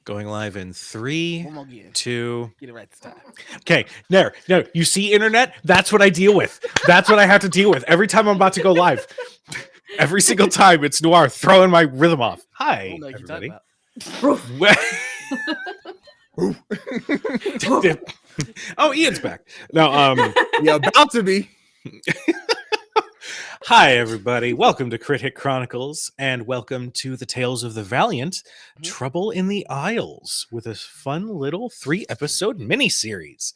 Going live in 3, One more again. 2. Get it right this time. Okay, there. No, you see, internet? That's what I deal with. That's what I have to deal with every time I'm about to go live. Every single time, it's Noir throwing my rhythm off. I Hi, don't know what you're talking everybody. about. Oh, Ian's back. No, You're about to be. Hi, everybody. Welcome to Crit Hit Chronicles, and welcome to the Tales of the Valiant, Trouble in the Isles, with a fun little 3-episode miniseries.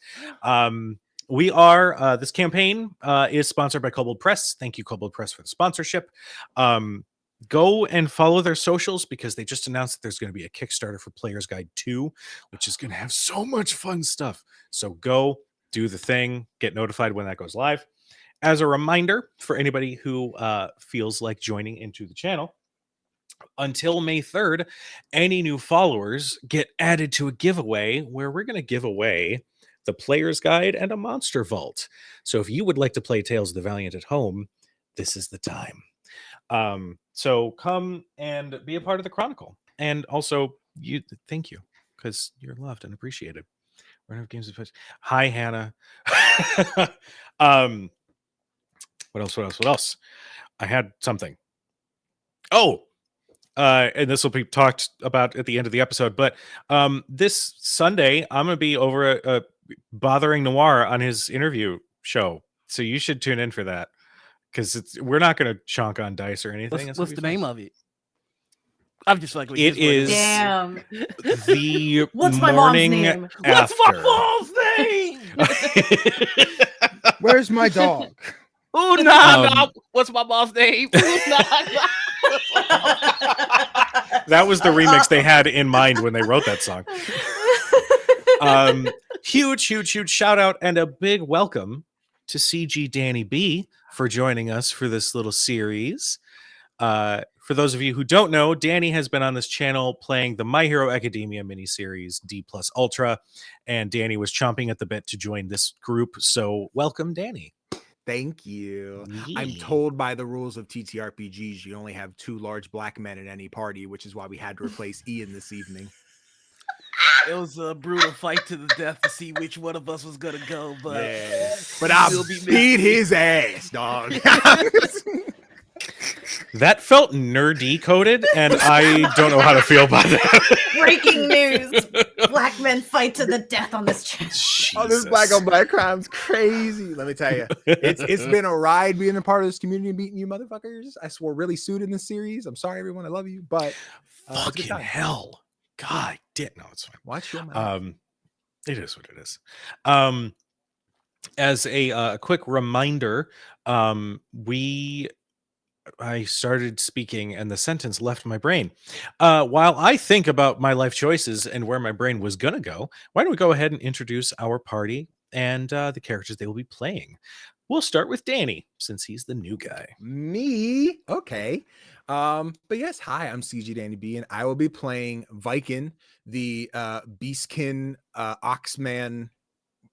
We are, this campaign is sponsored by Kobold Press. Thank you, Kobold Press, for the sponsorship. Go and follow their socials because they just announced that there's going to be a Kickstarter for Player's Guide 2, which is going to have so much fun stuff. So go do the thing, get notified when that goes live. As a reminder for anybody who feels like joining into the channel, until May 3rd, any new followers get added to a giveaway where we're going to give away the Player's Guide and a Monster Vault. So if you would like to play Tales of the Valiant at home, this is the time. So come and be a part of the Chronicle. And also, thank you, because you're loved and appreciated. We're going to have games of fish. Hi, Hannah. What else? I had something. Oh, and this will be talked about at the end of the episode. But this Sunday, I'm going to be over bothering Noir on his interview show. So you should tune in for that. Because we're not going to chonk on dice or anything. What's the name of it? I'm just like, it is damn. The What's my morning mom's name? after. What's my mom's name? Where's my dog? Oh no! What's my mom's name? That was the remix they had in mind when they wrote that song. Huge shout out and a big welcome to CG Danny B for joining us for this little series. For those of you who don't know, Danny has been on this channel playing the My Hero Academia miniseries D+ Ultra, and Danny was chomping at the bit to join this group. So welcome, Danny. Thank you. Yeah. I'm told by the rules of TTRPGs, you only have 2 large black men in any party, which is why we had to replace Ian this evening. It was a brutal fight to the death to see which one of us was gonna go, but I beat his ass, dog. That felt nerdy coded, and I don't know how to feel about that. Breaking news. Black men fight to the death on this channel. Oh, this black on black crime's crazy. Let me tell you, it's been a ride being a part of this community and beating you motherfuckers. I swore really sued in this series. I'm sorry, everyone. I love you, but fucking hell. God, didn't know it's fine. Watch your mouth. It is what it is. As a quick reminder, I started speaking and the sentence left my brain. While I think about my life choices and where my brain was going to go, why don't we go ahead and introduce our party and the characters they will be playing. We'll start with Danny, since he's the new guy. Me? Okay. But yes, hi, I'm CG Danny B, and I will be playing Viking, the Beastkin Oxman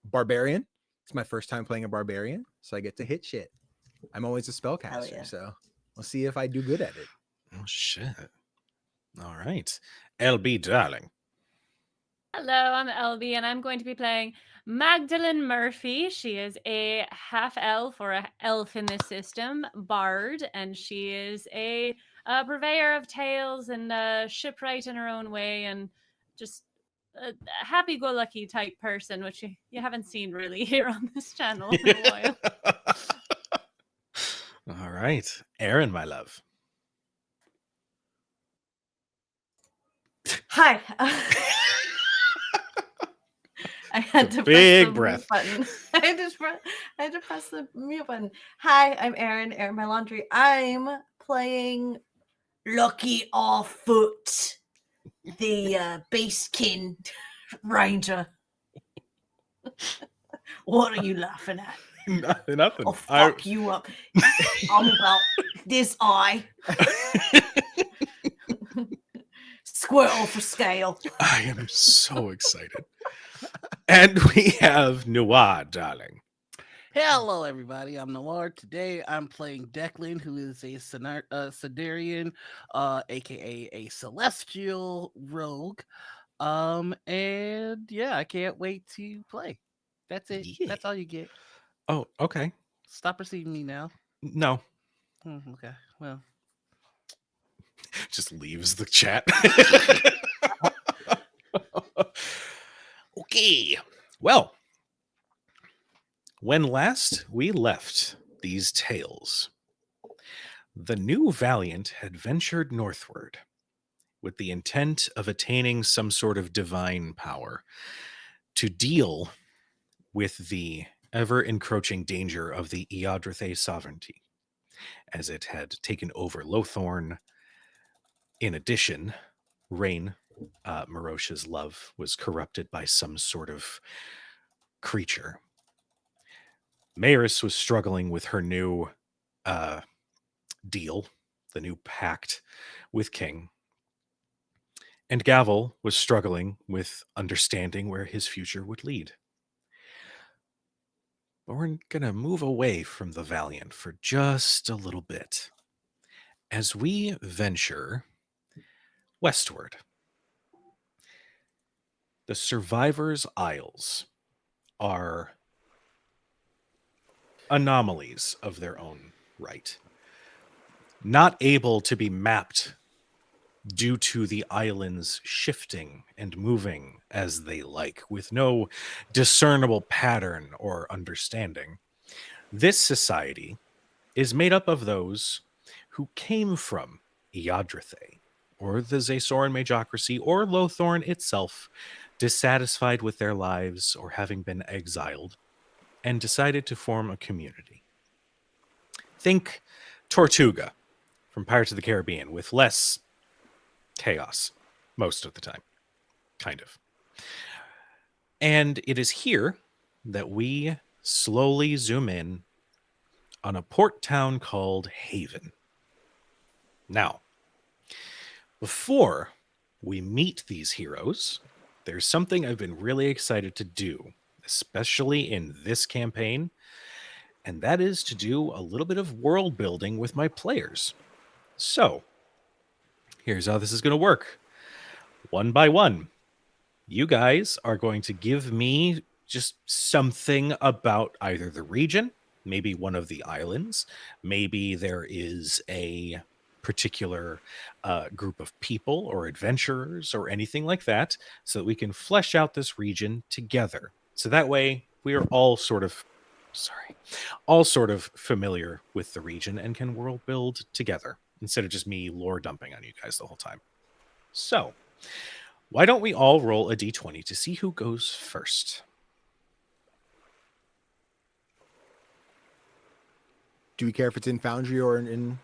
Barbarian. It's my first time playing a barbarian, so I get to hit shit. I'm always a spellcaster, so we'll see if I do good at it. Oh, shit. All right. LB, darling. Hello, I'm LB, and I'm going to be playing Magdalene Murphy. She is a half-elf, or an elf in this system, bard, and she is a purveyor of tales and shipwright in her own way, and just a happy-go-lucky type person, which you haven't seen really here on this channel in a while. All right. Erin, my love. Hi. I had to big press the mute button. I had to press the mute button. Hi, I'm Erin. Erin, my laundry. I'm playing Lucky Foot, the Beastkin Ranger. What are you laughing at? Nothing. I'll fuck you up. I'm about this eye. Squirtle for scale. I am so excited. And we have Noir, darling. Hello, everybody. I'm Noir. Today, I'm playing Declan, who is a Sidarian, aka a Celestial rogue. And yeah, I can't wait to play. That's it. Yeah. That's all you get. Oh, okay. Stop receiving me now. No, Okay. Well, just leaves the chat. Okay. Well, when last we left these tales, the new Valiant had ventured northward with the intent of attaining some sort of divine power to deal with the ever encroaching danger of the Eodrathé sovereignty, as it had taken over Lothorn. In addition, Rain, Marosha's love, was corrupted by some sort of creature. Maris was struggling with her new uh, deal, the new pact with King. And Gavel was struggling with understanding where his future would lead. But we're going to move away from the Valiant for just a little bit as we venture westward. The Survivors' Isles are anomalies of their own right, not able to be mapped due to the islands shifting and moving as they like, with no discernible pattern or understanding. This society is made up of those who came from Eodrathé, or the Zazoran Majocracy, or Lothorn itself, dissatisfied with their lives or having been exiled, and decided to form a community. Think Tortuga from Pirates of the Caribbean, with less chaos most of the time, kind of. And it is here that we slowly zoom in on a port town called Haven. Now, before we meet these heroes, there's something I've been really excited to do, especially in this campaign, and that is to do a little bit of world building with my players. So, here's how this is going to work. One by one, you guys are going to give me just something about either the region, maybe one of the islands, maybe there is a particular group of people or adventurers or anything like that, so that we can flesh out this region together. So that way we are all sort of familiar with the region and can world build together instead of just me lore dumping on you guys the whole time. So why don't we all roll a d20 to see who goes first? Do we care if it's in Foundry or in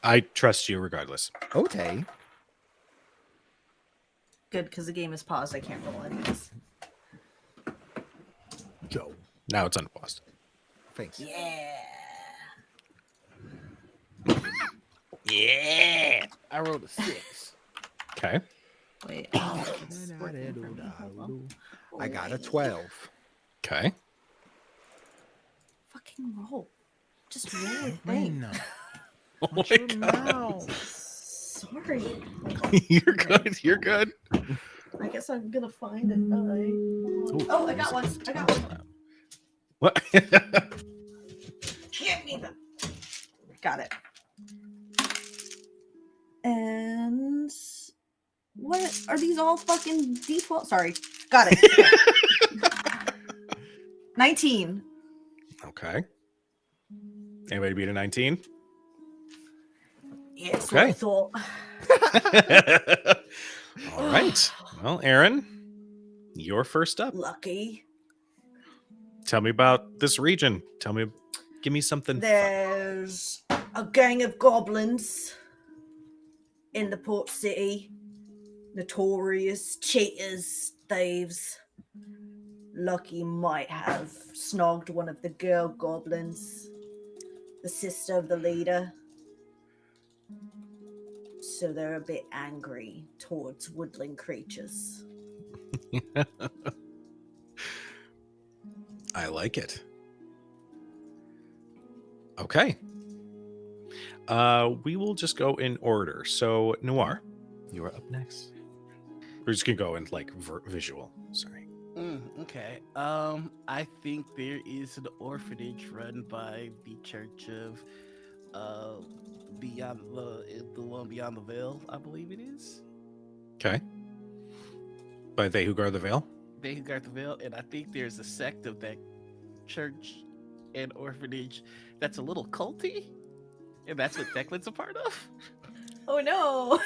I trust you regardless. Okay. Good, because the game is paused. I can't roll any of this. Go. Now it's unpaused. Thanks. Yeah. Yeah. I rolled a 6. Okay. Wait. It's working for me. Hold on. I got a Wait. 12. Okay. Fucking roll. Just roll a thing. Oh my God. Sorry. You're good. You're good. I guess I'm gonna find a die. Oh, I got one. I got one. What? Give me them. Got it. And what are these all fucking D12? Sorry. Got it. 19. Okay. Anybody beat a 19? Yeah, that's Okay. what I thought. All right. Well, Erin, you're first up. Lucky. Tell me about this region. Give me something fun. There's a gang of goblins in the port city. Notorious cheaters, thieves. Lucky might have snogged one of the girl goblins, the sister of the leader. So they're a bit angry towards woodland creatures. I like it. Okay. We will just go in order. So, Noir, you are up next. We're just gonna go in like visual. Sorry. Okay. I think there is an orphanage run by the Church of Beyond the one beyond the veil, I believe it is. Okay. By they who guard the veil. They who guard the veil, and I think there's a sect of that church and orphanage that's a little culty, and that's what Declan's a part of. Oh no.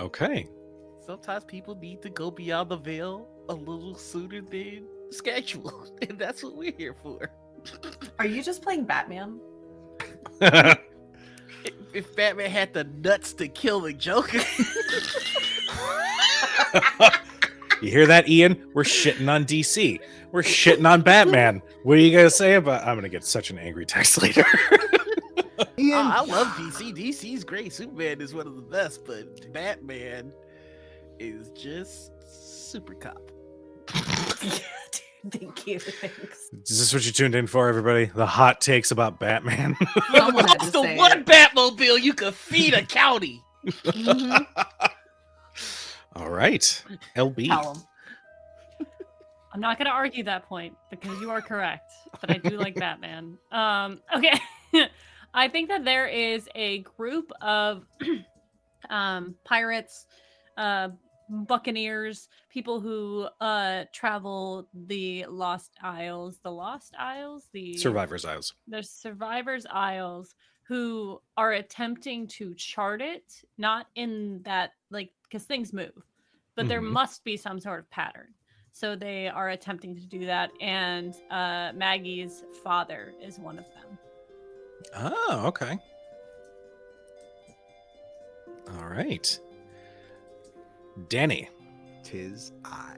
Okay. Sometimes people need to go beyond the veil a little sooner than scheduled, and that's what we're here for. Are you just playing Batman? If Batman had the nuts to kill the Joker. You hear that, Ian? We're shitting on DC. We're shitting on Batman. What are you gonna say about? I'm gonna get such an angry text later. Ian, I love DC. DC's great. Superman is one of the best, but Batman is just super cop. Yeah, dude, thank you. Thanks. Is this what you tuned in for, everybody? The hot takes about Batman. Someone had to That's the say one it. Batmobile you could feed a county. Mhm. All right, LB. Tell 'em. I'm not going to argue that point because you are correct, but I do like Batman. Okay. I think that there is a group of pirates, buccaneers, people who travel the Lost Isles, the Survivor's Isles. there's Survivor's Isles who are attempting to chart it, not in that, like, because things move, but there Mhm. must be some sort of pattern. So they are attempting to do that, and Maggie's father is one of them. Oh, okay. All right. Danny. tis I.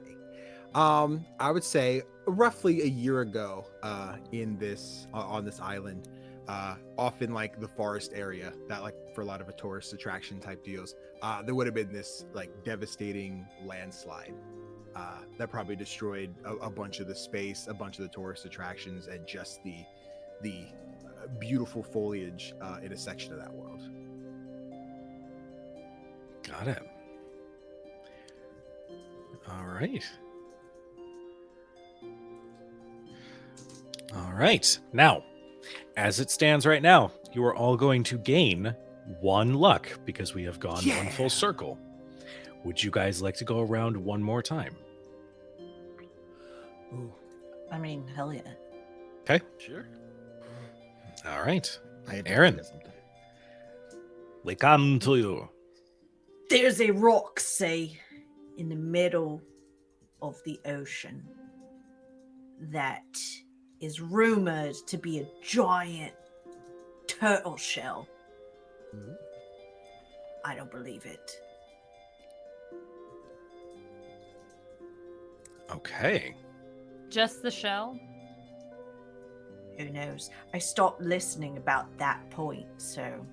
I would say roughly a year ago, in this on this island, off in like the forest area, that like for a lot of a tourist attraction type deals, there would have been this like devastating landslide that probably destroyed a bunch of the space, a bunch of the tourist attractions, and just the beautiful foliage in a section of that world. Got it. All right. All right. Now, as it stands right now, you are all going to gain 1 luck because we have gone 1 Yeah. full circle. Would you guys like to go around one more time? Ooh, I mean, hell yeah. Okay. Sure. All right. I had to Erin. think of something. We come to you. There's a rock, say, in the middle of the ocean that is rumored to be a giant turtle shell. Mhm. I don't believe it. Okay. Just the shell? Who knows? I stopped listening about that point, so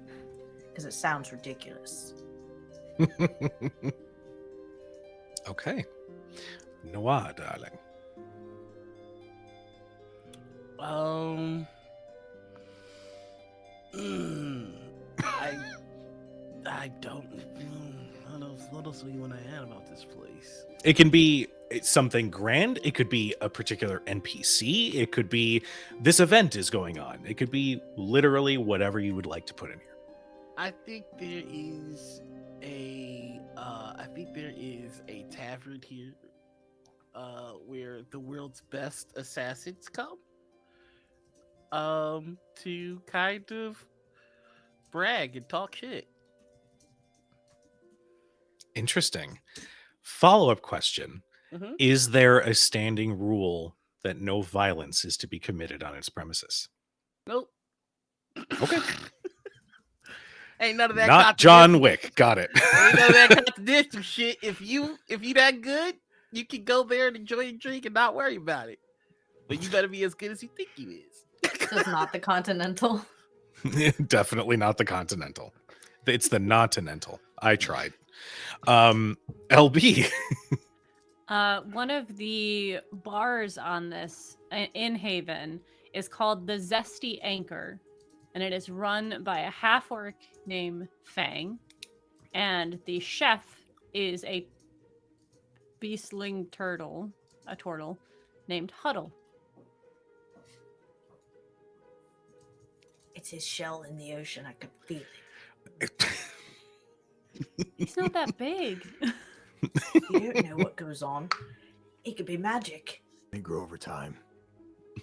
because it sounds ridiculous. Okay. Noir, darling. I don't. What else do you want to add about this place? It can be something grand. It could be a particular NPC. It could be this event is going on. It could be literally whatever you would like to put in here. I think there is a tavern here, where the world's best assassins come, to kind of brag and talk shit. Interesting. Follow-up question. Mhm. Is there a standing rule that no violence is to be committed on its premises? Nope. Okay. Ain't none of that. Not John Wick. Got it. Ain't none of that contradictory shit. If you that good, you can go there and enjoy your drink and not worry about it. But you better be as good as you think you is. This is not the Continental. Definitely not the Continental. It's the Continental. I tried. LB. One of the bars on this in Haven is called the Zesty Anchor, and it is run by a half-orc named Fang. And the chef is a beastling turtle, a turtle named Huddle. It's his shell in the ocean. I could feel it. He's not that big. You don't know what goes on. It could be magic. They grow over time.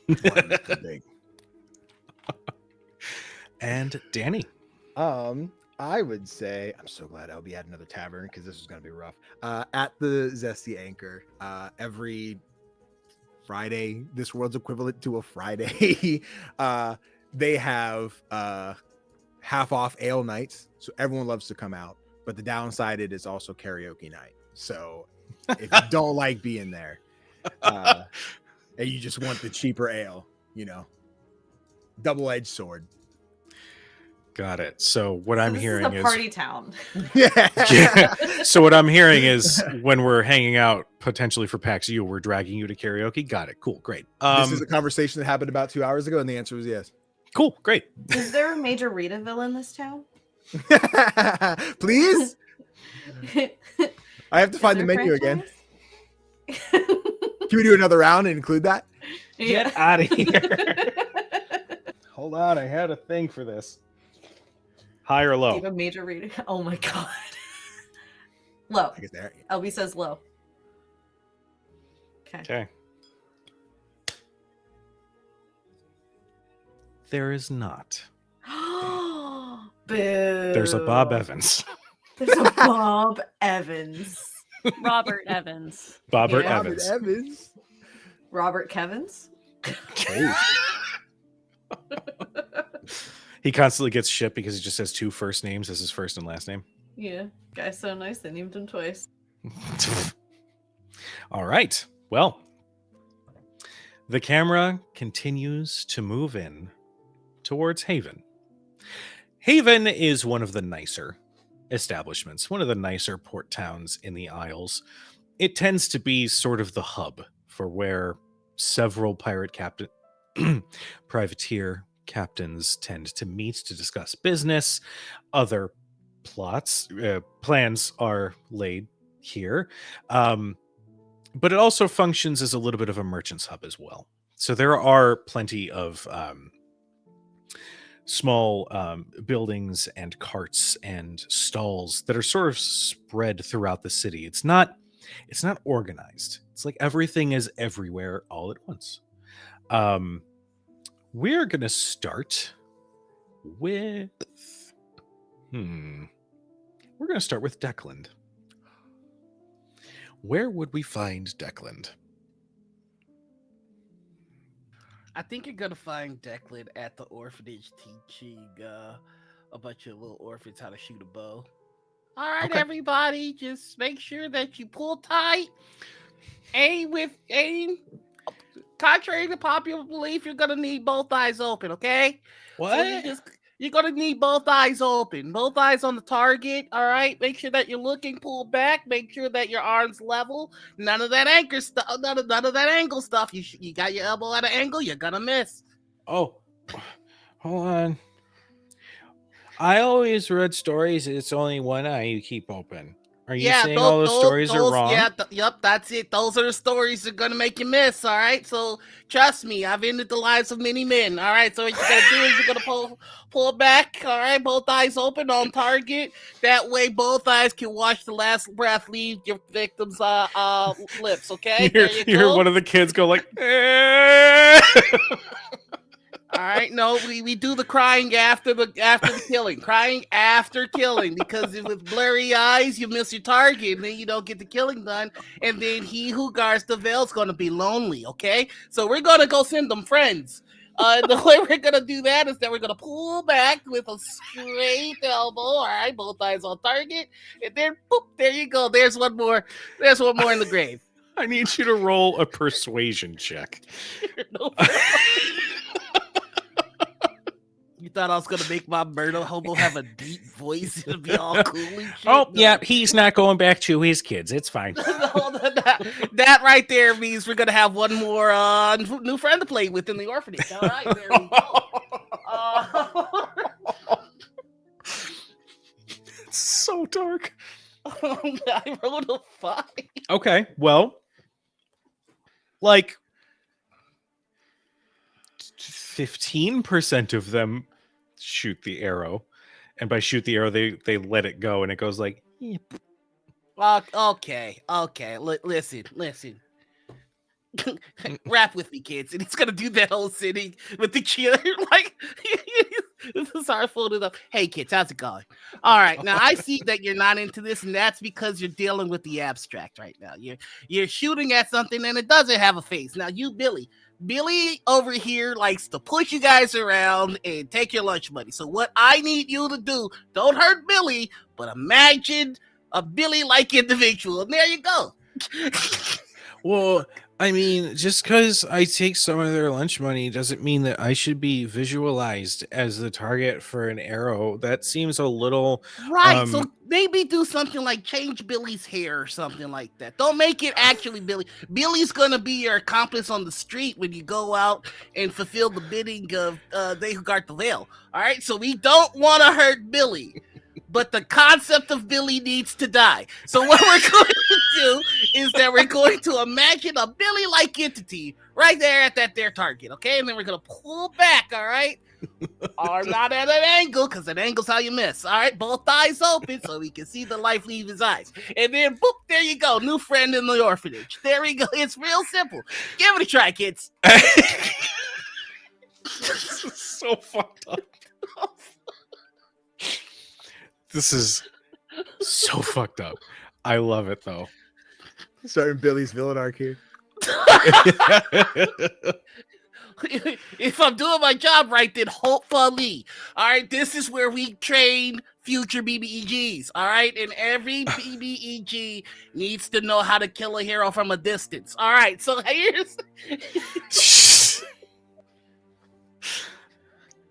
Why are you so big? And Danny. I would say I'm so glad I'll be at another tavern because this is going to be rough. At the Zesty Anchor, every Friday, this world's equivalent to a Friday, they have half off ale nights, so everyone loves to come out. But the downside, it is also karaoke night. So if you don't like being there, and you just want the cheaper ale, double-edged sword. Got it. So what I'm this hearing is a party town. Yeah. So what I'm hearing is when we're hanging out potentially for PAX U, we're dragging you to karaoke. Got it. Cool. Great. This is a conversation that happened about 2 hours ago, and the answer was yes. Cool. Great. Is there a major Ritaville in this town? Please? I have to find the menu again. Can we do another round and include that? Get out of here. Hold on. I had a thing for this. High or Do low? you have a major reading? Oh my god. Low. I guess there. LB says low. Okay. Okay. There is not. Boo. There's a Bob Evans. There's a Bob Evans. Robert Evans. Bobbert Yeah. Evans. Evans. Robert Kevins. He constantly gets shit because he just has two first names as his first and last name. Yeah. Guy's so nice they named him twice. All right. Well, the camera continues to move in towards Haven. Haven is one of the nicer establishments, one of the nicer port towns in the Isles. It tends to be sort of the hub for where several privateer captains tend to meet to discuss business. Other plans are laid here. But it also functions as a little bit of a merchant's hub as well. So there are plenty of small buildings and carts and stalls that are sort of spread throughout the city. It's not organized. It's like everything is everywhere all at once. We're going to start with we're going to start with Declan. Where would we find Declan? I think you're gonna find Declan at the orphanage teaching a bunch of little orphans how to shoot a bow. All right, Okay. everybody, just make sure that you pull tight. Aim. Contrary to popular belief, you're gonna need both eyes open. Okay? So you're gonna need both eyes open, both eyes on the target. All right. Make sure that you're looking, pull back. Make sure that your arms level. None of that anchor stuff. None of that angle stuff. You got your elbow at an angle. You're gonna miss. Oh, hold on. I always read stories. It's only one eye you keep open. Are you saying all those stories are wrong? Yeah, yep, that's it. Those are the stories that are gonna make you miss. All right, so trust me, I've ended the lives of many men. All right, so what you're gonna do is you're gonna pull back. All right, both eyes open on target. That way, both eyes can watch the last breath leave your victim's lips. Okay, You hear one of the kids go like, "Eh." All right, no, we do the crying after the killing, crying after killing, because with blurry eyes you miss your target, and then you don't get the killing done, and then he who guards the veil's gonna be lonely. Okay, so we're gonna go send them friends. The way we're gonna do that is that we're gonna pull back with a straight elbow. All right, both eyes on target, and then boop, there you go. There's one more. There's one more in the grave. I need you to roll a persuasion check. No. You thought I was gonna make my murder hobo have a deep voice and be all cool and shit? Oh, No. yeah, he's not going back to his kids. It's fine. No, that right there means we're gonna have one more new friend to play with in the orphanage. All right, there we go. So dark. I rolled a 5. Okay, well, like 15% of them shoot the arrow, and by shoot the arrow, they let it go, and it goes like. Okay. Listen. Rap with me, kids, and he's gonna do that whole sitting with the cheer. Like, this is how I folded up. Hey, kids, how's it going? All right, now I see that you're not into this, and that's because you're dealing with the abstract right now. You're shooting at something, and it doesn't have a face. Now, you, Billy over here likes to push you guys around and take your lunch money. So what I need you to do, don't hurt Billy, but imagine a Billy-like individual, and there you go. Well, I mean, just because I take some of their lunch money doesn't mean that I should be visualized as the target for an arrow. That seems a little Right, so maybe do something like change Billy's hair or something like that. Don't make it actually Billy. Billy's gonna be your accomplice on the street when you go out and fulfill the bidding of they who guard the veil. All right, so we don't want to hurt Billy, but the concept of Billy needs to die. So what we're going to do is that we're going to imagine a Billy-like entity right there at that their target, okay? And then we're gonna pull back, all right? Or not at an angle, because an angle's how you miss. All right, both eyes open so we can see the life leave his eyes. And then, boop, there you go. New friend in the orphanage. There we go. It's real simple. Give it a try, kids. This is so fucked up. This is so fucked up. I love it though. Starting Billy's villain arc here. If I'm doing my job right, then hopefully. All right, this is where we train future BBEGs. All right, and every BBEG needs to know how to kill a hero from a distance. All right, so here's.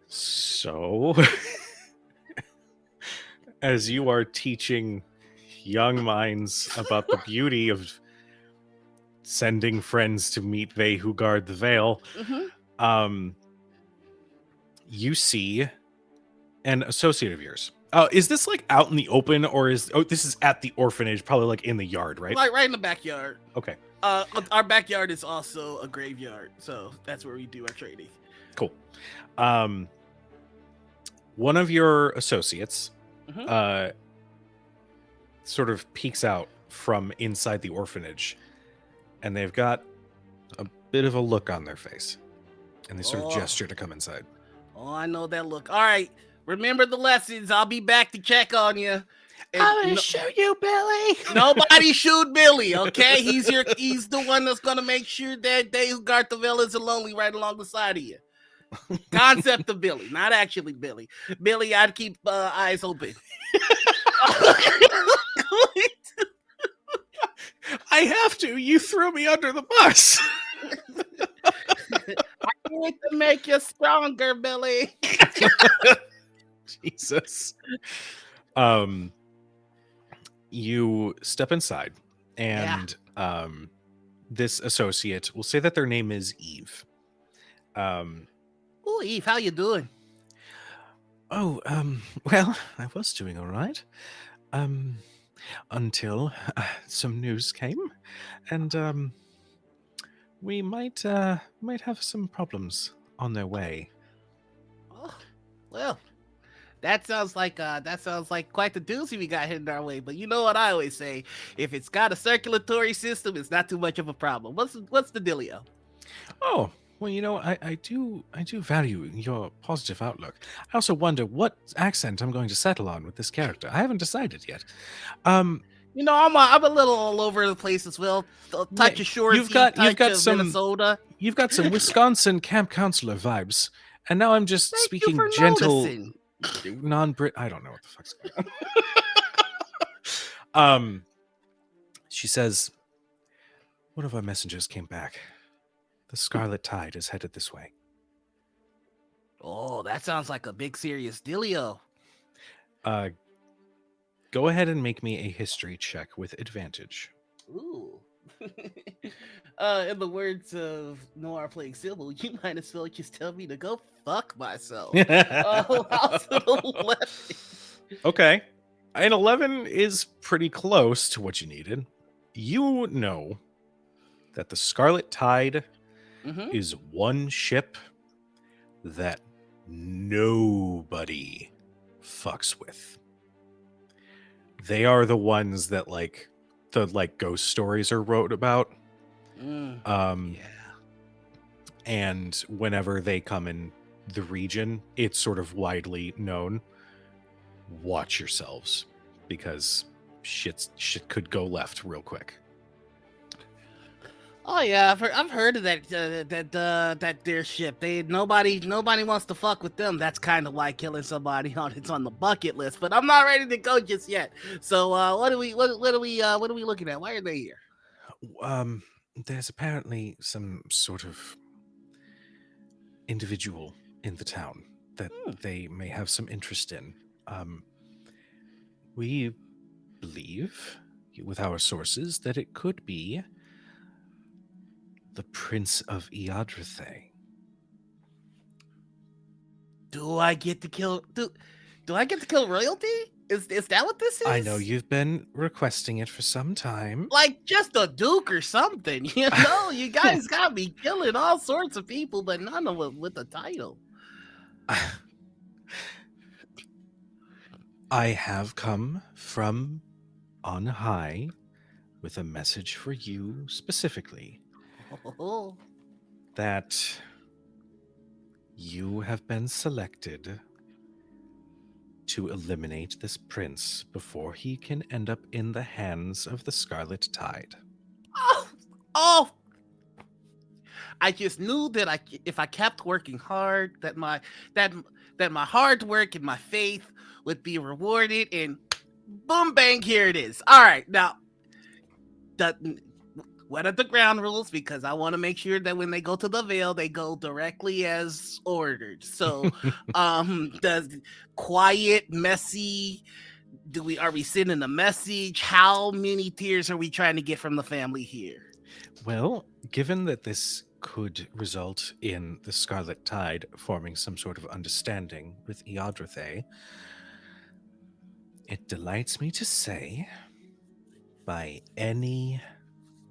So, as you are teaching young minds about the beauty of sending friends to meet they who guard the veil, you see an associate of yours. Is this like out in the open, or this is at the orphanage, probably like in the yard, right? Like right in the backyard. Okay. Our backyard is also a graveyard, so that's where we do our training. Cool. One of your associates sort of peeks out from inside the orphanage, and they've got a bit of a look on their face, and they sort of gesture to come inside. Oh, I know that look. All right, remember the lessons. I'll be back to check on you. I'm gonna shoot you, Billy. Nobody shoot Billy, okay? He's the one that's gonna make sure that they who guard the veil isn't lonely right along the side of you. Concept of Billy, not actually Billy. Billy, I'd keep eyes open. I have to. You threw me under the bus. I need to make you stronger, Billy. Jesus. You step inside, and this associate, we'll say that their name is Eve. Oh, Eve, how you doing? Oh, well, I was doing all right. Until some news came, and we might have some problems on their way. Oh, well, that sounds like quite the doozy we got heading our way. But you know what I always say: if it's got a circulatory system, it's not too much of a problem. What's the dealio? Oh, well, you know, I do value your positive outlook. I also wonder what accent I'm going to settle on with this character. I haven't decided yet. You know, I'm a little all over the place as well. A touch of Shore, you've got some Minnesota. You've got some Wisconsin camp counselor vibes, and now I'm just Thank you speaking for gentle, noticing. non-Brit. I don't know what the fuck's going on. She says, one of our messengers came back. The Scarlet Tide is headed this way. Oh, that sounds like a big serious dealio. Go ahead and make me a history check with advantage. Ooh. In the words of Noir playing Sybil, you might as well just tell me to go fuck myself. Oh, house of the left. Okay. An 11 is pretty close to what you needed. You know that the Scarlet Tide Mm-hmm. is one ship that nobody fucks with. They are the ones that the ghost stories are wrote about. Yeah. And whenever they come in the region, it's sort of widely known. Watch yourselves, because shit could go left real quick. Oh yeah, I've heard of that their ship. Nobody wants to fuck with them. That's kind of why killing somebody it's on the bucket list. But I'm not ready to go just yet. So what are we looking at? Why are they here? There's apparently some sort of individual in the town that they may have some interest in. We believe, with our sources, that it could be the Prince of Eadrethe. Do I get to kill? Do I get to kill royalty? Is that what this is? I know you've been requesting it for some time. Like just a duke or something. You know, you guys got me killing all sorts of people, but none of them with a title. I have come from on high with a message for you specifically. Oh. That you have been selected to eliminate this prince before he can end up in the hands of the Scarlet Tide. Oh! I just knew that if I kept working hard, that my hard work and my faith would be rewarded, and boom, bang, here it is. All right, now, what are the ground rules? Because I want to make sure that when they go to the Vale, they go directly as ordered. So, does quiet, messy? Are we sending a message? How many tears are we trying to get from the family here? Well, given that this could result in the Scarlet Tide forming some sort of understanding with Eadrethe, it delights me to say, by any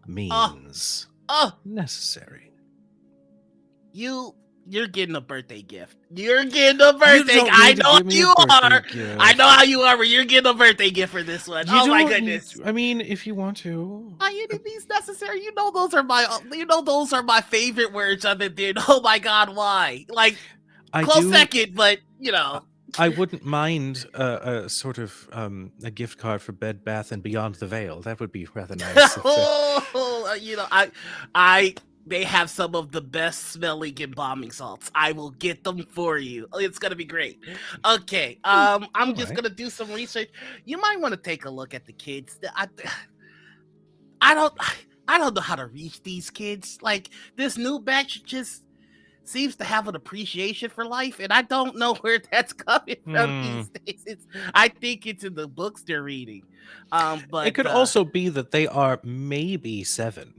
means necessary. You're getting a birthday gift. You're getting a birthday gift. I know how you are. Gift. I know how you are, but you're getting a birthday gift for this one. Oh my goodness. I mean, if you want to. These necessary. You know those are my favorite words other than oh my god, why? Like close second, but you know. I wouldn't mind a sort of a gift card for Bed Bath and Beyond the Veil. That would be rather nice. You know, they have some of the best smelling embalming salts. I will get them for you. It's gonna be great. Okay, I'm just gonna do some research. You might want to take a look at the kids. I don't know how to reach these kids. Like this new batch just seems to have an appreciation for life, and I don't know where that's coming from these days. I think it's in the books they're reading. But it could also be that they are maybe 7.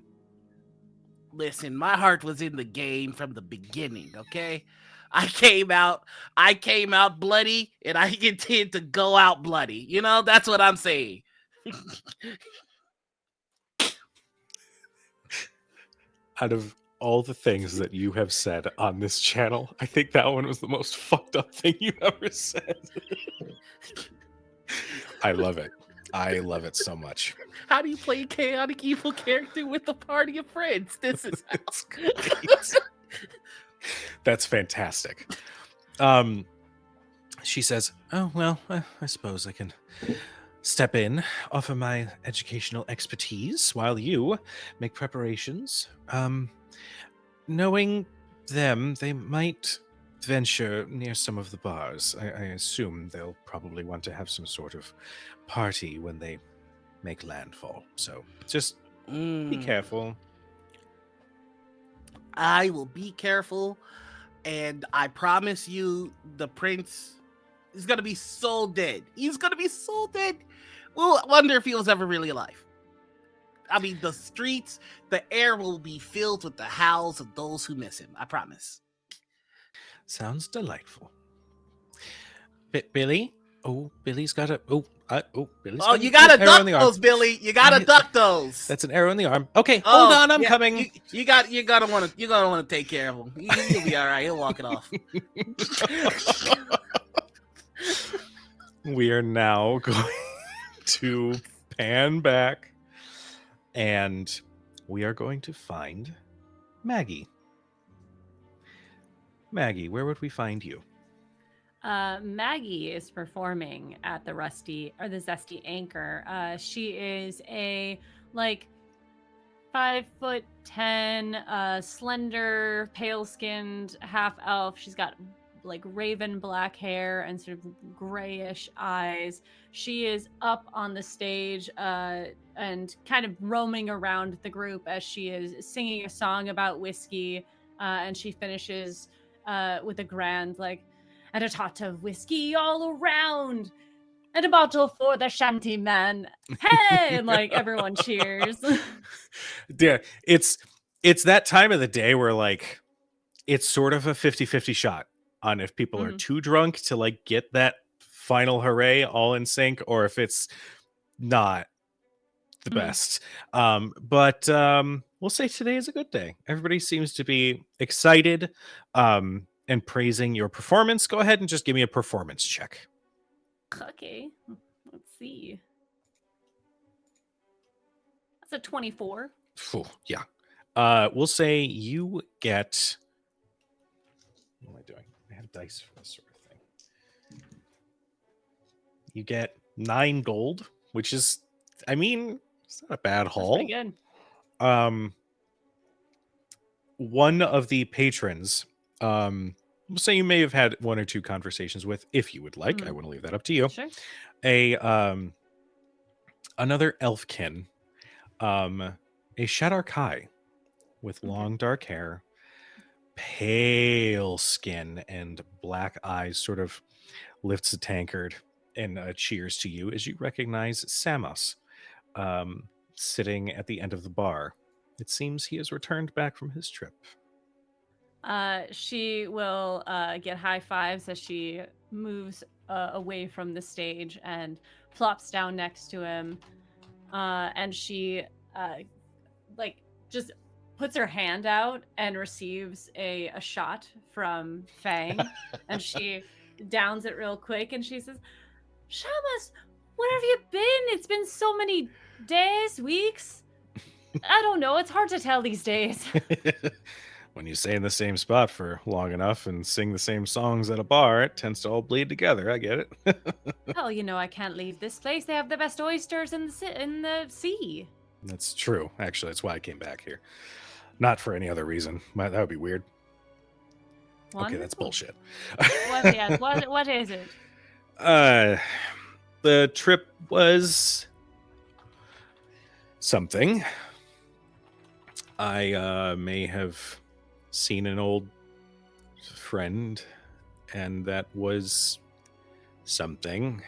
Listen, my heart was in the game from the beginning, okay? I came out bloody, and I intend to go out bloody. You know, that's what I'm saying. Out of all the things that you have said on this channel, I think that one was the most fucked up thing you ever said. I love it. I love it so much. How do you play a chaotic evil character with a party of friends? This is That's fantastic. She says, oh, well, I suppose I can step in, offer my educational expertise while you make preparations. Knowing them, they might venture near some of the bars. I assume they'll probably want to have some sort of party when they make landfall. So just be careful. I will be careful, and I promise you the prince is going to be so dead. He's going to be so dead. We'll wonder if he was ever really alive. I mean, the streets, the air will be filled with the howls of those who miss him. I promise. Sounds delightful. Billy? Oh, Billy's got a... Oh, Billy's Oh, coming. you gotta Arrow in duck the arm. those, Billy. You gotta duck those. That's an arrow in the arm. Okay, hold on, I'm coming. You gotta want to take care of him. You'll be all right. He'll walk it off. We are now going to pan back, and we are going to find Maggie. Maggie, where would we find you? Maggie is performing at the Zesty Anchor. She is a 5'10", slender, pale-skinned half elf. She's got raven black hair and sort of grayish eyes. She is up on the stage and kind of roaming around the group as she is singing a song about whiskey, and she finishes with a grand and a tot of whiskey all around, and a bottle for the shanty man. Hey! And everyone cheers. Yeah, it's that time of the day where it's sort of a 50-50 shot on if people are too drunk to get that final hooray all in sync, or if it's not the best. But we'll say today is a good day. Everybody seems to be excited and praising your performance. Go ahead and just give me a performance check. Okay, let's see. That's a 24. Yeah. We'll say you get... What am I doing? I have dice for this sort of thing. You get 9 gold, which is, it's not a bad haul. That's pretty good. One of the patrons, we'll say you may have had 1 or 2 conversations with, if you would like. I want to leave that up to you. Sure. Another elfkin, a Shadarkai with long dark hair, pale skin, and black eyes, sort of lifts a tankard and cheers to you as you recognize Samos, sitting at the end of the bar. It seems he has returned back from his trip. She will get high fives as she moves away from the stage and plops down next to him. And she just puts her hand out and receives a shot from Fang. And she downs it real quick and she says, "Shamas, where have you been? It's been so many days, weeks. I don't know. It's hard to tell these days." When you stay in the same spot for long enough and sing the same songs at a bar, it tends to all bleed together. I get it. Hell, I can't leave this place. They have the best oysters in the sea. That's true. Actually, that's why I came back here. Not for any other reason. That would be weird. Wonderful. Okay, that's bullshit. What is it? The trip was something. I may have seen an old friend, and that was something,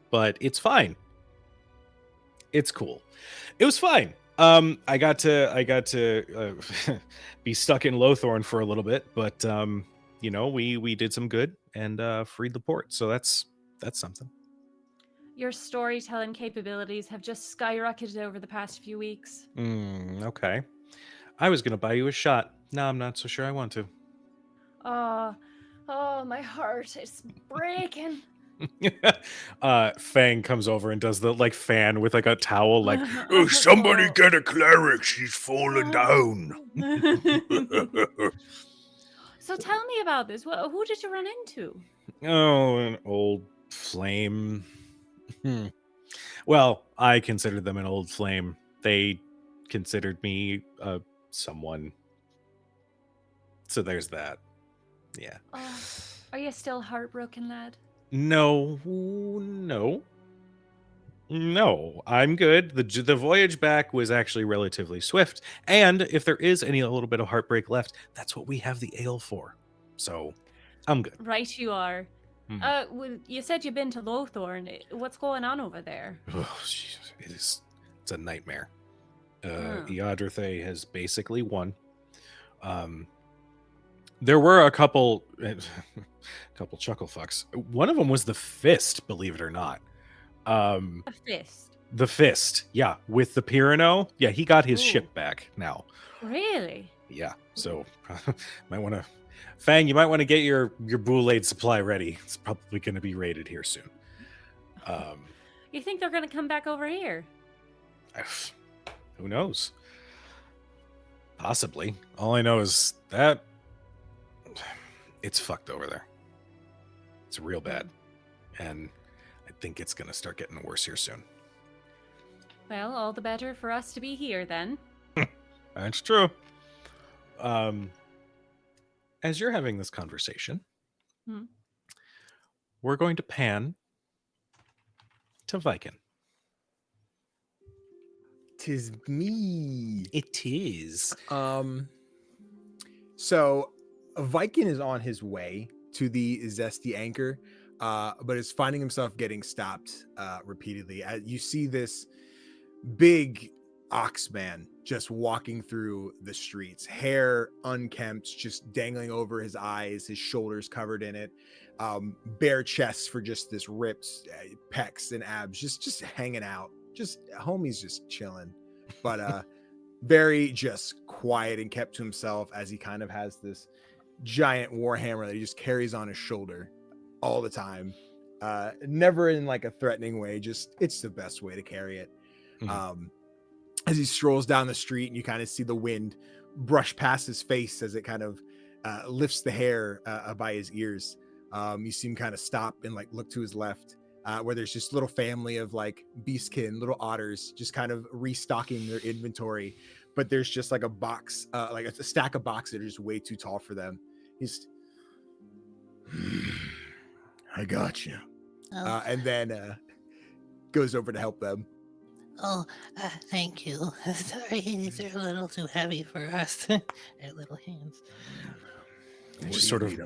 but it's fine. It's cool. It was fine. I got to be stuck in Lothorn for a little bit, but we did some good and freed the port, so that's something. Your storytelling capabilities have just skyrocketed over the past few weeks. Okay. I was gonna buy you a shot. Now I'm not so sure I want to. Oh, my heart is breaking. Fang comes over and does the fan with a towel, oh, somebody get a cleric, she's fallen down. So tell me about this. Who did you run into? Oh, an old flame. Well, I considered them an old flame. They considered me someone. So there's that. Yeah. Are you still heartbroken, lad? No. I'm good. The voyage back was actually relatively swift, and if there is a little bit of heartbreak left, that's what we have the ale for. So, I'm good. Right, you are. Well, you said you've been to Lothorn. What's going on over there? Oh, it's a nightmare. Iadrithe has basically won. There were a couple chuckle fucks. One of them was the fist, believe it or not. A fist. The fist, yeah, with the Pirano. Yeah, he got his Ooh. ship back now. Really? Yeah, so might want to, Fang, you might want to get your Boulade supply ready. It's probably going to be raided here soon. You think they're going to come back over here? Who knows? Possibly. All I know is that it's fucked over there. It's real bad, and I think it's going to start getting worse here soon. Well, all the better for us to be here then. That's true. As you're having this conversation, we're going to pan to Viken. 'Tis me. It is. So Viken is on his way to the Zesty Anchor, but is finding himself getting stopped repeatedly. You see this big oxman just walking through the streets, hair unkempt, just dangling over his eyes, his shoulders covered in it, bare chests for just this ripped pecs and abs, just hanging out, just homie's just chilling, but very just quiet and kept to himself, as he kind of has this giant warhammer that he just carries on his shoulder all the time, never in like a threatening way, just it's the best way to carry it. As he strolls down the street, and you kind of see the wind brush past his face as it kind of lifts the hair by his ears. You see him kind of stop and like look to his left, where there's just little family of like beastkin, little otters, just kind of restocking their inventory. But there's just like a box, like a stack of boxes that are just way too tall for them. He's, I got you, and then goes over to help them. Oh, thank you. Sorry, these are a little too heavy for us. Our little hands. Just sort of,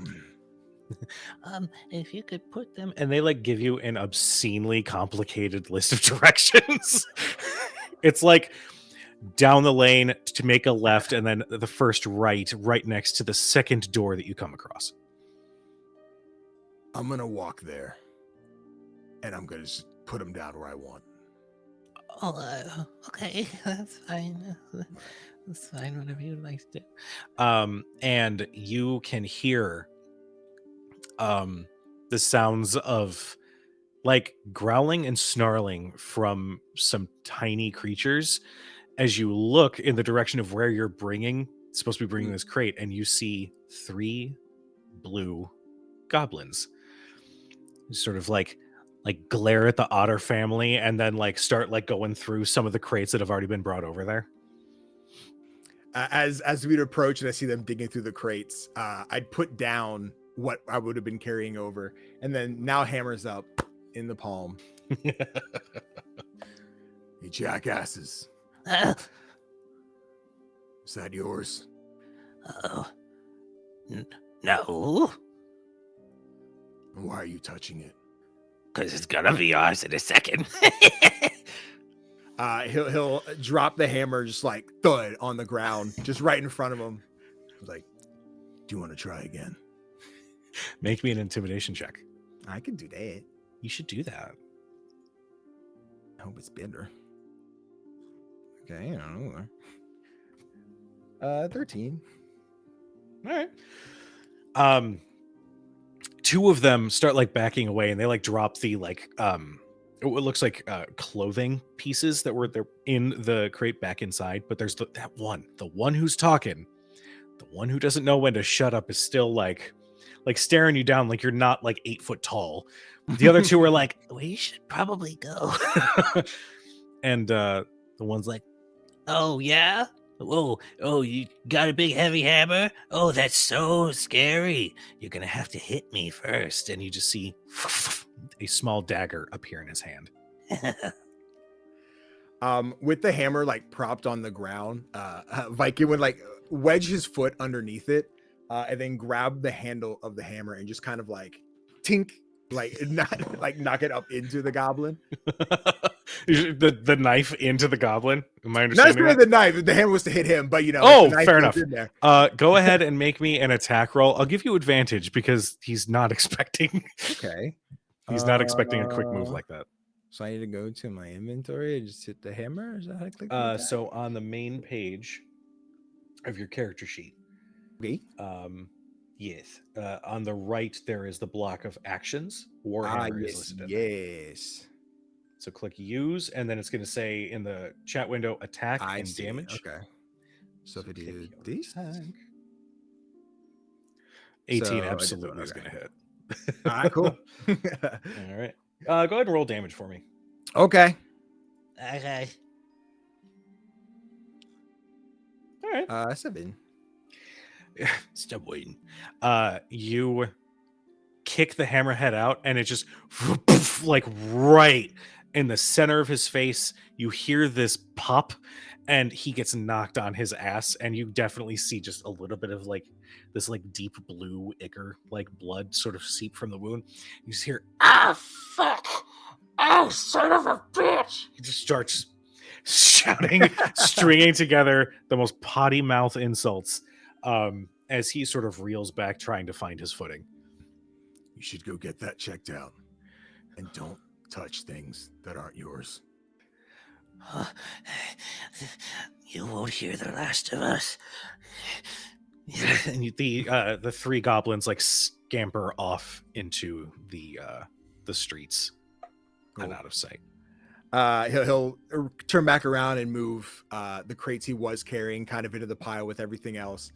if you could put them. and they like give you an obscenely complicated list of directions. It's like down the lane to make a left, and then the first right next to the second door that you come across. I'm gonna walk there, and I'm gonna just put them down where I want. Oh, okay, that's fine. That's fine, whatever you'd like to do. And you can hear the sounds of like growling and snarling from some tiny creatures as you look in the direction of where you're supposed to be bringing this crate, and you see 3 blue goblins sort of like glare at the otter family, and then like start like going through some of the crates that have already been brought over there. As we'd approach and I see them digging through the crates, I'd put down what I would have been carrying over, and then now hammers up in the palm. You jackasses. Is that yours? No, Why are you touching it? because it's gonna be ours in a second. He'll drop the hammer just like thud on the ground, just right in front of him. I was like, do you want to try again? Make me an intimidation check. I can do that. You should do that. I hope it's better. Okay, I don't know. 13. All right. 2 of them start like backing away, and they like drop the like it looks like clothing pieces that were there in the crate back inside. But there's the one who's talking, the one who doesn't know when to shut up is still like staring you down like you're not like 8 foot tall. The other 2 are like, We should probably go. and the one's like, Oh, yeah? Oh, you got a big heavy hammer? Oh, that's so scary. You're gonna have to hit me first. and you just see a small dagger appear in his hand. With the hammer like propped on the ground, Viking would like wedge his foot underneath it, and then grab the handle of the hammer and just kind of like tink, like not like knock it up into the goblin. the knife into the goblin. Am I Not understanding really that? the knife. The hammer was to hit him, but you know. Oh, the knife fair goes enough. in there. Go ahead and make me an attack roll. I'll give you advantage because he's not expecting Okay. he's not expecting a quick move like that. So I need to go to my inventory and just hit the hammer? Is that how I click the attack? So on the main page of your character sheet, Okay. yes, on the right there is the block of actions. Warhammer is listed in there. Yes. So click use, and then it's going to say in the chat window attack I and see. damage. Okay. So if I click do your this, attack. 18 So I did absolutely is okay. going to hit. All right, cool. All right. Go ahead and roll damage for me. Okay. Okay. All right. 7. Stop waiting. You kick the hammerhead out, and it just like right in the center of his face. You hear this pop, and he gets knocked on his ass, and you definitely see just a little bit of like this like deep blue ichor like blood sort of seep from the wound. You just hear Ah, fuck! Oh, son of a bitch! he just starts shouting, stringing together the most potty mouth insults as he sort of reels back trying to find his footing. You should go get that checked out. And don't touch things that aren't yours. You won't hear the last of us. And the three goblins like scamper off into the streets and Cool. out of sight. He'll turn back around and move the crates he was carrying kind of into the pile with everything else.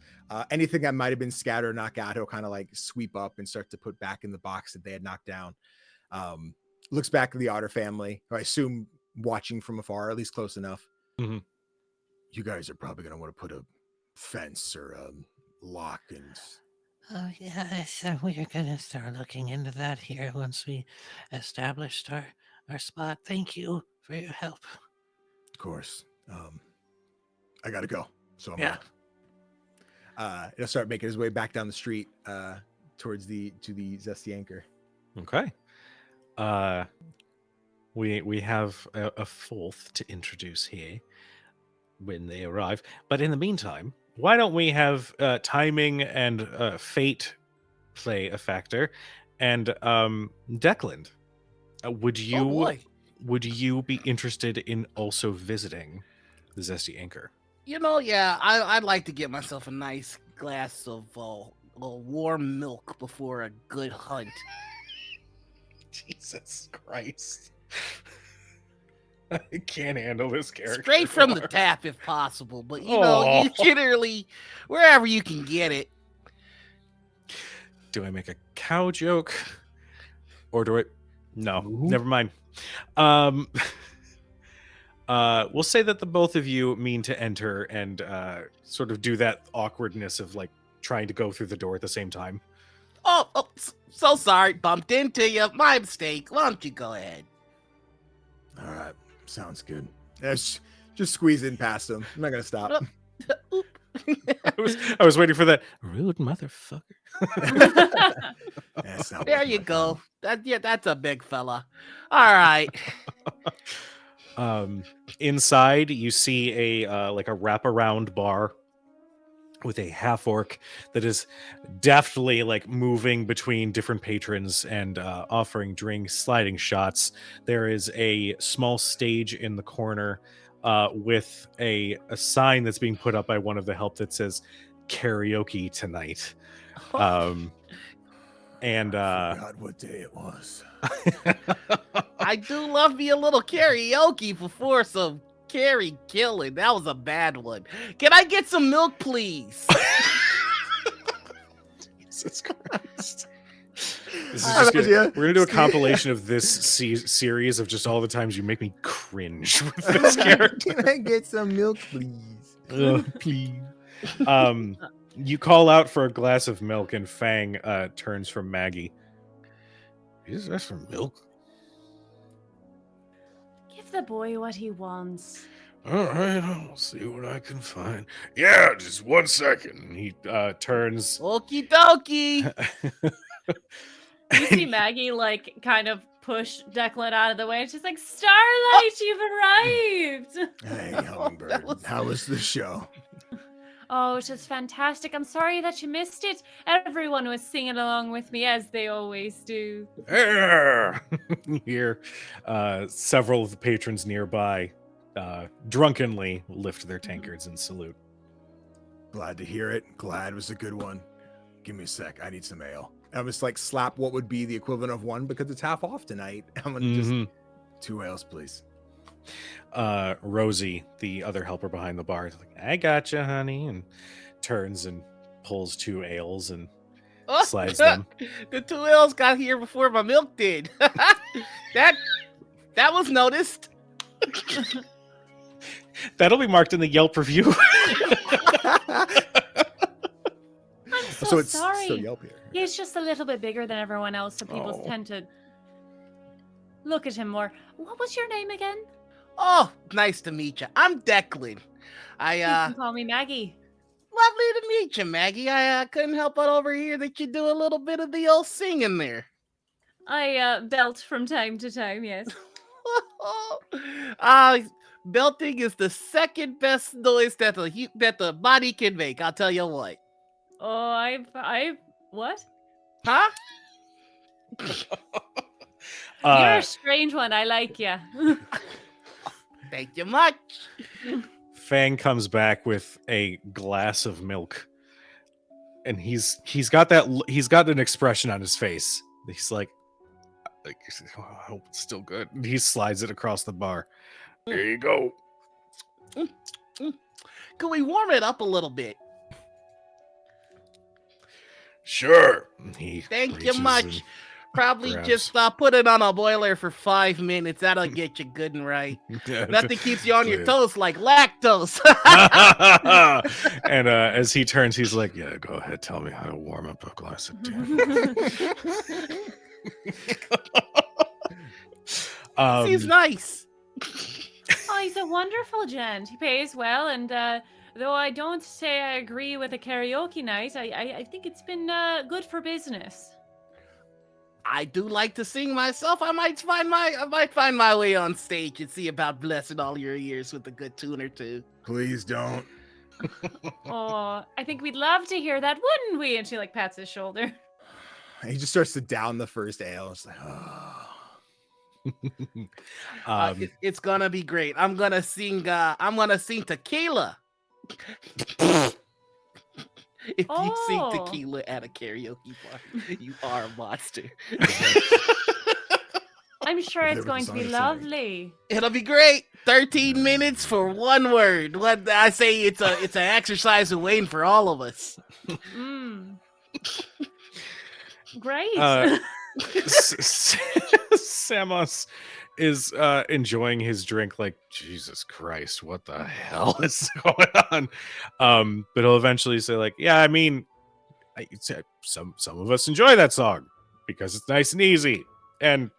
Anything that might have been scattered or knocked out, he'll kind of like sweep up and start to put back in the box that they had knocked down. Looks back at the Otter family, who I assume watching from afar, at least close enough. Mhm. You guys are probably going to want to put a fence or a lock and... Oh, yeah, so we're gonna start looking into that here once we established our spot. Thank you for your help. Of course. I gotta go. So I'm Yeah. out. He'll start making his way back down the street towards the Zesty Anchor. Okay. We have a fourth to introduce here when they arrive. But in the meantime, why don't we have timing and fate play a factor? And Declan, would you be interested in also visiting the Zesty Anchor? Yeah, I'd like to get myself a nice glass of warm milk before a good hunt. Jesus Christ. I can't handle this character. Straight from the tap if possible, but you Oh. generally wherever you can get it. Do I make a cow joke? Or do I... No, Ooh. never mind. We'll say that the both of you mean to enter and sort of do that awkwardness of like trying to go through the door at the same time. Oh, so sorry, bumped into you. My mistake. Why don't you go ahead? All right. Sounds good. Just squeeze in past him. I'm not going to stop. I was waiting for that rude motherfucker. That's not There worth you my go. time. That's a big fella. All right. Inside you see a like a wraparound bar with a half orc that is deftly like moving between different patrons and offering drinks, sliding shots. There is a small stage in the corner with a sign that's being put up by one of the help that says karaoke tonight. And I forgot what day it was. I do love me a little karaoke before some carry killing. That was a bad one. Can I get some milk, please? Jesus Christ. This is I just love ya. we're gonna do a compilation of this series of just all the times you make me cringe with this character. Can I get some milk, please? Please. You call out for a glass of milk, and Fang turns from Maggie. Is that for milk? Give the boy what he wants. All right, I'll see what I can find. Yeah, just 1 second. He turns. Okie dokie. You see Maggie like kind of push Declan out of the way, and she's like, "Starlight, you've arrived." Hey, Hummingbird. was- How was the show? Oh, it was fantastic. I'm sorry that you missed it. Everyone was singing along with me, as they always do. You hear several of the patrons nearby drunkenly lift their tankards and salute. Glad to hear it. Glad it was a good one. Give me a sec. I need some ale. I'm just like slap what would be the equivalent of one because it's half off tonight. I'm gonna just 2 ales, please. Rosie, the other helper behind the bar, is like, I gotcha, honey, and turns and pulls 2 ales and slides them. The 2 L's got here before my milk did. that was noticed. That'll be marked in the Yelp review. I'm So it's sorry. still Yelp here. He's just a little bit bigger than everyone else, so people Oh. tend to look at him more. What was your name again? Oh, nice to meet you. I'm Declan. You can call me Maggie. Lovely to meet you, Maggie. I couldn't help but overhear that you do a little bit of the old singing there. I belt from time to time, yes. Belting is the second best noise that the body can make. I'll tell you what. Oh, I what? Huh? You're a strange one. I like you. Thank you much. Fang comes back with a glass of milk, and he's got an expression on his face. He's like oh, I hope it's still good. And he slides it across the bar. There you go. Can we warm it up a little bit? Sure. Thank you much. Probably grabs. just put it on a boiler for 5 minutes. That'll get you good and right. Nothing keeps you on your toes like lactose. And as he turns, he's like, "Yeah, go ahead. Tell me how to warm up a glass of tea." Seems nice. Oh, he's a wonderful gent. He pays well, and though I don't say I agree with a karaoke night, I think it's been good for business. I do like to sing myself. I might find my way on stage and see about blessing all your ears with a good tune or two. Please don't. Oh, I think we'd love to hear that, wouldn't we? And she like pats his shoulder. He just starts to down the first ale. It's like, oh. It's gonna be great. I'm gonna sing tequila. If you sing Oh. tequila at a karaoke bar, you are a monster. I'm sure If it's there was going a to be song to sing. lovely. It'll be great. 13 minutes for one word. What I say, it's an exercise in waiting for all of us. Mm. Great. Samos is enjoying his drink like, Jesus Christ, what the hell is going on? But he'll eventually say like, yeah, I mean, some of us enjoy that song because it's nice and easy, and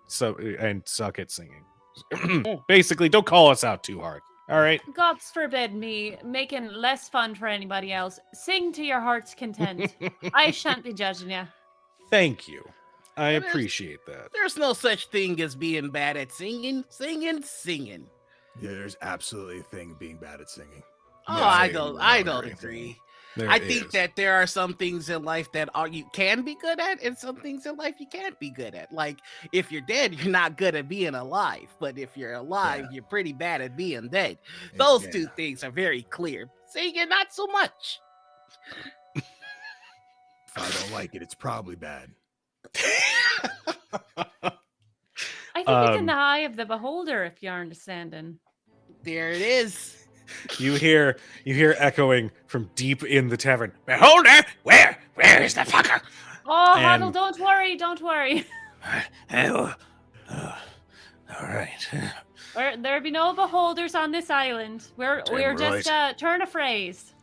suck at singing. Basically, don't call us out too hard. All right. Gods forbid me making less fun for anybody else. Sing to your heart's content. I shan't be judging you. Thank you. I Well, there's- appreciate that. There's no such thing as being bad at singing. Singing. Yeah, there's absolutely a thing being bad at singing. Oh, Yeah, I singing don't. without I don't anything. agree. There I it think is. that there are some things in life that you can be good at, and some things in life you can't be good at. Like if you're dead, you're not good at being alive. But if you're alive, you're pretty bad at being dead. Those two things are very clear. Singing, not so much. If I don't like it, it's probably bad. I think it's in the eye of the beholder, if you're understanding. There it is. You hear echoing from deep in the tavern. Beholder, where is the fucker? Oh, And- Huddle, don't worry. Oh, all right. There be no beholders on this island. We're Damn just turn a phrase.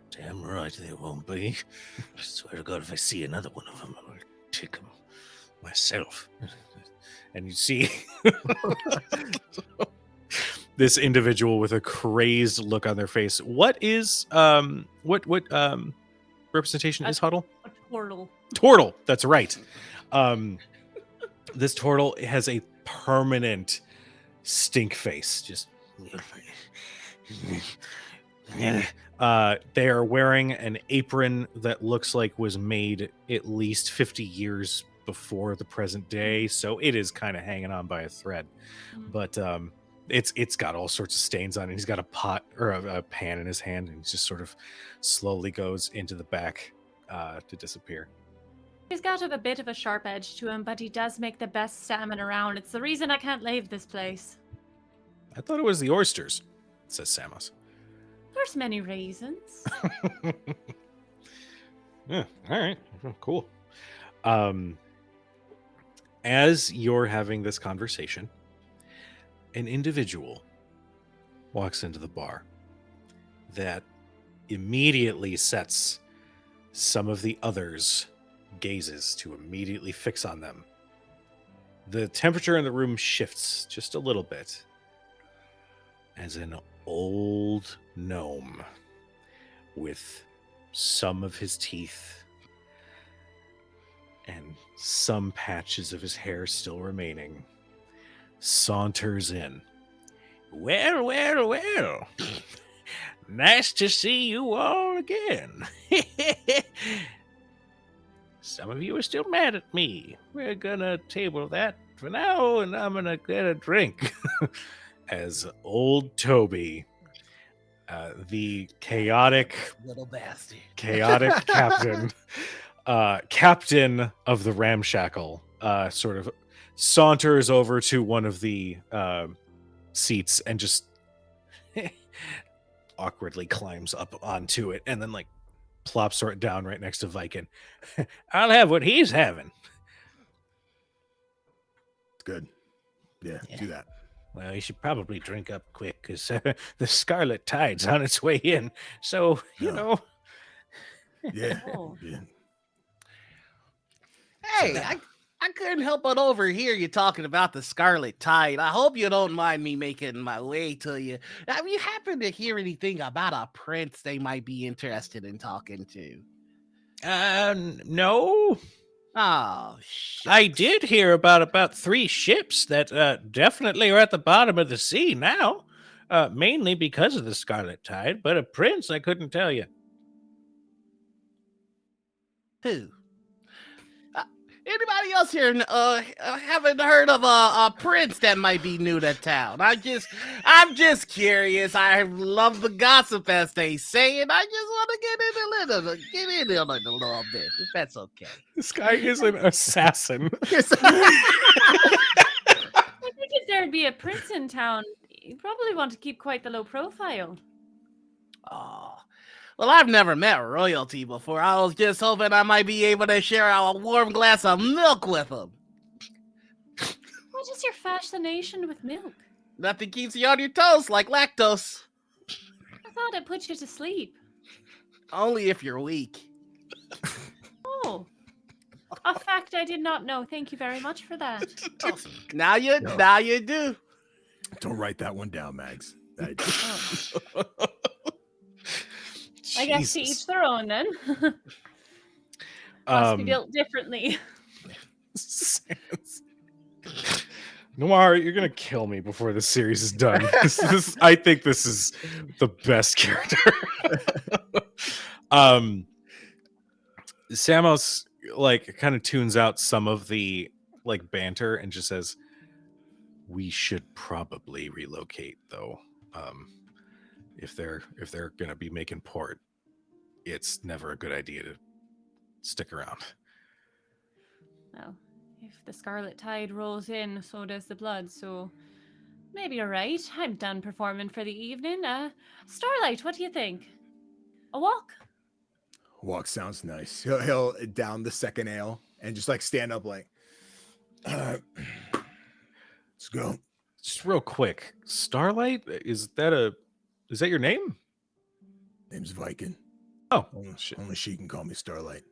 Damn right there won't be. I swear to God, if I see another one of them, I'm gonna kick him myself. And you see this individual with a crazed look on their face. What is what representation is Huddle? A turtle. Turtle. That's right. This turtle has a permanent stink face. Just They are wearing an apron that looks like was made at least 50 years before the present day, so it is kind of hanging on by a thread. But it's got all sorts of stains on it. He's got a pot or a pan in his hand, and he just sort of slowly goes into the back to disappear. He's got a bit of a sharp edge to him, but he does make the best salmon around. It's the reason I can't leave this place. I thought it was the oysters, says Samos. There's many reasons. Yeah, all right, cool. As you're having this conversation, an individual walks into the bar that immediately sets some of the others' gazes to immediately fix on them. The temperature in the room shifts just a little bit as an old gnome with some of his teeth and some patches of his hair still remaining saunters in. Well, well, well. Nice to see you all again. Some of you are still mad at me. We're gonna table that for now, and I'm gonna get a drink. As old Toby, the chaotic Little bastard. captain, captain of the ramshackle, sort of saunters over to one of the seats and just awkwardly climbs up onto it and then like plops right down right next to Viking. I'll have what he's having. Good. Yeah, Yeah. do that. Well, you should probably drink up quick because the Scarlet Tide's on its way in. So, you No. know. Yeah. Oh. yeah. Hey, I couldn't help but overhear you talking about the Scarlet Tide. I hope you don't mind me making my way to you. Have you happened to hear anything about a prince they might be interested in talking to? No. Oh, shit. I did hear about 3 ships that definitely are at the bottom of the sea now, mainly because of the Scarlet Tide. But a prince, I couldn't tell you. Who? Anybody else here haven't heard of a prince that might be new to town? I'm just curious. I love the gossip, as they say, and I just want to get in a little bit, if that's okay. This guy is an assassin. I think if there'd be a prince in town, you'd probably want to keep quite the low profile. Oh, well, I've never met royalty before. I was just hoping I might be able to share a warm glass of milk with them. What is your fascination with milk? Nothing keeps you on your toes like lactose. I thought it put you to sleep. Only if you're weak. Oh, a fact I did not know. Thank you very much for that. Now you do. Don't write that one down, Mags. Oh. I guess to Jesus. each their own then. Must be Um, built differently. Noir, you're gonna kill me before this series is done. I think this is the best character. Samos like kind of tunes out some of the like banter and just says, "We should probably relocate, though. If they're gonna be making port, it's never a good idea to stick around." Well, if the Scarlet Tide rolls in, so does the blood, so maybe you're right. I'm done performing for the evening. Starlight, what do you think? A walk? Walk sounds nice. He'll down the second ale and just like stand up like, let's go. Just real quick, Starlight, is that your name? Name's Viking. Oh, Only, shit. only she can call me Starlight.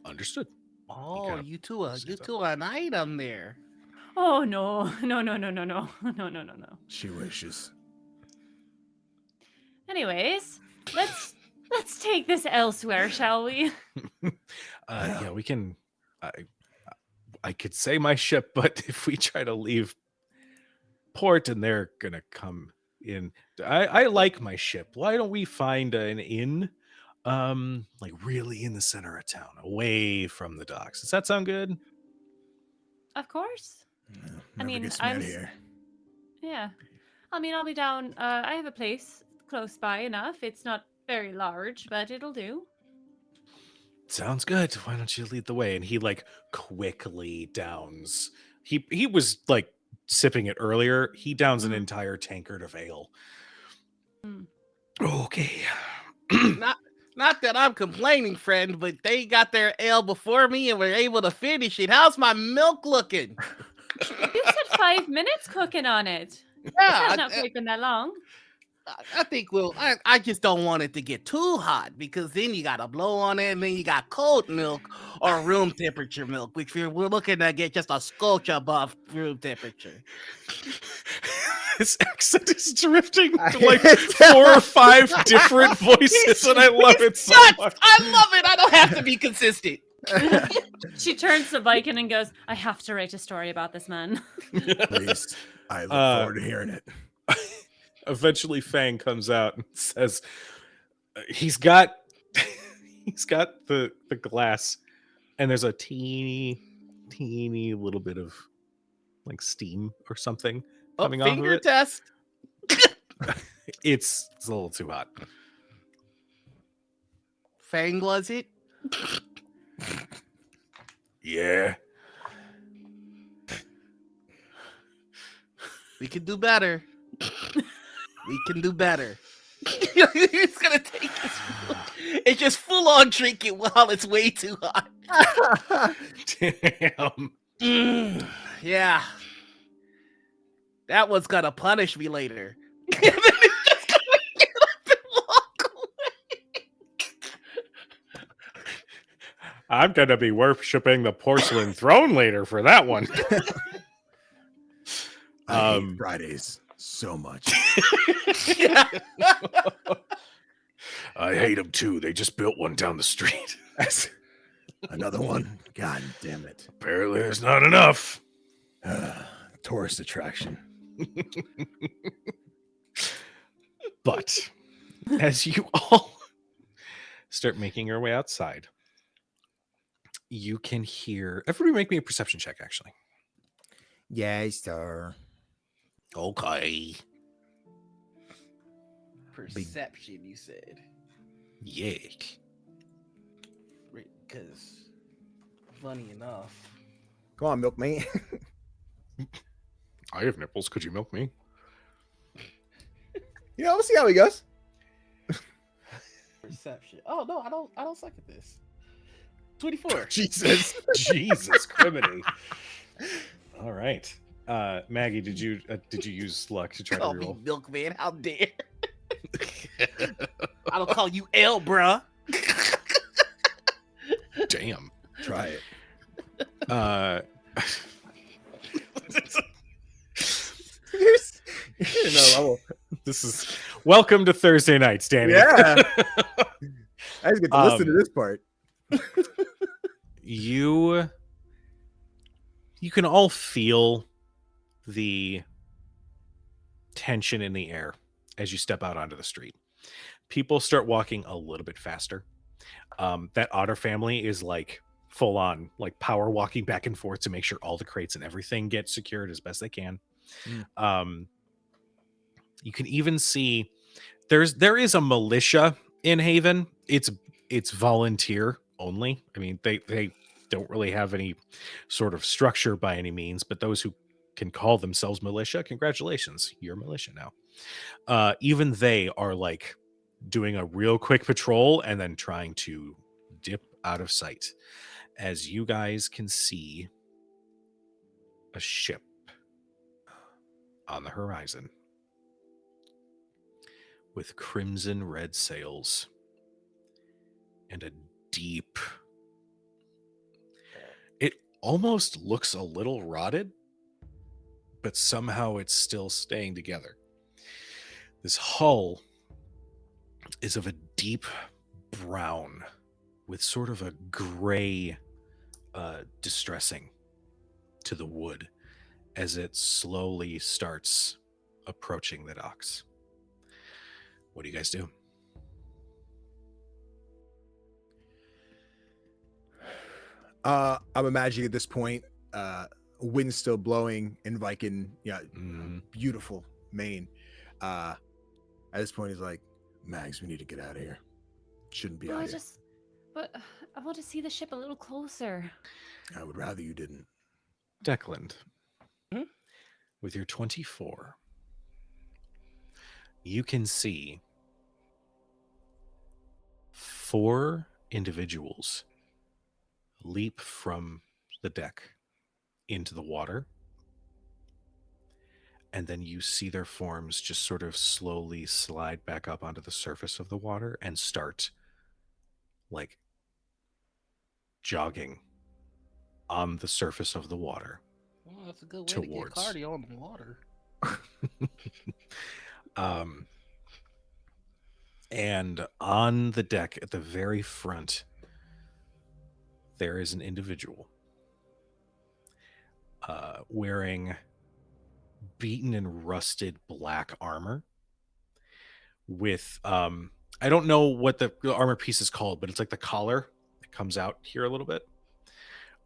Understood. Oh, kinda you two says that. an item there. Oh no. No. She wishes. Anyways, let's take this elsewhere, shall we? Yeah, we can. I could say my ship, but if we try to leave port and they're gonna come in. I like my ship. Why don't we find an inn, like really in the center of town, away from the docks? Does that sound good? Of course. Never mean, gets me out of here. Yeah. I mean, I'll be down. I have a place close by enough. It's not very large, but it'll do. Sounds good. Why don't you lead the way? And he like quickly downs. He was like sipping it earlier. He downs an Mhm. entire tankard of ale. Mm. Okay. Not that I'm complaining, friend, but they got their ale before me and were able to finish it. How's my milk looking? You said 5 minutes cooking on it. Yeah, That's not quite been that long. I think I just don't want it to get too hot because then you got to blow on it and then you got cold milk or room temperature milk, which we're looking to get just a scotch above room temperature. His accent is drifting to like 4 or 5 different voices, and I love it so much. I love it. I don't have to be consistent. She turns to Viking and goes, I have to write a story about this man. Please, I look forward to hearing it. Eventually, Fang comes out and says, "He's got the glass, and there's a teeny little bit of like steam or something coming off of Finger it. test. It's a little too hot." Fang was it? Yeah. We can do better. We can do better. It's gonna take us. It's just full on drinking while it's way too hot. Damn. Yeah. That one's gonna punish me later. And then it's just gonna get up and walk away. I'm gonna be worshipping the porcelain throne later for that one. I hate Fridays so much. Yeah. I hate them too. They just built one down the street. Another one. God damn it. Apparently, there's not enough. Tourist attraction. But as you all start making your way outside, you can hear. Everybody, make me a perception check. Actually, Yes, sir. okay. Perception, you said. Yeah. Because, funny enough. Come on, milk me. I have nipples. Could you milk me? We'll see how he goes. Perception. Oh no, I don't suck at this. 24. Jesus. Jesus, criminy. All right. Maggie, did you use luck to try Call to me roll? milkman. How dare? I don't call you L, bruh. Damn. Try it. No, This is welcome to Thursday nights, Danny. yeah. I just get to listen to this part. You can all feel the tension in the air as you step out onto the street. People start walking a little bit faster. That Otter family is like full on like power walking back and forth to make sure all the crates and everything get secured as best they can. You can even see there is a militia in Haven. It's volunteer only. I mean, they don't really have any sort of structure by any means, but those who can call themselves militia, congratulations, you're militia now. Even they are like doing a real quick patrol and then trying to dip out of sight. As you guys can see a ship on the horizon with crimson red sails and a deep, it almost looks a little rotted, but somehow it's still staying together. This hull is of a deep brown with sort of a gray distressing to the wood as it slowly starts approaching the docks. What do you guys do? I'm imagining at this point, wind's still blowing and Viking, beautiful mane. At this point, he's like, Mags, we need to get out of here. Shouldn't be out here. But I want to see the ship a little closer. I would rather you didn't. Declan, with your 24, you can see 4 individuals leap from the deck into the water, and then you see their forms just sort of slowly slide back up onto the surface of the water and start like jogging on the surface of the water. Well, that's a good way to get Towards. cardio on the water. And on the deck at the very front, there is an individual wearing beaten and rusted black armor with I don't know what the armor piece is called, but it's like the collar that comes out here a little bit.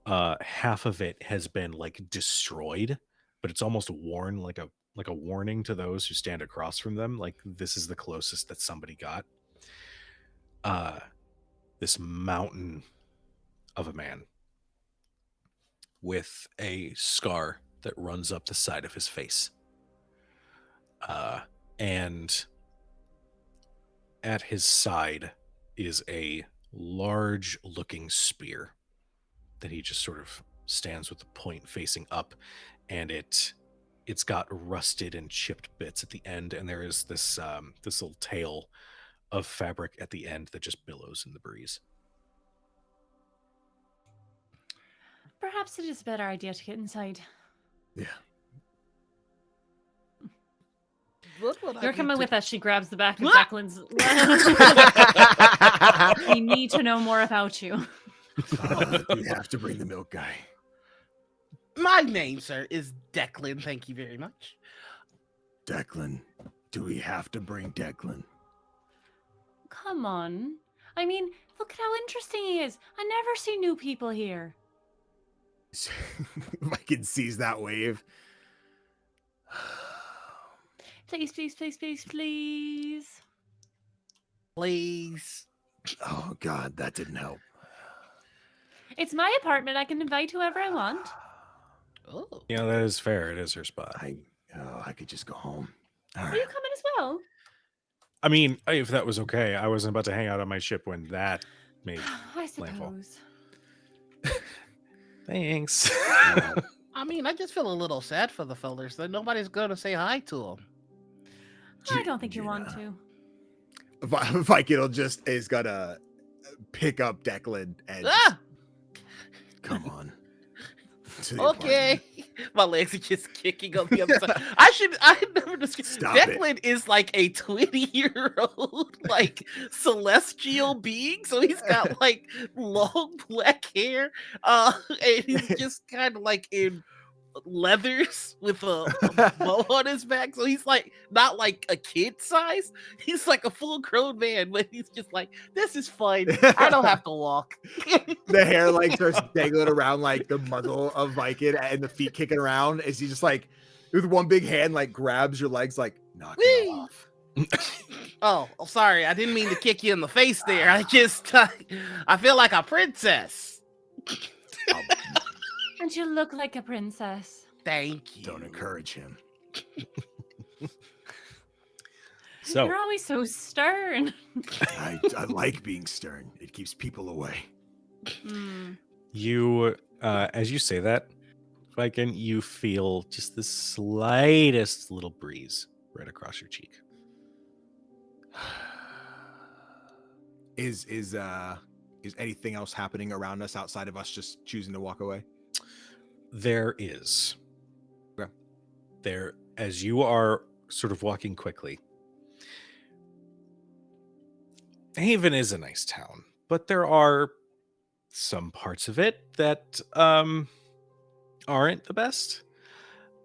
Half of it has been like destroyed, but it's almost worn like a warning to those who stand across from them, like this is the closest that somebody got. This mountain of a man with a scar that runs up the side of his face. And at his side is a large looking spear that he just sort of stands with the point facing up, and it's got rusted and chipped bits at the end, and there is this this little tail of fabric at the end that just billows in the breeze. Perhaps it is a better idea to get inside. Yeah. You're coming with us. She grabs the back of What? Declan's. We need to know more about you. You have to bring the milk guy. My name, sir, is Declan. Thank you very much. Declan. Do we have to bring Declan? Come on. I mean, look at how interesting he is. I never see new people here. Viking sees that wave. Please, please, please, please, please. Please. Oh God, that didn't help. It's my apartment. I can invite whoever I want. Oh. Yeah, that is fair. It is her spot. I could just go home. All Are right. you coming as well? I mean, if that was okay, I wasn't about to hang out on my ship when that made I landfall. suppose. Thanks. I mean, I just feel a little sad for the fellas that nobody's going to say hi to them. I don't think you want to. Viking is gonna pick up Declan and Ah! come on. to the Okay. apartment. My legs are just kicking on the other side. I never described. Stop it. Declan is like a 20-year-old, like celestial being. So he's got like long black hair. And he's just kind of like in leathers with a bow on his back. So he's like not like a kid size. He's like a full grown man, but he's just like, this is fun. I don't have to walk. The hair like starts dangling around like the muzzle of Viking and the feet kicking around as he just like with one big hand like grabs your legs like knock it Whee! off. Oh, sorry. I didn't mean to kick you in the face there. I feel like a princess. And you look like a princess. Thank you. Don't encourage him. So You're always so stern. I like being stern. It keeps people away. you, as you say that, Viking, you feel just the slightest little breeze right across your cheek. Is anything else happening around us outside of us just choosing to walk away? There is. Okay. There, as you are sort of walking quickly. Haven is a nice town, but there are some parts of it that aren't the best.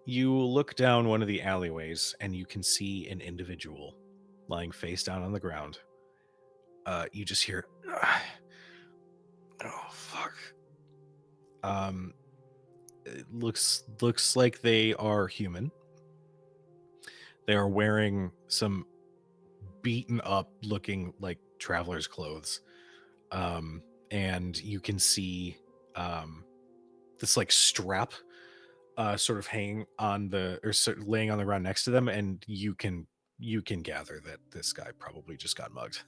You look down one of the alleyways and you can see an individual lying face down on the ground. You just hear, oh fuck. It looks like they are human. They are wearing some beaten up looking like traveler's clothes. And you can see this like strap sort of hanging on laying on the ground next to them, and you can gather that this guy probably just got mugged.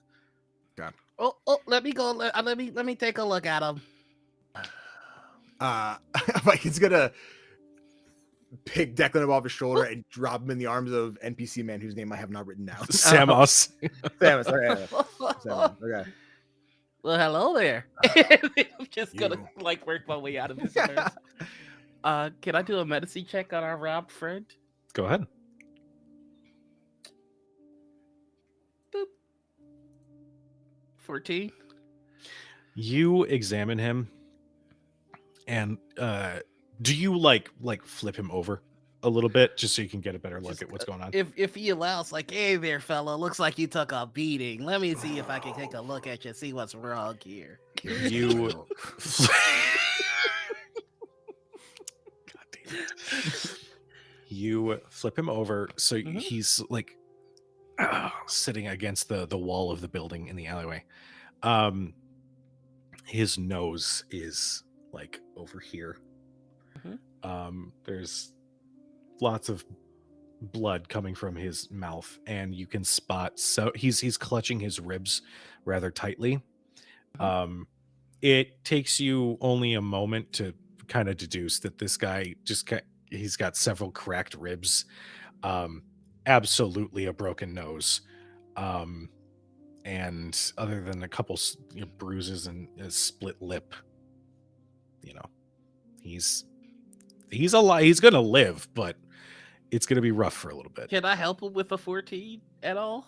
Oh, let me go. Let me take a look at him. Viking's gonna pick Declan up off his shoulder and drop him in the arms of NPC man whose name I have not written down. Samos. Samus, okay. Samus, okay. Well, hello there. I'm just gonna like work my way out of this. Can I do a medicine check on our robbed friend? Go ahead. Boop. 14. You examine him, and do you like flip him over a little bit just so you can get a better look at what's going on? If he allows, like, hey there, fella, looks like you took a beating. Let me see if I can take a look at you, see what's wrong here. You God damn it. You flip him over so he's like sitting against the wall of the building in the alleyway. His nose is like over here. There's lots of blood coming from his mouth, and you can spot, so he's clutching his ribs rather tightly. It takes you only a moment to kind of deduce that this guy he's got several cracked ribs, absolutely a broken nose, and other than a couple bruises and a split lip, he's alive. He's gonna live, but it's gonna be rough for a little bit. Can I help him with a 14 at all?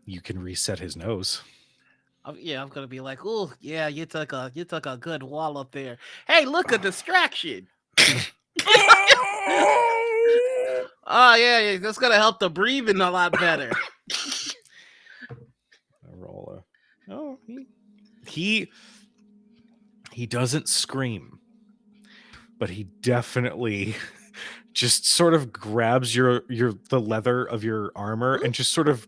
You can reset his nose. I'm gonna be like, oh yeah, you took a good wallop there. Hey, look, a distraction. Oh yeah, that's gonna help the breathing a lot better. He doesn't scream, but he definitely just sort of grabs the leather of your armor and just sort of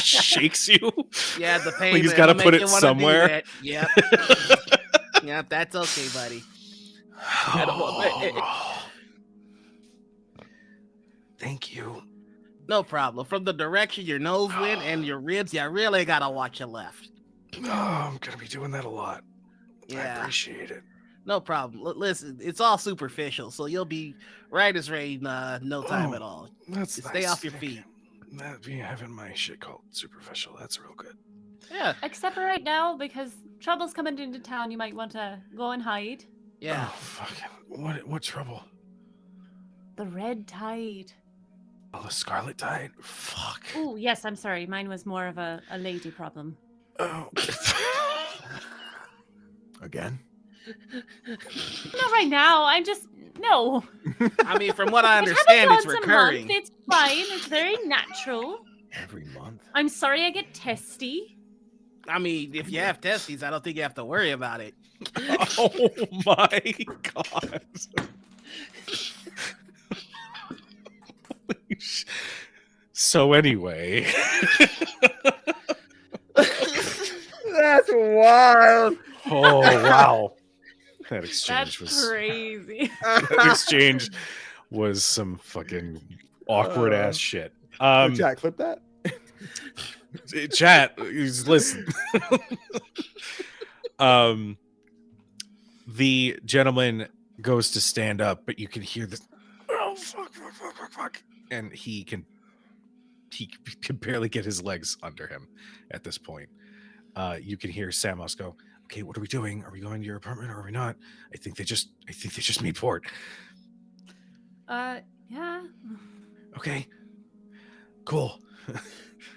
shakes you. Yeah, the pain. Like he's got to put it somewhere. Yep. Yep, that's okay, buddy. Thank you. No problem. From the direction your nose went and your ribs, you really gotta watch your left. Oh, I'm gonna be doing that a lot. Yeah. I appreciate it. No problem. Listen, it's all superficial, so you'll be right as rain, no time at all. That's Stay off your feet. That be having my shit called superficial. That's real good. Yeah. Except for right now, because trouble's coming into town, you might want to go and hide. Yeah. Oh, fucking what trouble? The red tide. Oh, the Scarlet Tide? Fuck. Oh, yes, I'm sorry. Mine was more of a lady problem. Oh. Again? Not right now. I'm just no. I mean, from what I understand, it's recurring. Month. It's fine. It's very natural. Every month? I'm sorry I get testy. I mean, if you have testes, I don't think you have to worry about it. Oh my god. So anyway. That's wild. Oh wow. That exchange That's was crazy. that exchange was some fucking awkward ass shit. Chat, clip that. Chat, listen. The gentleman goes to stand up, but you can hear this. Oh fuck, and he can barely get his legs under him at this point. You can hear Samos go, "Okay, what are we doing? Are we going to your apartment or are we not? I think they just made port." Yeah. Okay, cool.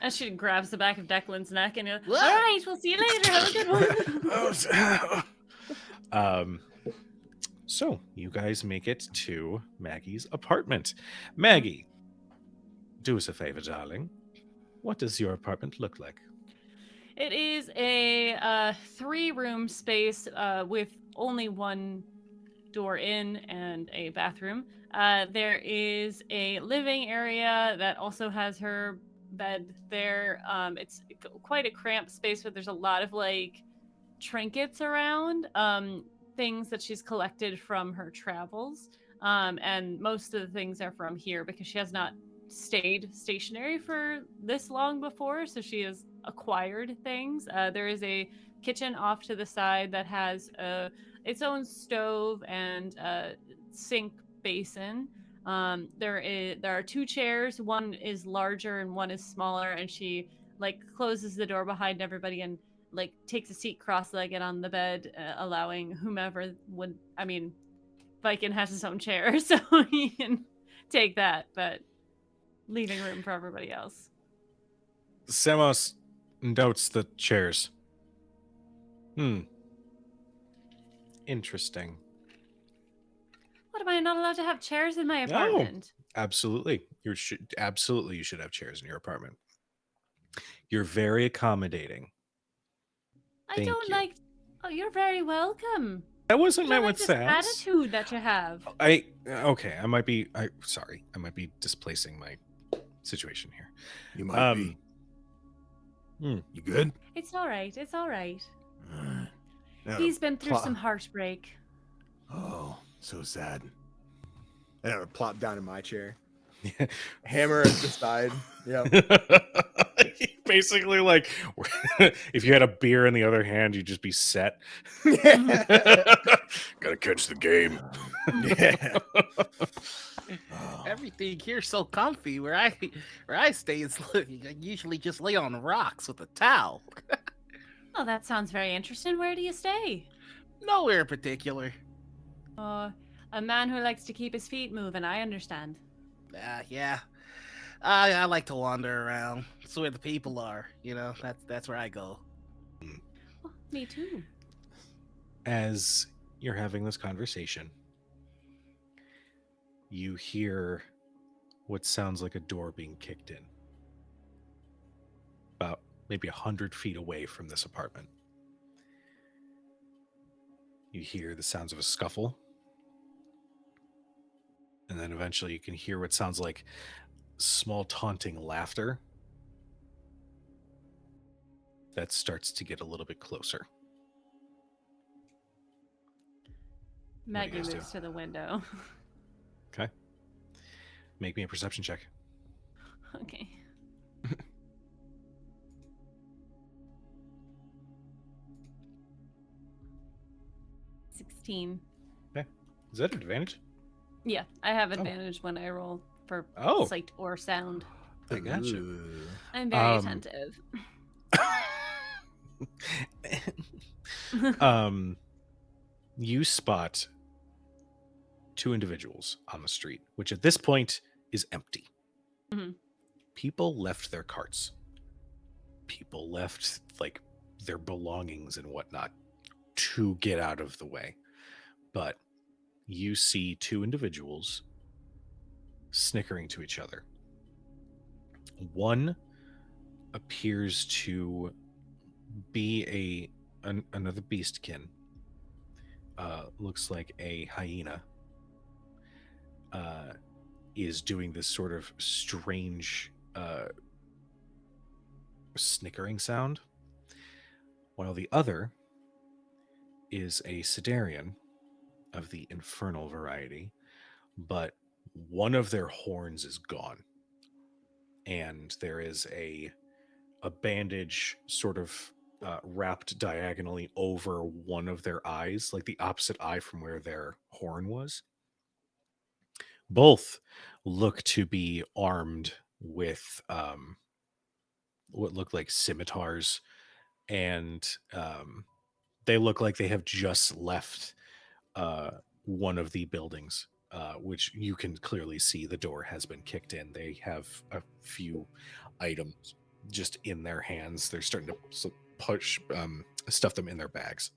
And she grabs the back of Declan's neck and goes, all What? right, we'll see you later. Have a good one. So you guys make it to Maggie's apartment. Maggie, Do us a favor, darling. What does your apartment look like? It is a 3-room space with only one door in and a bathroom. There is a living area that also has her bed there. It's quite a cramped space, but there's a lot of like trinkets around, things that she's collected from her travels. And most of the things are from here because she has not stayed stationary for this long before, so she has acquired things. There is a kitchen off to the side that has its own stove and sink basin. There are 2 chairs. One is larger and one is smaller, and she like closes the door behind everybody and like takes a seat cross-legged on the bed, allowing whomever would. I mean, Viking has his own chair, so he can take that, but leaving room for everybody else. Samos notes the chairs. Interesting. What, am I not allowed to have chairs in my apartment? Absolutely. You should have chairs in your apartment. You're very accommodating. I Thank don't you. like. Oh, you're very welcome. That wasn't I meant don't like with this sass. attitude that you have. Okay, I might be displacing my situation here. You might be. You good? It's all right. It's all right. Yeah, He's been through some heartbreak. Oh, so sad. And I would plop down in my chair. Hammer at the side. Yeah. Basically, like, if you had a beer in the other hand, you'd just be set. Gotta catch the game. Yeah. Everything here's so comfy. Where I stay is I usually just lay on rocks with a towel. Oh, that sounds very interesting. Where do you stay? Nowhere in particular. A man who likes to keep his feet moving. I understand. Yeah. I like to wander around. That's where the people are. You know, that's where I go. Oh, me too. As you're having this conversation, you hear what sounds like a door being kicked in. About maybe 100 feet away from this apartment. You hear the sounds of a scuffle. And then eventually you can hear what sounds like small taunting laughter. That starts to get a little bit closer. Maggie guys do? moves to the window. Okay. Make me a perception check. Okay. $16. Okay. Is that an advantage? Yeah, I have advantage when I roll for Oh. sight or sound. I gotcha. Ooh. I'm very attentive. You spot 2 individuals on the street, which at this point is empty. Mhm. People left their carts. People left like their belongings and whatnot to get out of the way. But you see 2 individuals snickering to each other. One appears to be another beastkin. Looks like a hyena. Is doing this sort of strange snickering sound, while the other is a Sidarian of the infernal variety, but one of their horns is gone, and there is a bandage sort of wrapped diagonally over one of their eyes, like the opposite eye from where their horn was. Both look to be armed with what look like scimitars, and they look like they have just left one of the buildings, which you can clearly see the door has been kicked in. They have a few items just in their hands. They're starting to push stuff them in their bags.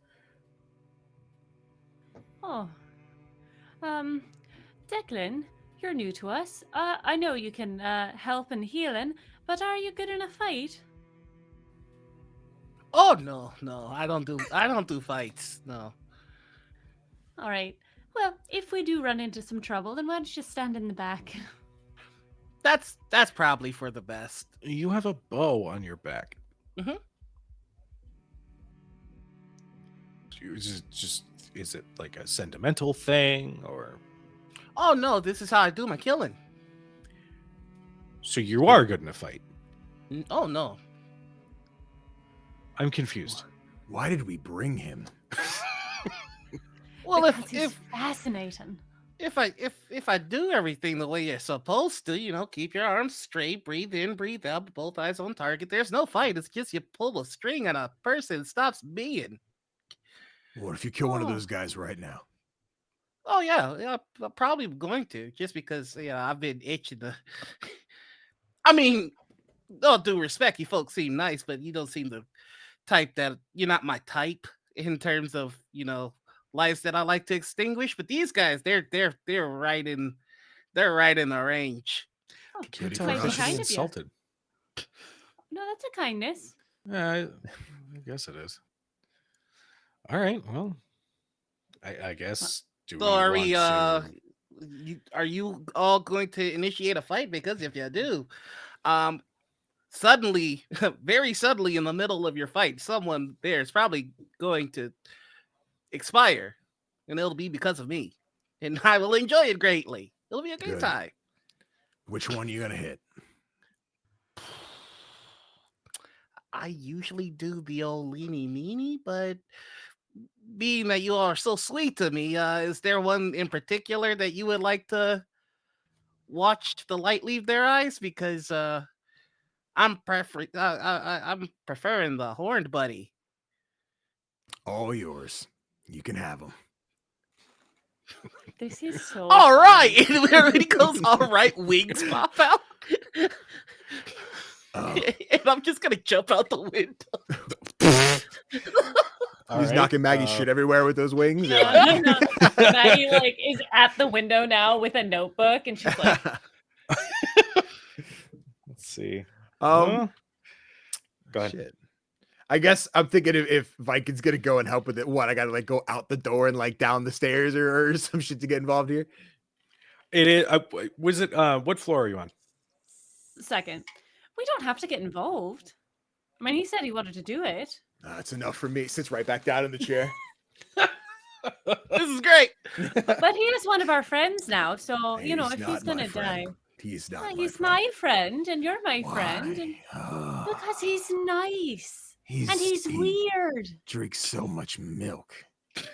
Oh. Declan, you're new to us. I know you can help in healing, but are you good in a fight? Oh no, I don't do fights. No. All right. Well, if we do run into some trouble, then why don't you stand in the back? That's probably for the best. You have a bow on your back. Mhm. Is it like a sentimental thing, or Oh no, this is how I do my killing. so you are good in a fight? Oh no. I'm confused. Why did we bring him? Well, Because he's if fascinating. if I do everything the way you're supposed to, keep your arms straight, breathe in, breathe out, both eyes on target. There's no fight. It's just you pull a string and a person stops being. What if you kill one of Oh. those guys right now? Oh yeah, I'm probably going to, just because I've been itching to. I mean, all due respect, you folks seem nice, but you don't seem the type that you're not my type in terms of lives that I like to extinguish. But these guys, they're right in the range. Oh, Goody Can't tell if might I be should be kind of you. insulted. No, that's a kindness. I guess it is. All right. Well, I guess. Do So we are want we? to? Are you all going to initiate a fight? Because if you do, um, suddenly, very suddenly, in the middle of your fight, someone there is probably going to expire, and it'll be because of me, and I will enjoy it greatly. It'll be a great Good. time. Which one are you gonna hit? I usually do the old leany meanie, but being that you all are so sweet to me, is there one in particular that you would like to watch the light leave their eyes? Because I'm preferring the horned buddy. All yours. You can have them. This is so. All right, funny. and when he goes, all right, wings pop out, Oh. and I'm just gonna jump out the window. All He's right, knocking Maggie's shit everywhere with those wings. or Yeah, like- no. Maggie is at the window now with a notebook, and she's like, Let's see. um, Go ahead. shit. I guess I'm thinking if Viking's gonna go and help with it, what I gotta like go out the door and like down the stairs or some shit to get involved here. It is. Was it? What floor are you on? second. We don't have to get involved. I mean, he said he wanted to do it. That's enough for me. Sits right back down in the chair. This is great. But he is one of our friends now, so if not he's my gonna friend. die, He's not. well, my he's friend. my friend, and you're my friend, and Why? because he's nice and he's he weird. drinks so much milk. Well,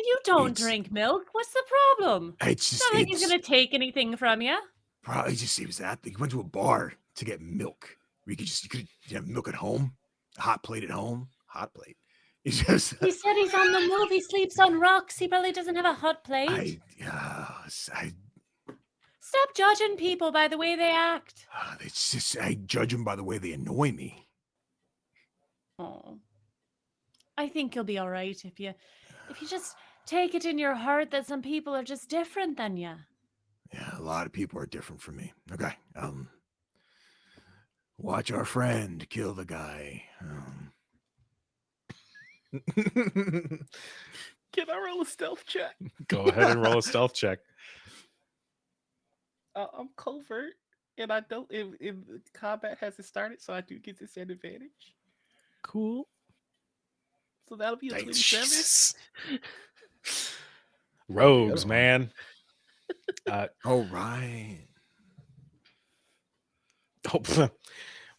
you don't It's- drink milk. What's the problem? It's It's just not like he's it's gonna take anything from you. probably just he was at he went to a bar to get milk. Where you could have milk at home, a hot plate at home, hot plate. It's just He said he's on the move. He sleeps on rocks. He probably doesn't have a hot plate. I Stop judging people by the way they act. it's just I judge them by the way they annoy me. Oh, I think you'll be all right if you just take it in your heart that some people are just different than you. Yeah, a lot of people are different from me. Okay, watch our friend kill the guy. Can I roll a stealth check? Go ahead and roll a stealth check. I'm covert, and I don't. If combat hasn't started, so I do get this advantage. Cool. So that'll be a Hey, 27. Jesus. Rogues, Good one. man. Oh right. Oh,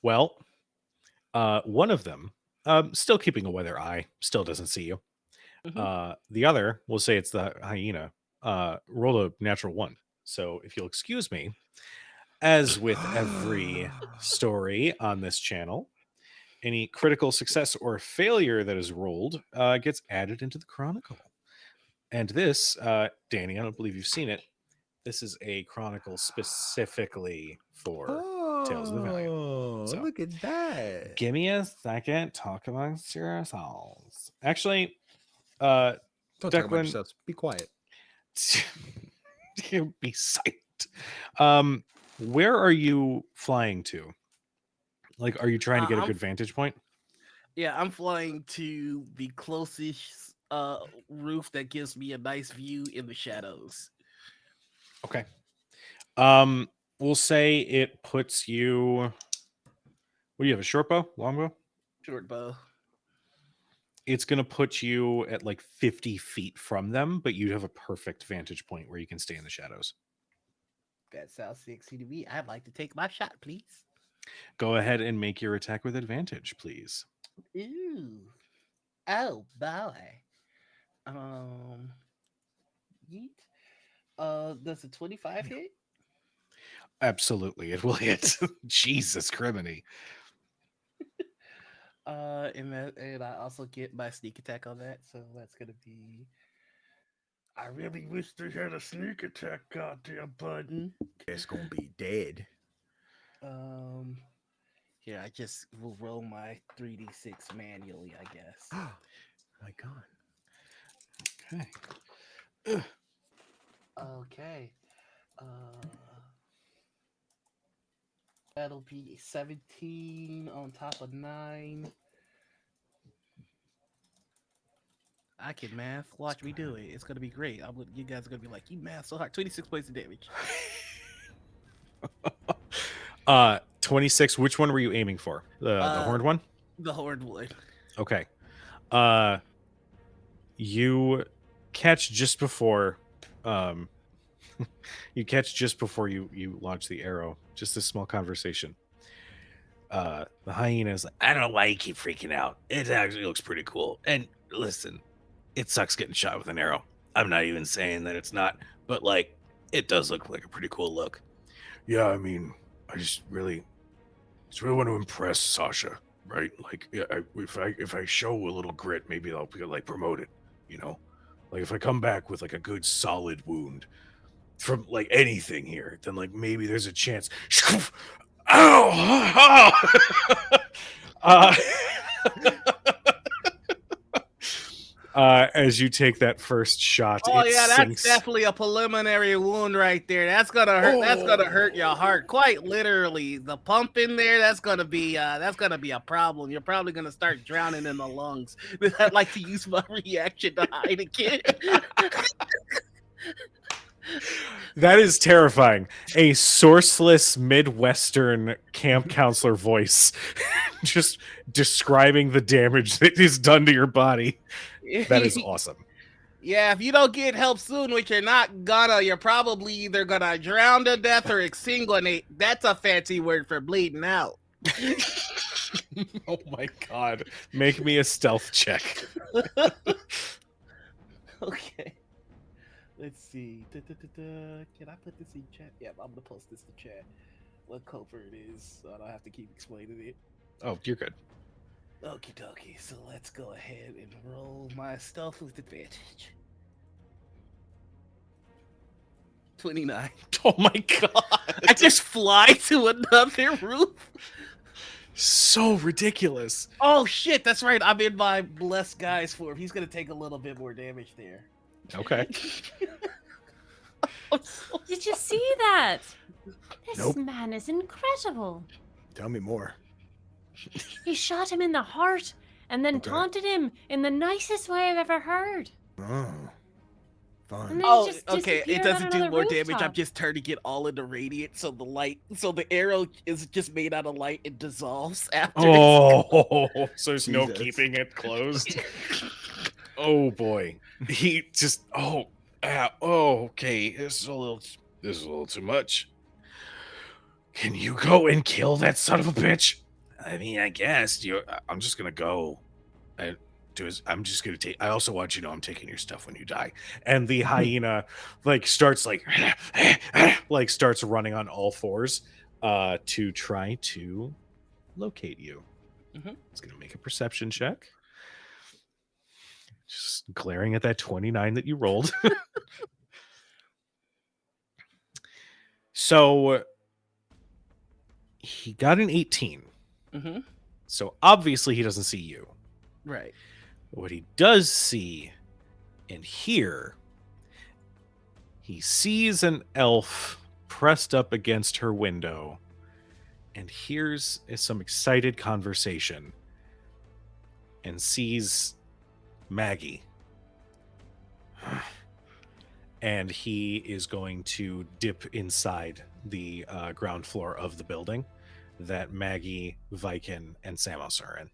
well, one of them, still keeping a weather eye, still doesn't see you. The other, we'll say it's the hyena, rolled a natural one. So if you'll excuse me, as with every story on this channel, any critical success or failure that is rolled gets added into the chronicle. And this, Danny, I don't believe you've seen it. This is a chronicle specifically for Tales of the Valiant. Oh, So, look at that. Give me a second. Talk amongst yourselves. Actually, Don't talk about Declan- yourselves. Be quiet. Be silent. Where are you flying to? Like, are you trying to get a I'm good vantage point? Yeah, I'm flying to the closest roof that gives me a nice view in the shadows. Okay. We'll say it puts you. What do you have? A short bow? Long bow? Short bow. It's going to put you at like 50 feet from them, but you have a perfect vantage point where you can stay in the shadows. That sounds sexy to me. I'd like to take my shot, please. Go ahead and make your attack with advantage, please. Ooh. Oh boy. Um yeet. Does a 25 hit? Absolutely, it will hit. Jesus criminy. And I also get my sneak attack on that, so that's gonna be. I really wish they had a sneak attack, goddamn button. It's gonna be dead. Um, Here I just will roll my 3d6 manually, I guess. My God. Okay. Okay. Uh, that'll be 17 on top of 9. I can math. Watch me do it. It's gonna be great. You guys are gonna be like, you math so hard. 26 points of damage. 26. Which one were you aiming for? The horned one? The horned one. Okay. You catch just before you launch the arrow. Just a small conversation. The hyena is like, I don't know why you keep freaking out. It actually looks pretty cool. And listen, it sucks getting shot with an arrow. I'm not even saying that it's not, but like, it does look like a pretty cool look. Yeah, I mean, I just really want to impress Sasha, right? Like, yeah, if I show a little grit, maybe I'll be like promoted, you know? Like if I come back with like a good solid wound from like anything here, then like maybe there's a chance. Ow! As you take that first shot, Oh it yeah, sinks. that's definitely a preliminary wound right there. That's gonna hurt. That's gonna hurt your heart, quite literally. The pump in there, that's gonna be a problem. You're probably gonna start drowning in the lungs. I'd like to use my reaction to hide again. That is terrifying. A sourceless Midwestern camp counselor voice just describing the damage that is done to your body. That is awesome. Yeah, if you don't get help soon, which you're not gonna, you're probably either gonna drown to death or exsanguinate. That's a fancy word for bleeding out. Oh my God. Make me a stealth check. Okay. Let's see. Can I put this in chat? Yeah, I'm gonna post this in chat. What covert it is, so I don't have to keep explaining it. Oh, you're good. Okie dokie. So let's go ahead and roll my stealth with advantage. 29. Oh my God. I just fly to another roof. So ridiculous. Oh shit, that's right. I'm in my blessed guy's form. He's gonna take a little bit more damage there. Okay. Did you see that? This Nope. man is incredible. Tell me more. He shot him in the heart and then Okay. taunted him in the nicest way I've ever heard. Oh, And fun. then Oh, he just okay. It disappeared doesn't on do another more damage. rooftop. I'm just turning it all into radiant, so the arrow is just made out of light and dissolves after. Oh, so there's no Jesus. keeping it closed. Oh boy. He just okay. This is a little too much. Can you go and kill that son of a bitch? I mean, I guess I'm just gonna go. I'm just gonna take. I also want you to know I'm taking your stuff when you die. And the hyena starts starts running on all fours to try to locate you. Mhm. It's gonna make a perception check. Just glaring at that 29 that you rolled. So he got an 18. Mm-hmm. So obviously he doesn't see you. Right. What he does see and hear, he sees an elf pressed up against her window and hears some excited conversation and sees Maggie. And he is going to dip inside the ground floor of the building that Maggie, Viken, and Samos are in.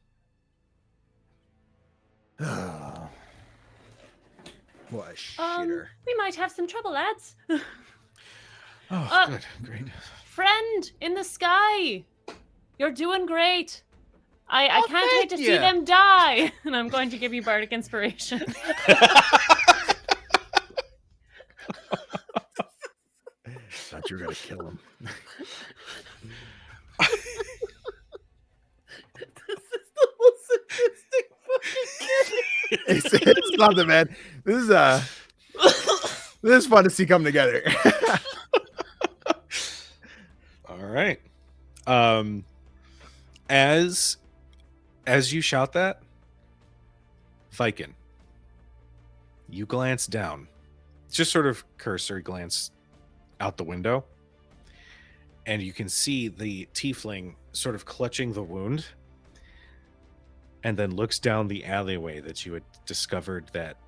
What a shitter. We might have some trouble, lads. Oh, good. Great. Friend in the sky. You're doing great. I can't wait to see them die. And I'm going to give you bardic inspiration. Thought you were gonna kill him. This is the most sadistic fucking kid. It's something, man. This is fun to see come together. All right. As you shout that, Viken, you glance down. Just sort of cursory glance out the window. And you can see the tiefling sort of clutching the wound. And then looks down the alleyway that you had discovered that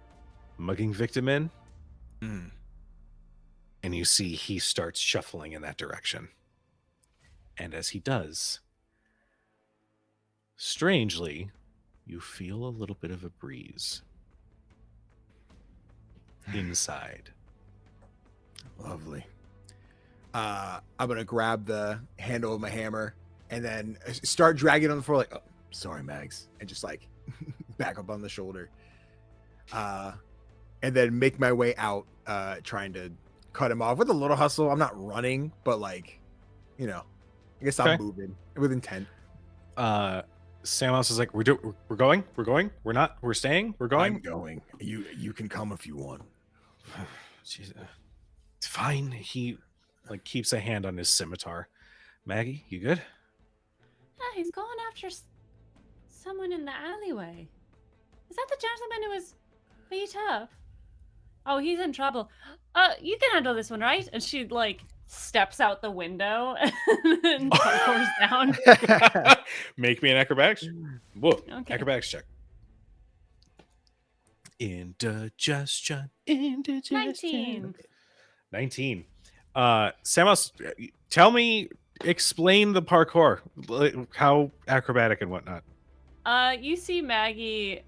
mugging victim in. Mm. And you see he starts shuffling in that direction. And as he does, strangely, you feel a little bit of a breeze inside. Lovely. I'm gonna grab the handle of my hammer and then start dragging on the floor like, oh, sorry, Mags, and just like back up on the shoulder. And then make my way out, trying to cut him off with a little hustle. I'm not running, but like, you know, I guess I'm moving with intent. Samos is like, we're going, we're staying, we're going. I'm going. You can come if you want. Jeez, it's fine. He like keeps a hand on his scimitar. Maggie, you good? Yeah, he's going after someone in the alleyway. Is that the gentleman who was beat up? Oh, he's in trouble. You can handle this one, right? And she like steps out the window and parkours down. Make me an acrobatics. Whoa, Okay. acrobatics check. Indigestion. 19. 19. Samos, explain the parkour, like, how acrobatic and whatnot. You see Maggie,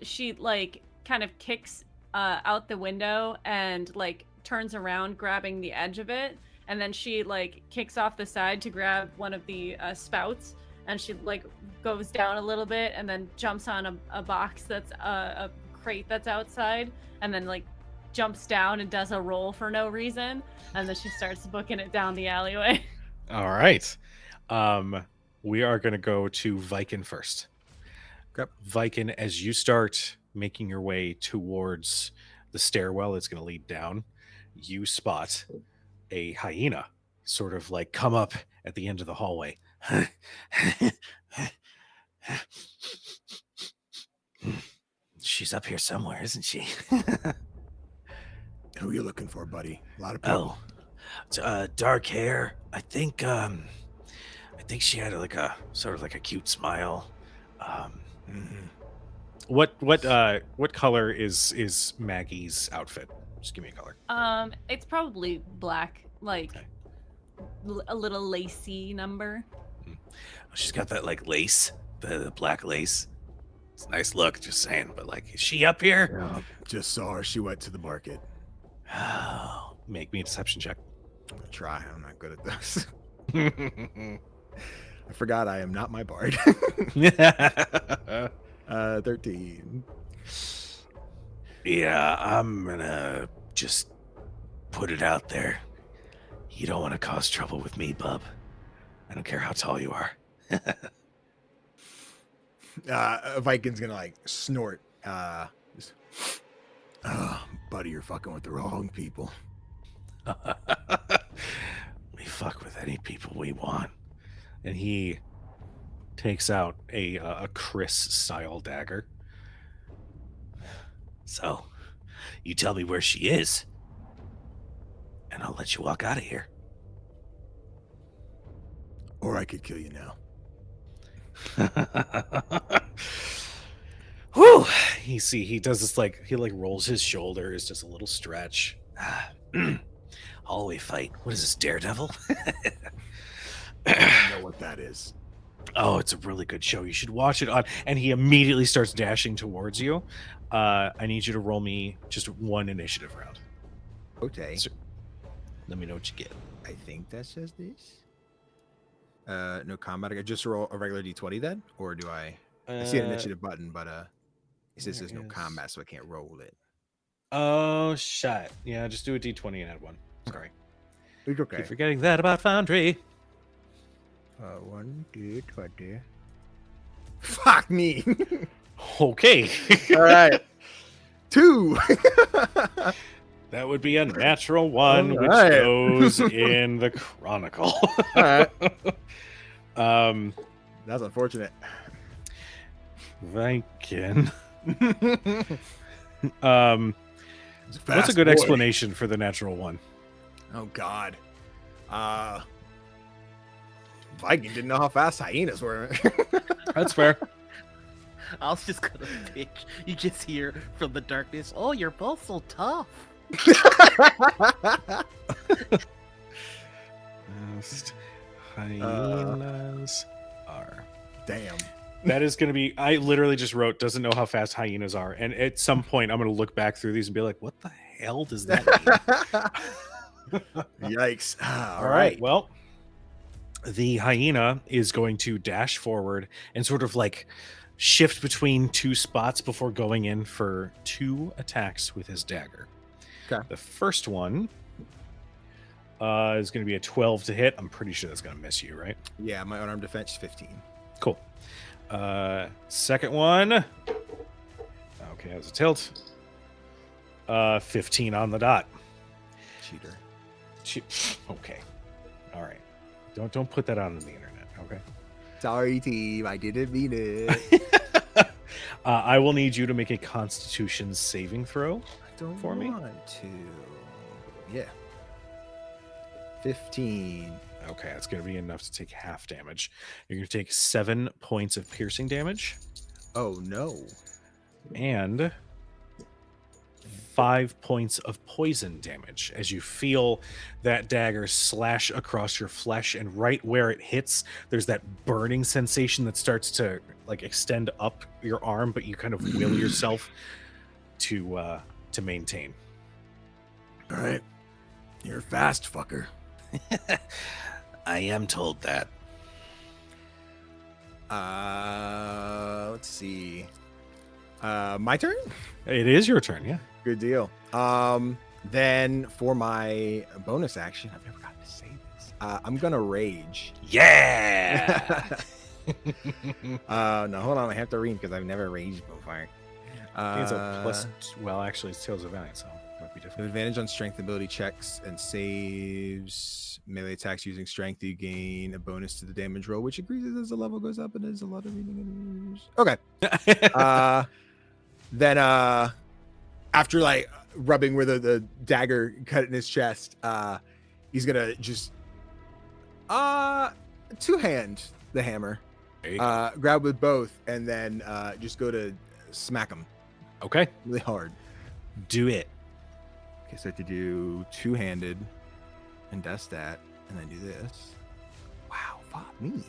she like kind of kicks out the window and like turns around grabbing the edge of it, and then she like kicks off the side to grab one of the spouts, and she like goes down a little bit and then jumps on a box that's a crate that's outside, and then like jumps down and does a roll for no reason, and then she starts booking it down the alleyway. All right. We are going to go to Viken first. Okay. Viken, as you start making your way towards the stairwell that's going to lead down, you spot a hyena sort of like come up at the end of the hallway. She's up here somewhere, isn't she? Who are you looking for, buddy? A lot of people. Dark hair. I think she had like a sort of like a cute smile. What color is Maggie's outfit? Just give me a color. It's probably black, like a little lacy number. She's got that like lace, the black lace. It's a nice look, just saying. But like, is she up here? Yeah, just saw her. She went to the market. Oh, make me a deception check. I'm gonna try. I'm not good at this. I forgot I am not my bard. 13. Yeah, I'm gonna just put it out there. You don't want to cause trouble with me, bub. I don't care how tall you are. Viken's gonna like snort. Buddy, you're fucking with the wrong people. We fuck with any people we want. And he takes out a Chris style dagger. So, you tell me where she is. and I'll let you walk out of here. Or I could kill you now. Whew. He does this he rolls his shoulders, just a little stretch. Hallway fight. What is this, Daredevil? I don't know what that is. Oh, it's a really good show. You should watch it on. And he immediately starts dashing towards you. I need you to roll me just one initiative round. Okay. So, let me know what you get. I think that says this. No combat. I just roll a regular d20 then, or do I? I see an initiative button, but it says there's no combat, so I can't roll it. Oh shit! Yeah, just do a d20 and add one. Sorry. It's okay. Keep forgetting that about Foundry. 1 d20. Fuck me. Okay. All right. 2. That would be a natural 1, All which right. goes in the Chronicle. All right. That's unfortunate. Viking. It's What's a fast good boy. explanation for the natural 1? Oh God. Viking didn't know how fast hyenas were. That's fair. I was just gonna pick. You just hear from the darkness. Oh, you're both so tough. Fast hyenas are. Damn. That is going to be. I literally just wrote, doesn't know how fast hyenas are. And at some point, I'm going to look back through these and be like, what the hell does that mean? Yikes. All right. Well, the hyena is going to dash forward and sort of shift between two spots before going in for 2 attacks with his dagger. Okay. The first one is going to be a 12 to hit. I'm pretty sure that's going to miss you, right? Yeah, my unarmed defense is 15. Cool. Second one. Okay, that's a tilt. 15 on the dot. Cheater. Okay. All right. Don't put that on the internet, okay? Sorry, team. I didn't mean it. I will need you to make a Constitution saving throw. I don't For me? want to. Yeah. 15. Okay, that's going to be enough to take half damage. You're going to take 7 points of piercing damage Oh no. and 5 points of poison damage as you feel that dagger slash across your flesh, and right where it hits, there's that burning sensation that starts to extend up your arm, but you kind of will yourself to maintain. All right. You're fast, fucker. I am told that. Let's see. My turn? It is your turn, yeah. Good deal. Then for my bonus action, I've never gotten to say this. I'm gonna rage. Yeah. No, hold on. I have to read because I've never raged before. I think it's a plus. Well, actually, it's Tales of Valiant, so it might be different. Advantage on strength ability checks and saves. Melee attacks using strength, you gain a bonus to the damage roll, which increases as the level goes up, and there's a lot of reading. Okay. Then after rubbing where the dagger cut in his chest, he's gonna just two-hand the hammer, There you go. grab with both, and then just go to smack him Okay, really hard. do it. Okay, so I have to do two-handed and dust that, and then do this. Wow, fuck me.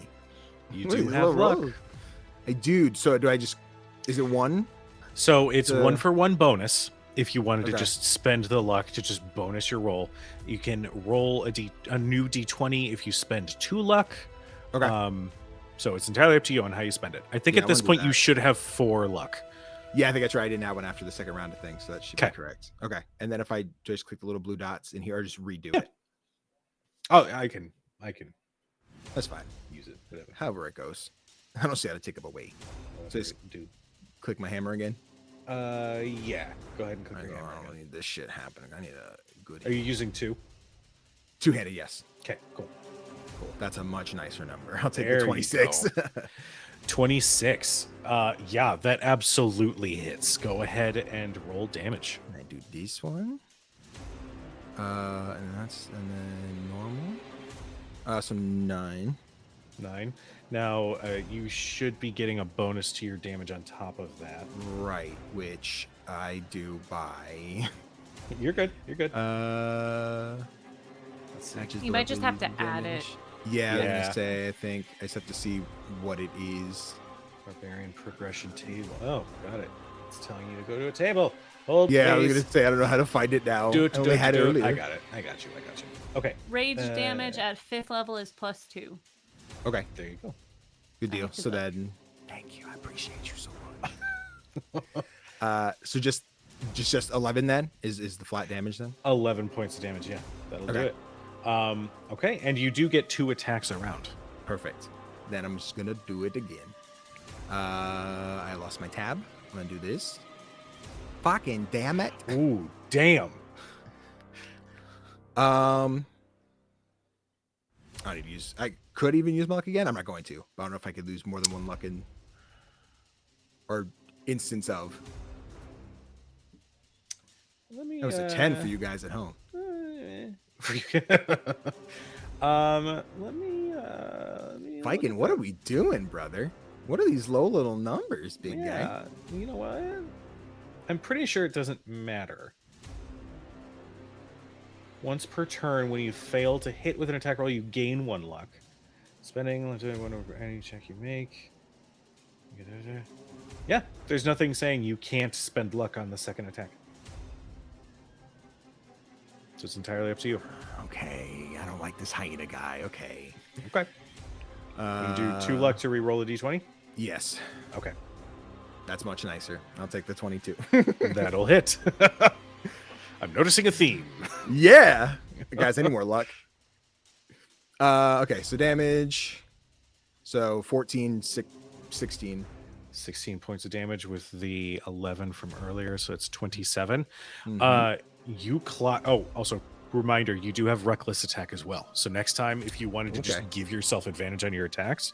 You Wait, do these have little luck. rolls. Hey, dude, so do I just, is it one? So it's The- 1-for-1 bonus. If you wanted to Okay. just spend the luck to just bonus your roll, you can roll a new d20 if you spend 2 luck. Okay. So it's entirely up to you on how you spend it. I think Yeah, at this I wanna do point you that. should have 4 luck. Yeah, I think that's right. I didn't have one after the second round of things, so that should be Okay. correct. Okay. And then if I just click the little blue dots in here, or just redo Yeah. it. Oh, I can That's fine. use it. Whatever. However it goes. I don't see how to take up a weight. So just do. click my hammer again. Yeah. Go ahead and click I your hammer. don't need this shit happening. I need a good Are you using 2? two-handed, yes. Okay, cool. Cool. That's a much nicer number. I'll take There the you 26. 26. Yeah, that absolutely hits. Go ahead and roll damage. And I do this one. and then normal. So 9. 9. Now, you should be getting a bonus to your damage on top of that. Right, which I do by. You're good. You're good. You might just have to add it. Yeah, I was Yeah. gonna say. I think I just have to see what it is. Barbarian progression table. Oh, got it. It's telling you to go to a table. Hold, Yeah, I was please. gonna say I don't know how to find it now. Do it. I only had it earlier. I got it. I got you. Okay. Rage damage at 5th level is +2. Okay, There you go. good deal. to So look. then, thank you. I appreciate you so much. So just 11 then is the flat damage then. 11 points of damage. Yeah, that'll do Okay. it. Okay, and you do get 2 attacks around. Perfect. Then I'm just gonna do it again. I lost my tab. I'm gonna do this. Fucking damn it. Ooh, damn. I could even use my luck again. I'm not going to. But I don't know if I could lose more than 1 luck in or instance of. Let me. That was a 10 for you guys at home. Let me. Viking, what are we doing, brother? What are these low little numbers, big guy? Yeah, you know what? I'm pretty sure it doesn't matter. Once per turn, when you fail to hit with an attack roll, you gain 1 luck. Spending one over any check you make. Yeah, there's nothing saying you can't spend luck on the second attack. So it's entirely up to you. Okay, I don't like this hyena guy. Okay. Okay. You can do 2 luck to re-roll a d20? Yes, Okay. that's much nicer. I'll take the 22. That'll hit. I'm noticing a theme. Yeah. Guys, any more luck? Okay, so damage. So 14, 16. 16 points of damage with the 11 from earlier, so it's 27. Mhm. You clock. Oh, also reminder, you do have reckless attack as well. So next time, if you wanted to Okay. just give yourself advantage on your attacks,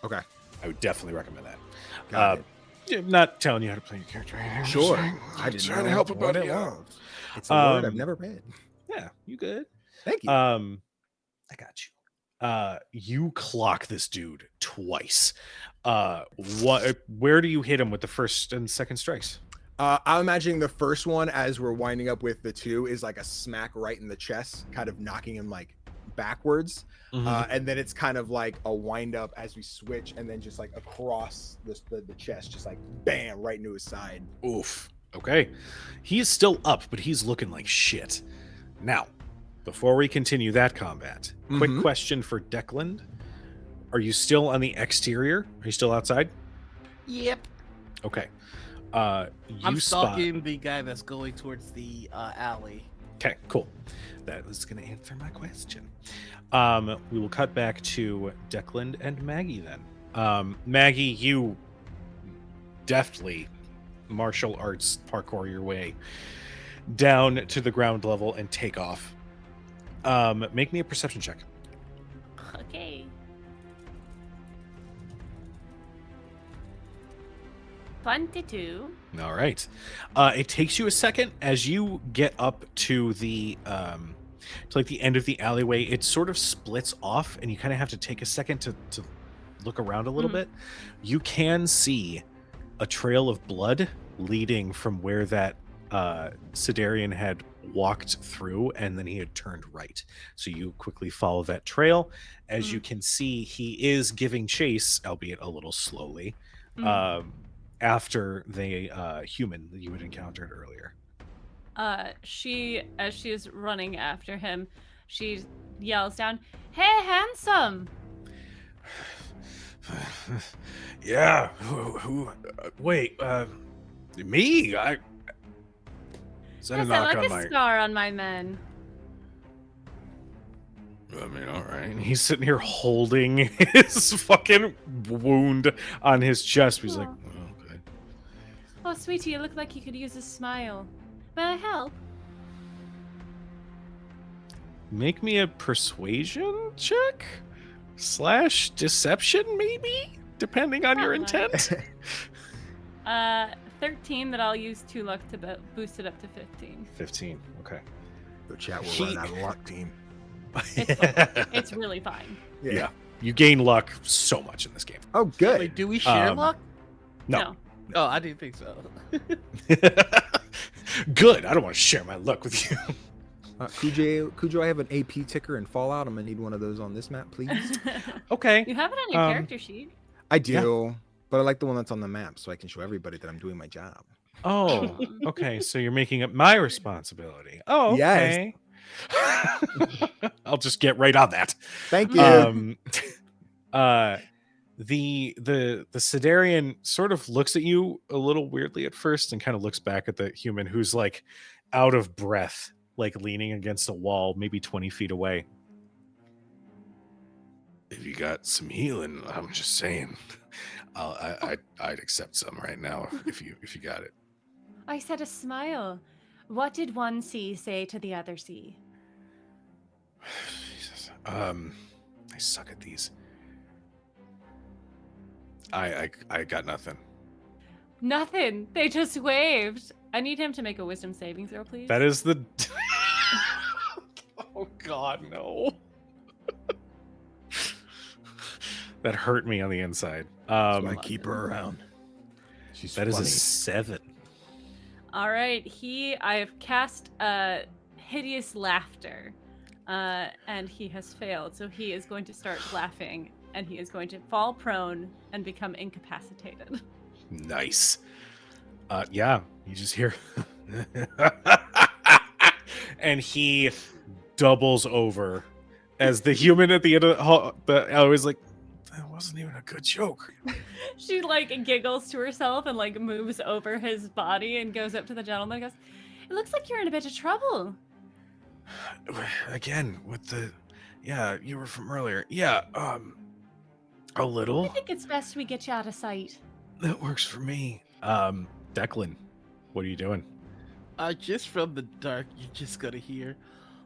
Okay. I would definitely recommend that. Got it. I'm not telling you how to play your character. I'm just Sure. saying- I didn't trying know to help a what buddy it out. was. It's a word I've Um, never read. Yeah, you good. Thank you. I got you. You clock this dude twice. Where do you hit him with the first and second strikes? I'm imagining the first one, as we're winding up with the 2, is like a smack right in the chest, kind of knocking him like backwards. And then it's kind of like a wind up as we switch, and then just like across the chest, just like bam, right into his side. Oof. Okay. He's still up, but he's looking like shit. Now, before we continue that combat, quick Mhm. question for Declan. Are you still on the exterior? Are you still outside? Yep. Okay. I'm You spot. stalking the guy that's going towards the alley. Okay, cool. That was going to answer my question. We will cut back to Declan and Maggie then. Maggie, you deftly martial arts parkour your way down to the ground level and take off. Make me a perception check. Okay. 22. All right. It takes you a second as you get up to the to like the end of the alleyway. It sort of splits off, and you kind of have to take a second to look around a little Mhm. bit. You can see a trail of blood leading from where that Sidarian had walked through, and then he had turned right. So you quickly follow that trail. As you can see, he is giving chase, albeit a little slowly. After the human that you had encountered earlier. As she is running after him, she yells down, "Hey, handsome!" Yeah. Wait. Me? Is that a Yes, I knock like on a my? scar on my men. I mean, all right. He's sitting here holding his fucking wound on his chest. He's like, Aw. oh, okay. Oh, sweetie, you look like you could use a smile. May I help? Make me a persuasion check / deception, maybe, depending on your Alright. intent. 13, that I'll use 2 luck to boost it up to 15. 15. Okay. Yo, chat, we're He- running out of luck, team. It's fine. It's really fine. Yeah. You gain luck so much in this game. Oh, good. Wait, do we share Um, luck? No. Oh, I didn't think so. Good. I don't want to share my luck with you. Kujo, I have an AP ticker in Fallout. I'm gonna need one of those on this map, please. Okay. You have it on your Um, character sheet. I do, but I like the one that's on the map so I can show everybody that I'm doing my job. Oh, okay. So you're making it my responsibility. Oh, Yes. okay. I'll just get right on that. Thank you. The Sidarian sort of looks at you a little weirdly at first and kind of looks back at the human who's like out of breath, like leaning against a wall, maybe 20 feet away. If you got some healing, I'm just saying, I'd accept some right now if you got it. I said a smile. What did one sea say to the other sea? Jesus. I suck at these. I got nothing. Nothing. They just waved. I need him to make a wisdom saving throw, please. That is the. Oh God, no. That hurt me on the inside. So I keep her around. She's That is funny. a 7. All right. I have cast hideous laughter, and he has failed. So he is going to start laughing, and he is going to fall prone and become incapacitated. Nice. Yeah, you just hear, and he doubles over as the human at the end of the. I was like, that wasn't even a good joke. She like giggles to herself and like moves over his body and goes up to the gentleman and goes, "It looks like you're in a bit of trouble." Again with the, yeah, you were from earlier. Yeah, a little. I think it's best we get you out of sight. That works for me. Declan, what are you doing? Just from the dark, you're just gonna hear,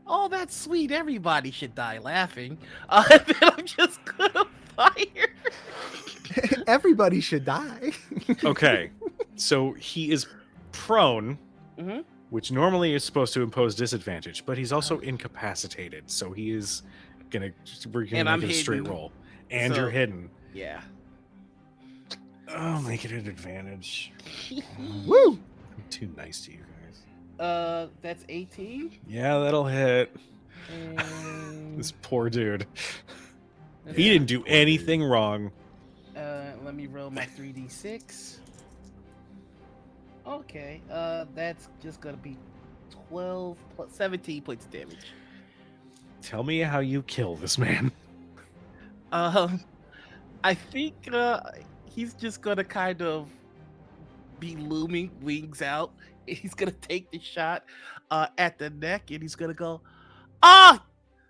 "Oh, that's sweet. Everybody should die laughing." And then I'm just gonna fire. Everybody should die. Okay, so he is prone, Mhm. which normally is supposed to impose disadvantage, but he's also incapacitated, so he is we're gonna And make I'm it a straight hidden, roll. And so- you're hidden. Yeah. I'll make it an advantage. Woo! I'm too nice to you guys. That's 18. Yeah, that'll hit. And This poor dude. He didn't do anything wrong. Let me roll my 3d6. Okay, that's just gonna be 12 plus 17 points of damage. Tell me how you kill this man. I think he's just gonna kind of be looming, wings out. He's gonna take the shot at the neck, and he's gonna go, "Ah!"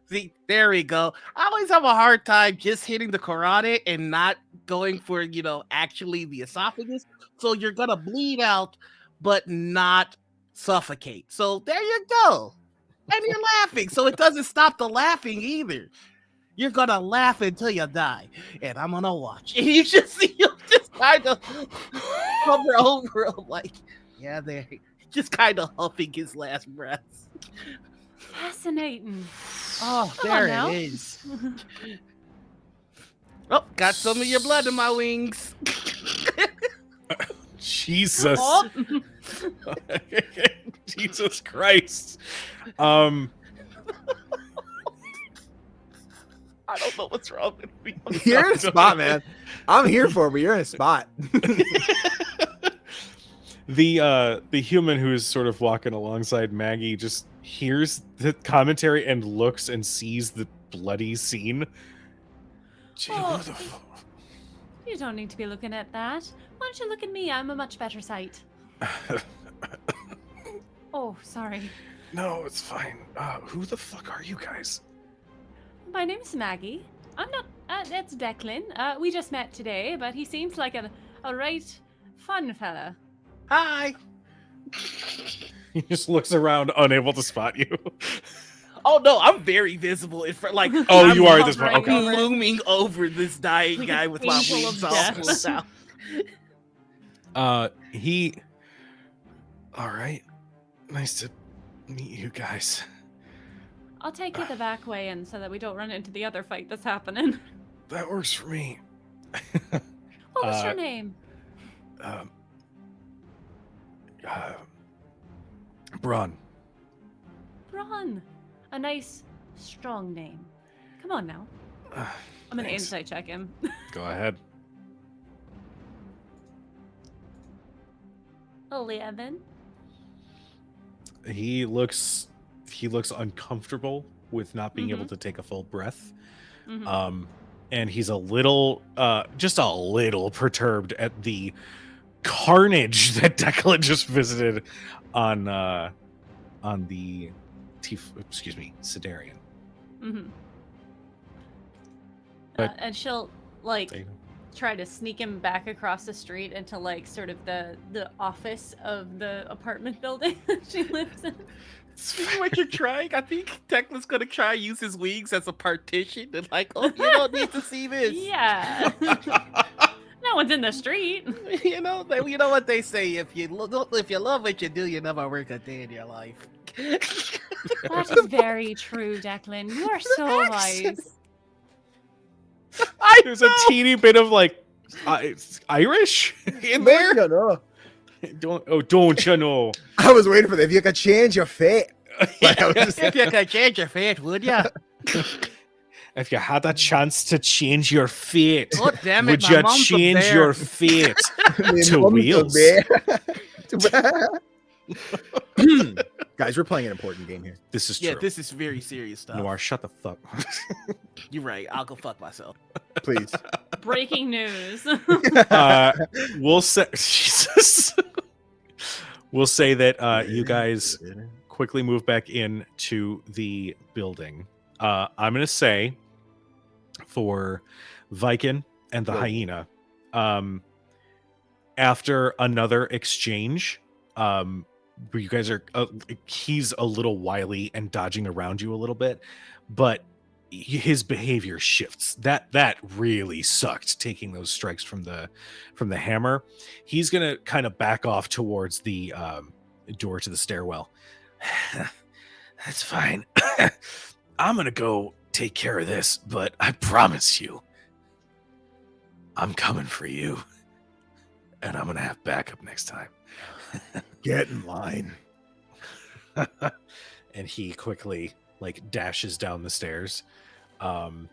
See, there we go. I always have a hard time just hitting the carotid and not going for, actually the esophagus. So you're gonna bleed out, but not suffocate. So there you go. And you're laughing, so it doesn't stop the laughing either. You're gonna laugh until you die, and I'm gonna watch. And you just see him just kind of hover over him, like, yeah, there, just kind of huffing his last breaths. Fascinating. Oh, Come on there now. it is. Oh, got some of your blood in my wings. Jesus. Oh. Jesus Christ. I don't know what's wrong with me. You're in a spot, man. I'm here for it, but you're in a spot. The human who is sort of walking alongside Maggie just hears the commentary and looks and sees the bloody scene. Gee, Oh. what the fu- You don't need to be looking at that. Why don't you look at me? I'm a much better sight. Oh, sorry. No, it's fine. Who the fuck are you guys? My name's Maggie. I'm not. That's Declan. We just met today, but he seems like a right fun fella. Hi. He just looks around, unable to spot you. Oh no, I'm very visible in front. Like, Oh, I'm you are at this point. hovering Okay. looming over this dying Like guy an with my angel of wings all death. pulled out. He. All right. Nice to meet you guys. I'll take you the back way in so that we don't run into the other fight that's happening. That works for me. What was your name? Um, Braun. Braun. A nice, strong name. Come on now. I'm gonna Thanks. insight check him. Go ahead. 11. He looks uncomfortable with not being able to take a full breath. Mhm. And he's a little just a little perturbed at the carnage that Declan just visited on the Sidarian. Mhm. But- And she'll like try to sneak him back across the street into like sort of the office of the apartment building that she lives in. See what you're trying? I think Declan's gonna try and use his wings as a partition and like, oh, you don't need to see this. Yeah. No one's in the street. You know what they say: if you love what you do, you never work a day in your life. That is very true, Declan. You are so wise. There's a teeny bit of like Irish in there. Don't you know? I was waiting for that. If you could change your fate. Like, I was just- If you could change your fate, would ya? If you had a chance to change your fate, Oh damn it! would my you mom's a change bear. your fate to Mom's a wheels? bear. Guys, we're playing an important game here. This is true. Yeah, this is very serious stuff. Noir, shut the fuck. You're right. I'll go fuck myself. Please. Breaking news. We'll say Jesus. We'll say that you guys quickly move back into the building. I'm gonna say for Viking and the Go. hyena, after another exchange, where you guys are, he's a little wily and dodging around you a little bit, but his behavior shifts. That really sucked, taking those strikes from the hammer. He's gonna kind of back off towards the door to the stairwell. That's fine. I'm gonna go take care of this, but I promise you, I'm coming for you, and I'm gonna have backup next time. Get in line. And he quickly like dashes down the stairs. And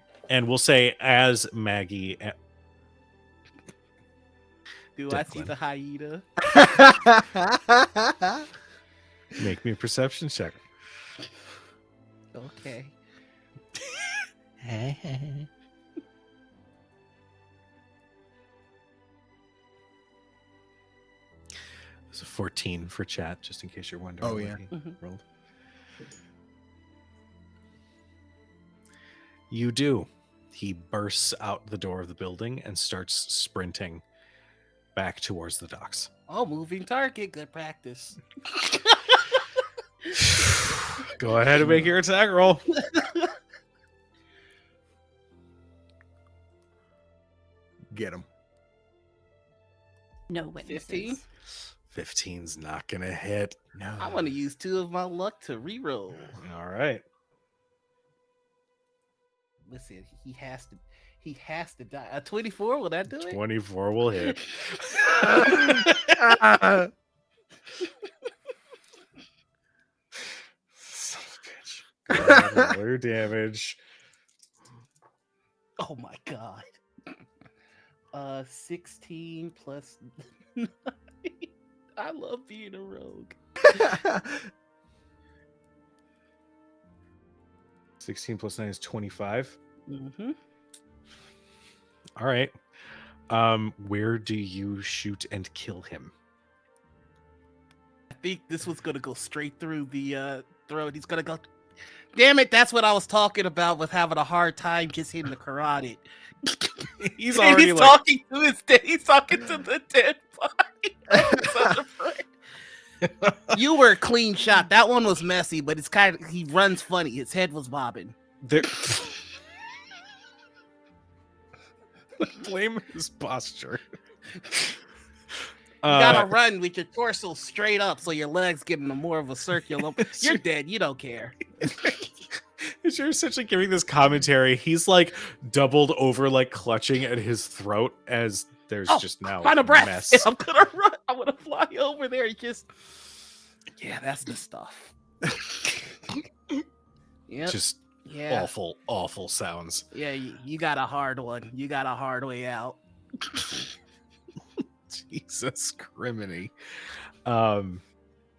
we'll say as Maggie Do I see Declan. the hyena? make me a perception check. Okay. It's a 14 for chat, just in case you're wondering. Oh, what yeah. he Mhm. rolled. You do. He bursts out the door of the building and starts sprinting back towards the docks. Oh, moving target. Good practice. Go ahead and make your attack roll. Get him. No witnesses. 15? 15's not gonna hit. No. I want to use 2 of my luck to reroll. All right. Listen, he has to die. A 24, will that do it? 24 will hit. Son of a bitch. Go ahead and roll your damage. Oh my god. 16 plus 9. I love being a rogue. 16 plus 9 is 25. Mm-hmm. All right. Where do you shoot and kill him? I think this was gonna go straight through the throat. He's gonna go. Damn it! That's what I was talking about with having a hard time just hitting the carotid. He's And already he's like, talking to his dead. He's talking to the dead body. I'm such a friend. You were a clean shot. That one was messy, but it's kind of he runs funny. His head was bobbing. there. Blame his posture. You gotta run with your torso straight up so your legs get into more of a circular. You're dead. You don't care. As you're essentially giving this commentary, he's like doubled over, like clutching at his throat as there's just now find a breath. mess. I'm gonna run. I want to fly over there. And just, yeah, that's the stuff. Yep. Just Yeah. awful, awful sounds. Yeah, you got a hard one. You got a hard way out. Jesus criminy.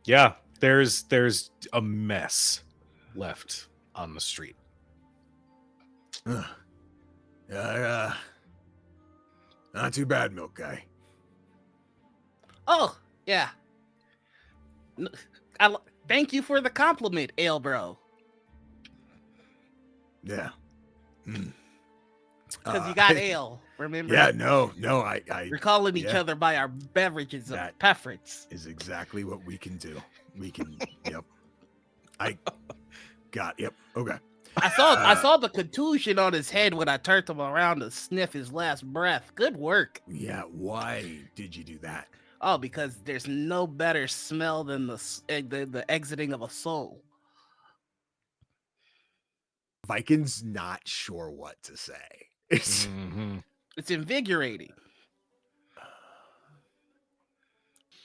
Yeah, there's a mess left on the street. Yeah, not too bad, milk guy. Oh, yeah. Thank you for the compliment, Ale Bro. Yeah. Because you got ale, remember? Yeah, no, I We're calling each yeah. other by our beverages of That- preference. is exactly what we can do. We can, yep. Yep, okay. I saw the contusion on his head when I turned him around to sniff his last breath. Good work. Yeah, why did you do that? Oh, because there's no better smell than the exiting of a soul. Viking's not sure what to say. Mhm. It's invigorating.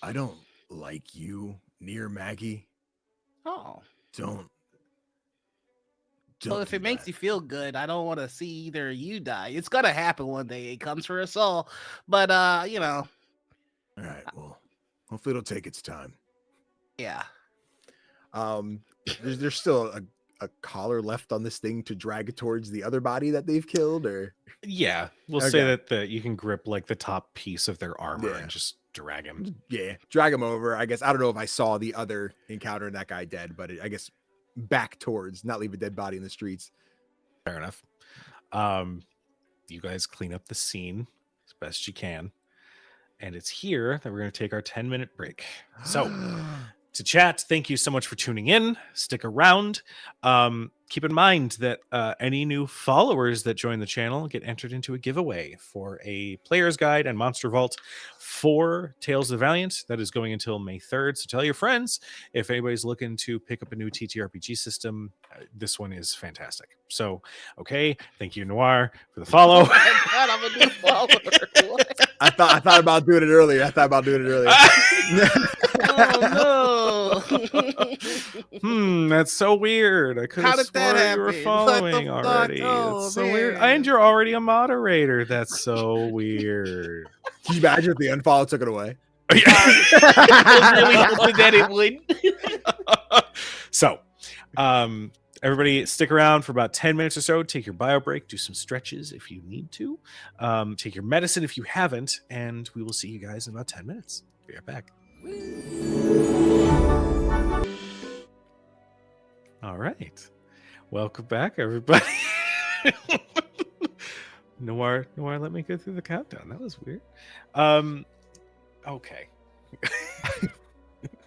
I don't like you near Maggie. Oh. Don't Well, if do it makes that. you feel good, I don't want to see either of you die. It's gonna happen one day. It comes for us all. But you know, All right, well, hopefully it'll take its time. yeah. There's still a collar left on this thing to drag it towards the other body that they've killed, or Yeah, we'll say Okay. that you can grip like the top piece of their armor Yeah. and just drag him. yeah, drag him over. I guess I don't know if I saw the other encounter and that guy dead, but I guess back towards, not leave a dead body in the streets. Fair enough. You guys clean up the scene as best you can. And it's here that we're going to take our 10-minute break. So, to chat, thank you so much for tuning in. Stick around. Keep in mind that any new followers that join the channel get entered into a giveaway for a player's guide and monster vault for Tales of the Valiant. That is going until May 3rd. So tell your friends if anybody's looking to pick up a new TTRPG system. This one is fantastic. So, okay, thank you, Noir, for the follow. God, I'm a new follower. What? I thought about doing it earlier. Oh no. That's so weird. I could How have did that sworn you were happen? What the following fuck? already. Oh, It's so weird. man. And you're already a moderator. That's so weird. Can you imagine if the unfollow took it away? I was really hoping that it would. So, everybody stick around for about 10 minutes or so. Take your bio break, do some stretches if you need to. Take your medicine if you haven't, and we will see you guys in about 10 minutes. Be right back. All right. Welcome back, everybody. Noir, let me go through the countdown. That was weird. Okay.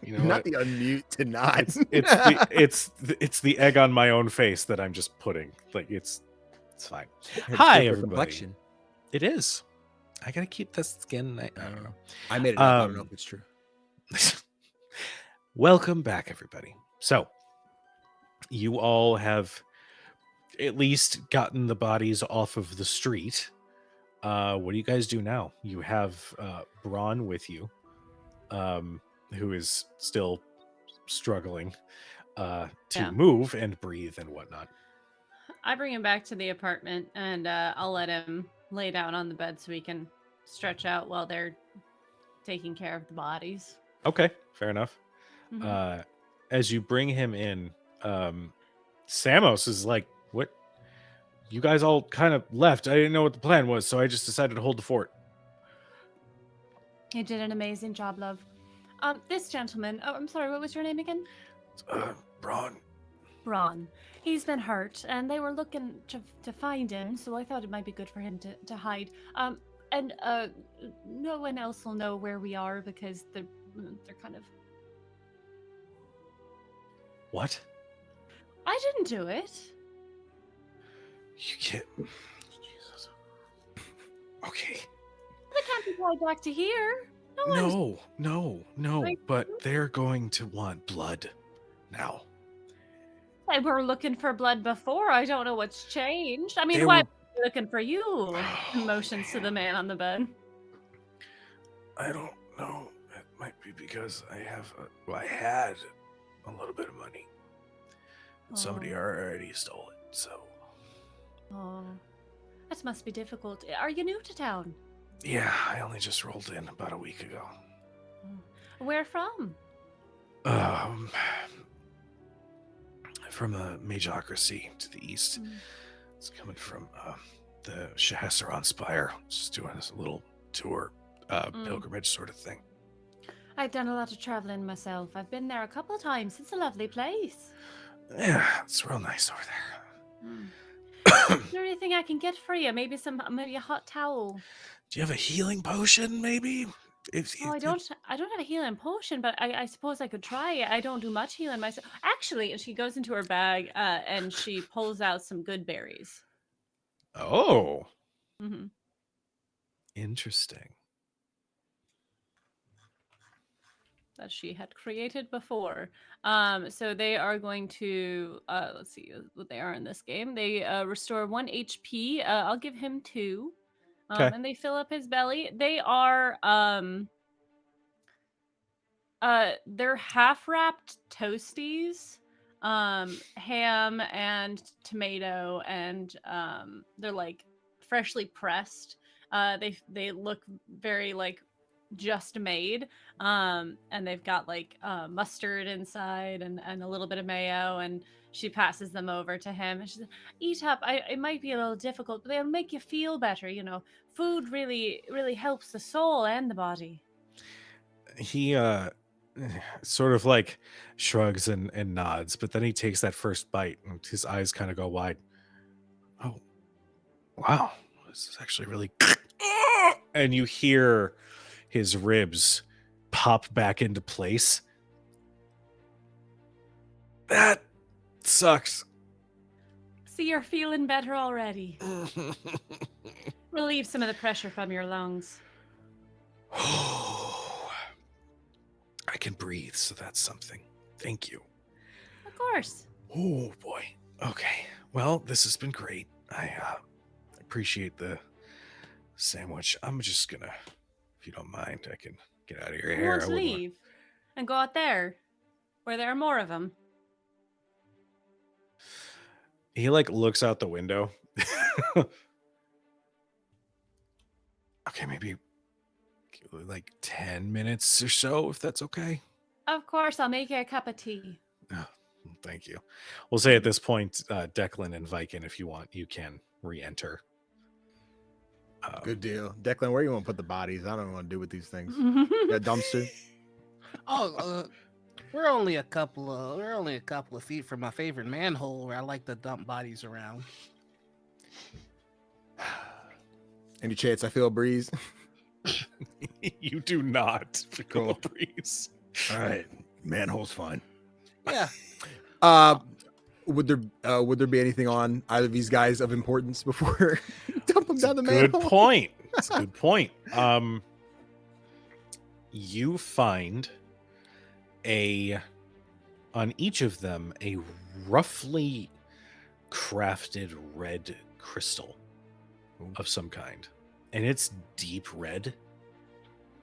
You know Not what? the unmute to not. It's the egg on my own face that I'm just putting. Like it's fine. Hi, everybody. Complexion. It is. I gotta keep the skin. I don't know. I made it up. I don't know if it's true. Welcome back, everybody. So, you all have at least gotten the bodies off of the street. What do you guys do now? You have Braun with you, who is still struggling to Yeah. move and breathe and whatnot. I bring him back to the apartment and I'll let him lay down on the bed so he can stretch out while they're taking care of the bodies. Okay, fair enough. Mhm. As you bring him in, Samos is like, "What? You guys all kind of left. I didn't know what the plan was, so I just decided to hold the fort." You did an amazing job, love. This gentleman, oh, I'm sorry, what was your name again? Braun. Braun. He's been hurt, and they were looking to find him, so I thought it might be good for him to hide. And no one else will know where we are because they're kind of. What? I didn't do it. You can't. Jesus. Okay. They can't be brought back to here. No one's. No. Like- But they're going to want blood now. They were looking for blood before. I don't know what's changed. I mean, They why were- are they looking for you? Motions to the man on the bed. I don't know. It might be because I had a little bit of money. And somebody Oh. already stole it, so. Oh, that must be difficult. Are you new to town? Yeah, I only just rolled in about a week ago. Where from? From the Magocracy to the east. It's coming from the Shahessaron Spire. Just doing this little tour, pilgrimage sort of thing. I've done a lot of traveling myself. I've been there a couple of times. It's a lovely place. Yeah, it's real nice over there. Is there anything I can get for you? Maybe a hot towel. Do you have a healing potion, maybe? I don't have a healing potion, but I suppose I could try. I don't do much healing myself. Actually, she goes into her bag and she pulls out some good berries. Oh, Mm-hmm. interesting. That she had created before. So they are going to let's see what they are in this game. They restore 1 HP. I'll give him 2. Okay. And they fill up his belly. They are they're half wrapped toasties, ham and tomato, and they're like freshly pressed. They look very like just made, and they've got like mustard inside and a little bit of mayo, and she passes them over to him and she says, eat up. It might be a little difficult, but they'll make you feel better. Food really helps the soul and the body. He sort of like shrugs and nods, but then he takes that first bite and his eyes kind of go wide. Oh, wow. This is actually really and you hear his ribs pop back into place. That sucks. See, you're feeling better already. Relieve some of the pressure from your lungs. I can breathe, so that's something. Thank you. Of course. Oh boy. Okay. Well, this has been great. I appreciate the sandwich. I'm just gonna, if you don't mind, I can get out of your I hair. want to leave and go out there, where there are more of them. He like looks out the window. Okay, maybe like 10 minutes or so, if that's okay. Of course, I'll make you a cup of tea. Oh, thank you. We'll say at this point, Declan and Viking, if you want, you can re-enter. Good deal. Declan, where you want to put the bodies? I don't know what to do with these things. That dumpster? Oh, we're only a couple of feet from my favorite manhole where I like to dump bodies around. Any chance I feel a breeze? You do not feel a breeze. All right. Manhole's fine. Yeah. Would there be anything on either of these guys of importance before dump them down the Good manhole? point. That's a good point. You find on each of them a roughly crafted red crystal of some kind, and it's deep red.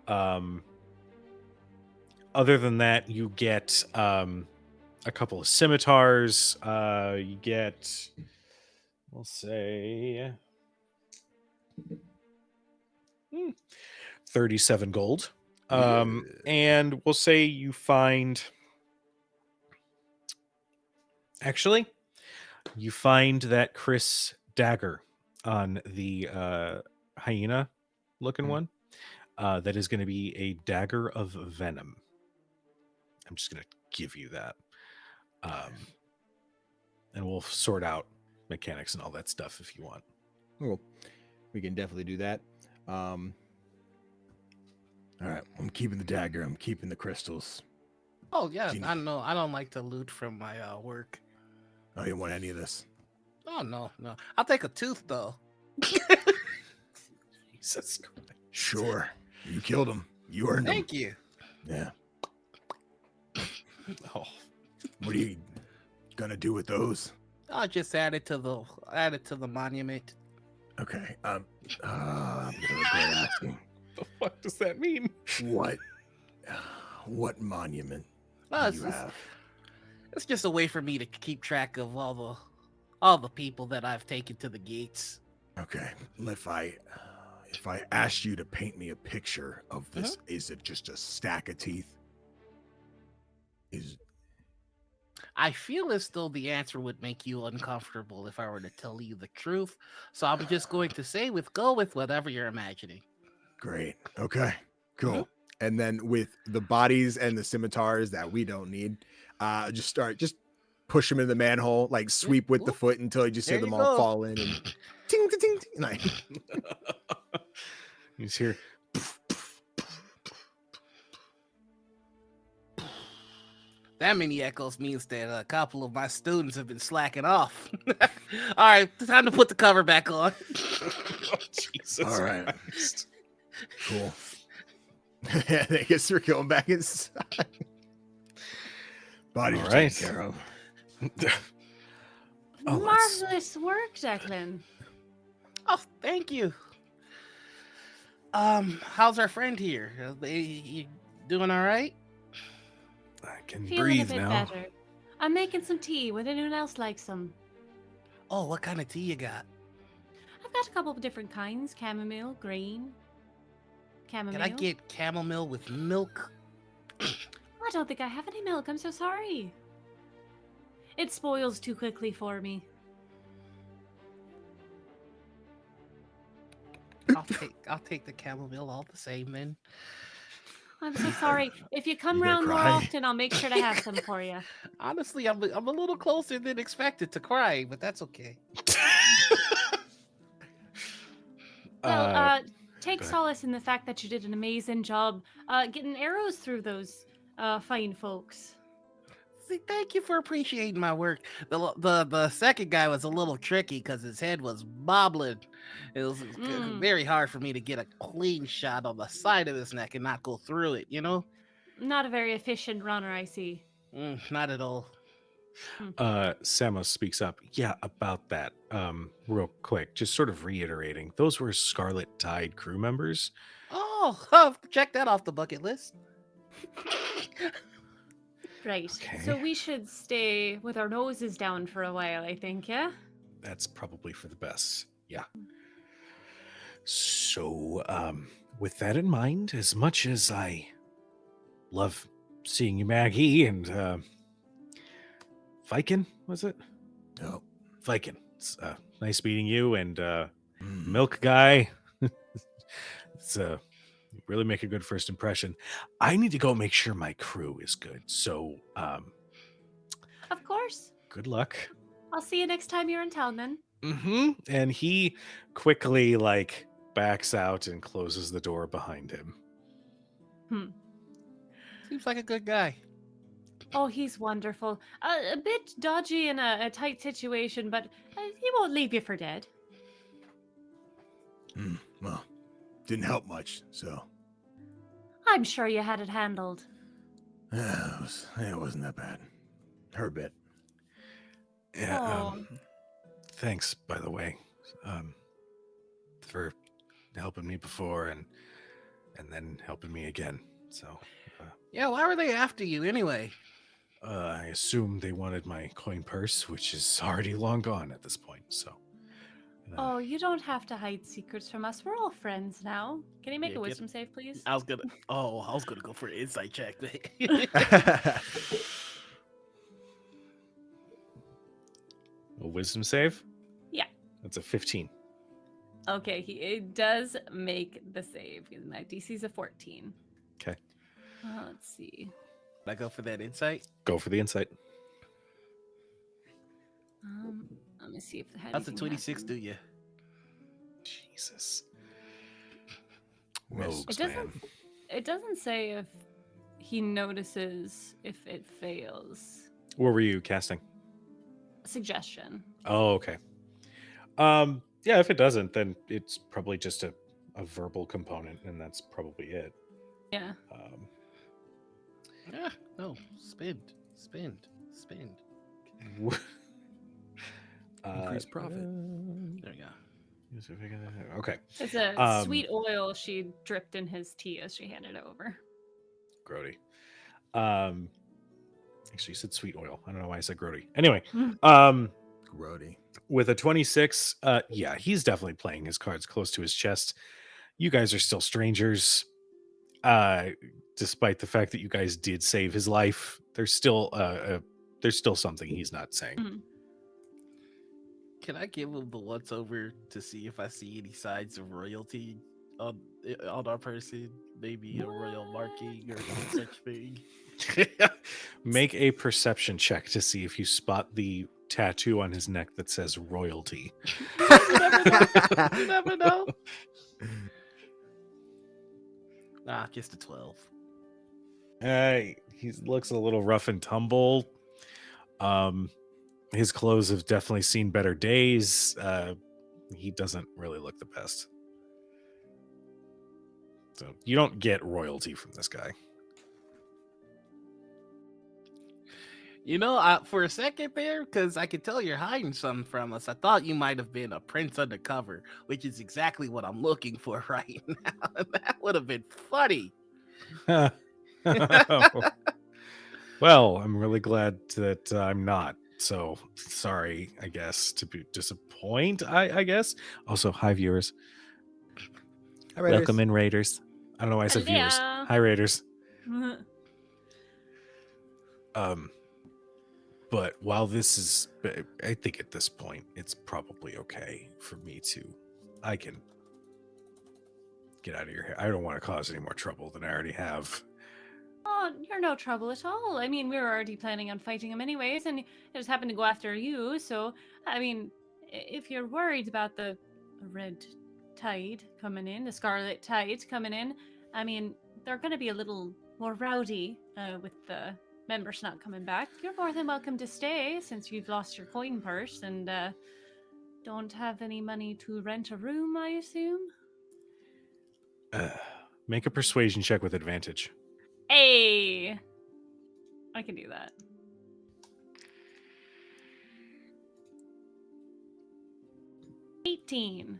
Other than that, you get a couple of scimitars. You get, we'll say, 37 gold. And we'll say you find, actually, you find that Chris dagger on the hyena looking one. That is going to be a dagger of venom. I'm just going to give you that. And we'll sort out mechanics and all that stuff if you want. Well, we can definitely do that. All right, I'm keeping the dagger. I'm keeping the crystals. Oh yeah, Genie. I know. I don't like to loot from my work. Oh, you don't want any of this? Oh no. I'll take a tooth though. Jesus Christ. Sure. You killed him. You earned him. Thank you. Yeah. Oh, What do you? gonna do with those? I'll just add it to the monument. Okay. I'm gonna regret asking. The fuck does that mean? What monument Well, do you have? it's just a way for me to keep track of all the people that I've taken to the gates. Okay. If I asked you to paint me a picture of this, is it just a stack of teeth? I feel as though the answer would make you uncomfortable if I were to tell you the truth. So I'm just going to say go with whatever you're imagining. Great. Okay. Cool. And then with the bodies and the scimitars that we don't need, just push them in the manhole, like sweep with the foot until you just hear There them you all go. fall in and ting, ting, ting, ting. Like, You just hear. That many echoes means that a couple of my students have been slacking off. All right, time to put the cover back on. Oh, Jesus. all right. Christ. Cool. I guess we're going back inside. Bodies All taken right. care of. Oh, that's- Marvelous work, Declan. Oh, thank you. How's our friend here? You doing all right? I can Feeling a breathe bit now. better. I'm making some tea. Would anyone else like some? Oh, what kind of tea you got? I've got a couple of different kinds: chamomile, green. Chamomile. Can I get chamomile with milk? I don't think I have any milk. I'm so sorry. It spoils too quickly for me. I'll take the chamomile all the same then. I'm so sorry. If you come You gonna round more cry? often, I'll make sure to have some for you. Honestly, I'm a little closer than expected to crying, but that's okay. Well, take go ahead. solace in the fact that you did an amazing job getting arrows through those fine folks. See, thank you for appreciating my work. The second guy was a little tricky because his head was bobbling. It was very hard for me to get a clean shot on the side of his neck and not go through it. You know, Not a very efficient runner, I see. not at all. Samos speaks up. Yeah, about that. Real quick, just sort of reiterating. Those were Scarlet Tide crew members. Oh, check that off the bucket list. Right. Okay. So we should stay with our noses down for a while, I think, yeah? That's probably for the best. Yeah. So, with that in mind, as much as I love seeing you, Maggie, and Viking, was it? No. Viking. It's nice meeting you, and Mm. Milk Guy. It's really make a good first impression. I need to go make sure my crew is good. So, Of course. good luck. I'll see you next time you're in town then. And he quickly backs out and closes the door behind him. Seems like a good guy. Oh, he's wonderful. A bit dodgy in a tight situation, but he won't leave you for dead. Well, didn't help much, so I'm sure you had it handled. it wasn't that bad. Her bit. Yeah. Oh. Thanks, by the way, for helping me before and then helping me again. So, Yeah, why were they after you anyway? I assume they wanted my coin purse, which is already long gone at this point. So, Oh, you don't have to hide secrets from us. We're all friends now. Can you make Yeah, a get- wisdom save, please? I was gonna go for an insight check. a wisdom save. Yeah. That's a 15. Okay, it does make the save. My DC's a 14. Okay. Let's see. I go for that insight. Go for the insight. Let me see if the How's the 26 do you? Jesus. Miss. Rogues, It doesn't. man. It doesn't say if he notices if it fails. What were you casting? Suggestion. Oh, okay. Yeah, if it doesn't, then it's probably just a verbal component, and that's probably it. Yeah. No, spend. Increase profit. There we go. Okay. It's a Um, sweet oil she dripped in his tea as she handed it over. Grody. Actually, you said sweet oil. I don't know why I said Grody. Anyway, Grody. with a 26, yeah, he's definitely playing his cards close to his chest. You guys are still strangers. Despite the fact that you guys did save his life, there's still something he's not saying. Mhm. Can I give him the once over to see if I see any signs of royalty on our person? Maybe a royal marking or some such thing. Make a perception check to see if you spot the tattoo on his neck that says royalty. You never know. Just a 12. He looks a little rough and tumble. His clothes have definitely seen better days. He doesn't really look the best. So you don't get royalty from this guy. For a second there, because I could tell you're hiding something from us, I thought you might have been a prince undercover, which is exactly what I'm looking for right now. That would have been funny. Well, I'm really glad that I'm not. So sorry, I guess, to disappoint. I guess. Also, hi viewers. Hi, Raiders. Welcome in, Raiders. I don't know why I said viewers. Hello. Hi, Raiders. But while this is, I think at this point, it's probably okay for me to, I can get out of your hair. I don't want to cause any more trouble than I already have. Oh, you're no trouble at all. I mean, we were already planning on fighting him anyways, and it just happened to go after you. So, I mean, if you're worried about the red tide coming in, the Scarlet Tide coming in, I mean, they're going to be a little more rowdy with the members not coming back. You're more than welcome to stay since you've lost your coin purse and don't have any money to rent a room, I assume. Make a persuasion check with advantage. Hey, I can do that. $18.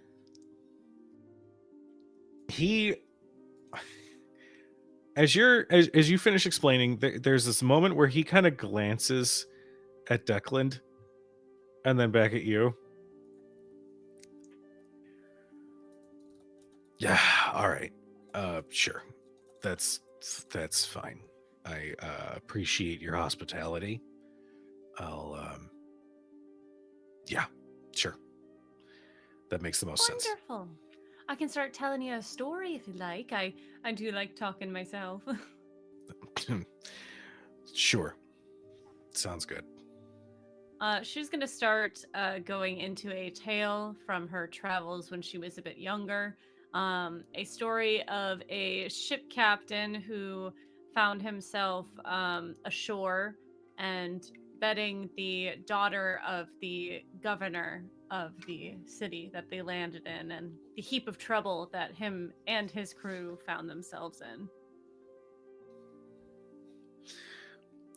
He, as you finish explaining, there's this moment where he kind of glances at Declan and then back at you. Yeah, all right. Sure. That's fine. I appreciate your hospitality. I'll yeah, sure. That makes the most sense. Wonderful. I can start telling you a story if you'd like. I do like talking myself. Sure. Sounds good. She's going to start going into a tale from her travels when she was a bit younger. A story of a ship captain who found himself ashore and betting the daughter of the governor of the city that they landed in and the heap of trouble that him and his crew found themselves in.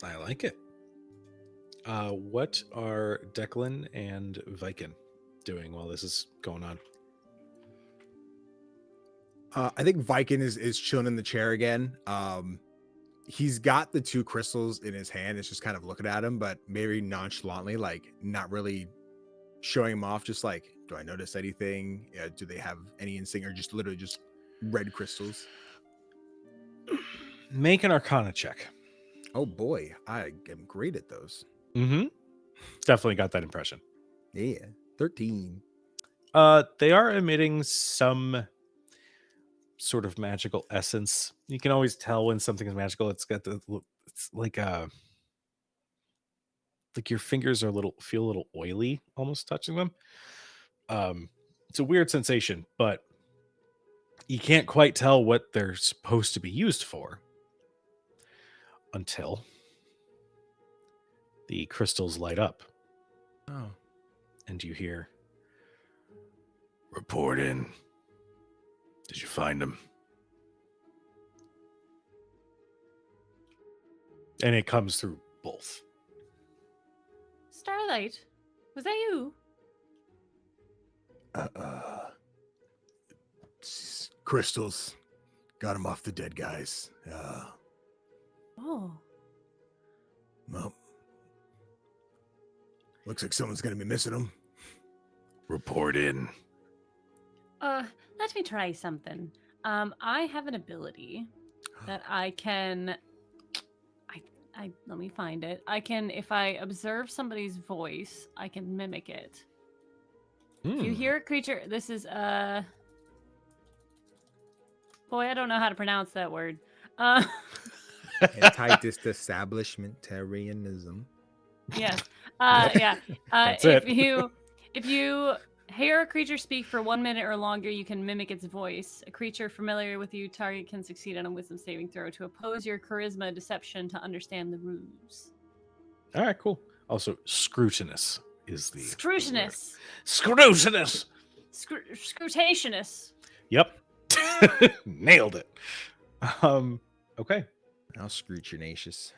I like it. What are Declan and Viken doing while this is going on? I think Viken is chilling in the chair again. He's got the two crystals in his hand. It's just kind of looking at him, but very nonchalantly, like not really showing him off. Just like, do I notice anything? Do they have any instinct, or just literally just red crystals? Make an Arcana check. Oh boy, I am great at those. Mm-hmm. Definitely got that impression. Yeah, 13. They are emitting some sort of magical essence. You can always tell when something is magical. It's like your fingers are feel a little oily almost touching them. It's a weird sensation, but you can't quite tell what they're supposed to be used for until the crystals light up. Oh. And you hear, "Report in. Did you find him?" And it comes through both. Starlight, was that you? Crystals. Got him off the dead guys. Oh, Well, looks like someone's going to be missing them. Report in. let me try something. I have an ability that I can. I let me find it. I can, if I observe somebody's voice, I can mimic it. If you hear a creature, this is boy, I don't know how to pronounce that word. Anti-disestablishmentarianism. Yes. Yeah. That's if it. you hear a creature speak for 1 minute or longer, you can mimic its voice. A creature familiar with you, target can succeed on a wisdom saving throw to oppose your charisma deception to understand the ruse. All right, cool. Also, scrutinous is the Scrutinous. Scrutinous. Scrutationous. Yep. Nailed it. Okay. How scrutinatious.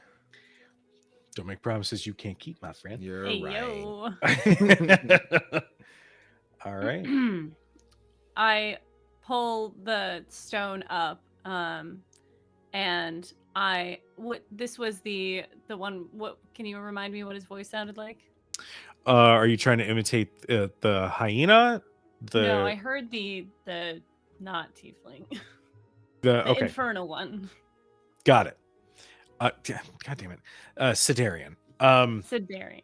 Don't make promises you can't keep, my friend. You're Hey, right. yo. All right. I pull the stone up, and this was the one. What can you remind me what his voice sounded like? Are you trying to imitate the hyena? No, I heard the not tiefling, the the okay, infernal one. got it. God damn it, Sidarian. Sidarian.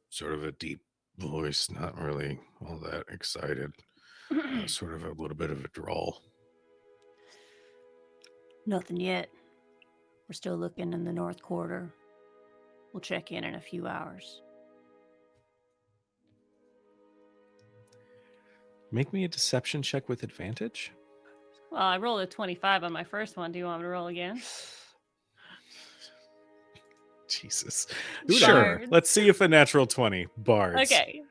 Sort of a deep voice, not really all that excited. Sort of a little bit of a drawl. Nothing yet. We're still looking in the north quarter. We'll check in a few hours. Make me a deception check with advantage. Well, I rolled a 25 on my first one. Do you want me to roll again? Jesus. Do Sure. Bard. Let's see if a natural 20 bards. Okay.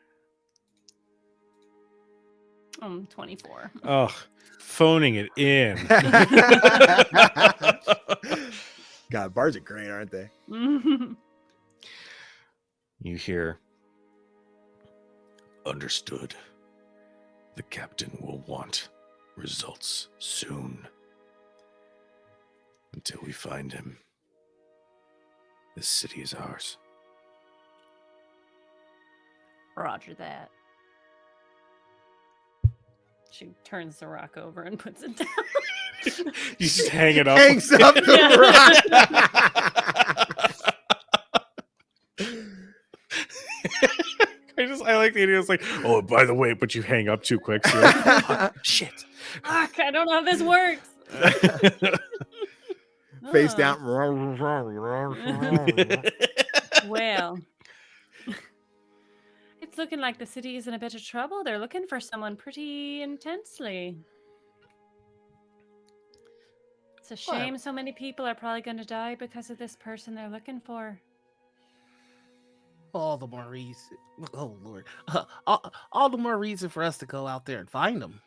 24. Oh, phoning it in. God, bars are great, aren't they? You hear, understood. The captain will want results soon. Until we find him, this city is ours. Roger that. She turns the rock over and puts it down. You just hang it up. Hangs up the I like the idea. It's like, oh, by the way, but you hang up too quick. So you're like, "Fuck, shit. Fuck, I don't know how this works. Face Oh, down. Well, it's looking like the city is in a bit of trouble. They're looking for someone pretty intensely. It's a shame so many people are probably going to die because of this person they're looking for. All the more reason. Oh Lord, all the more reason for us to go out there and find them.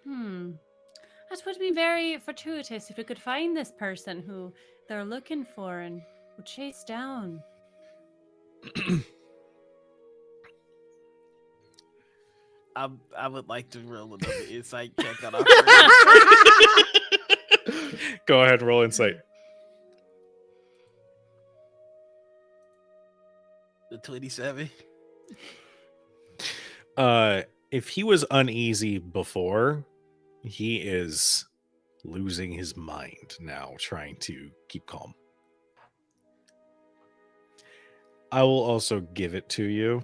That would be very fortuitous if we could find this person who they're looking for and would chase down. I would like to roll another insight check on our Go ahead, roll insight. the 27. If he was uneasy before, he is losing his mind now, trying to keep calm. I will also give it to you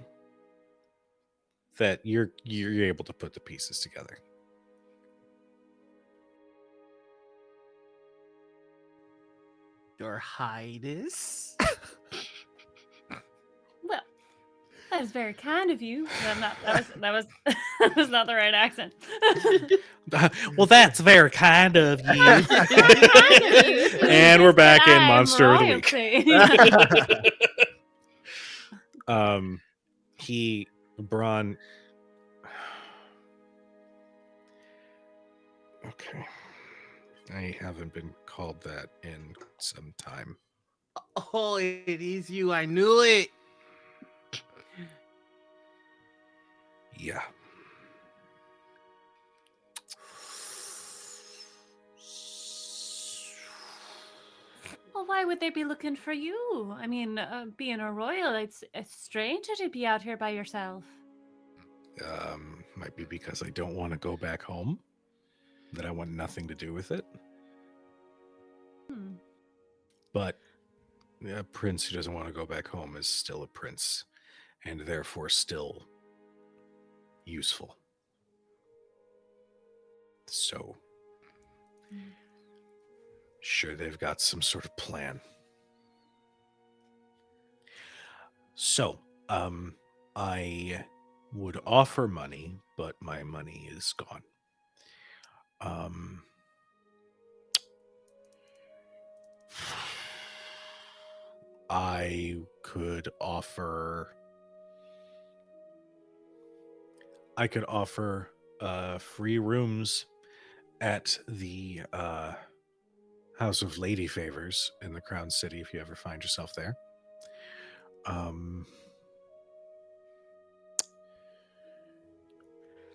that you're able to put the pieces together. Your Highness. Well, that is very kind of you. That was that was not the right accent. Well, that's very kind of you. Very kind of you. And we're back in I'm Monster of the Week. Royalty. Braun. Okay. I haven't been called that in some time. Oh, it is you. I knew it. Yeah. Well, why would they be looking for you? I mean, being a royal, it's strange that you'd be out here by yourself. Might be because I don't want to go back home. That I want nothing to do with it. Hmm. But a prince who doesn't want to go back home is still a prince, and therefore still useful. So, sure, they've got some sort of plan. So, I would offer money, but my money is gone. I could offer free rooms at the House of Lady Favors in the Crown City if you ever find yourself there.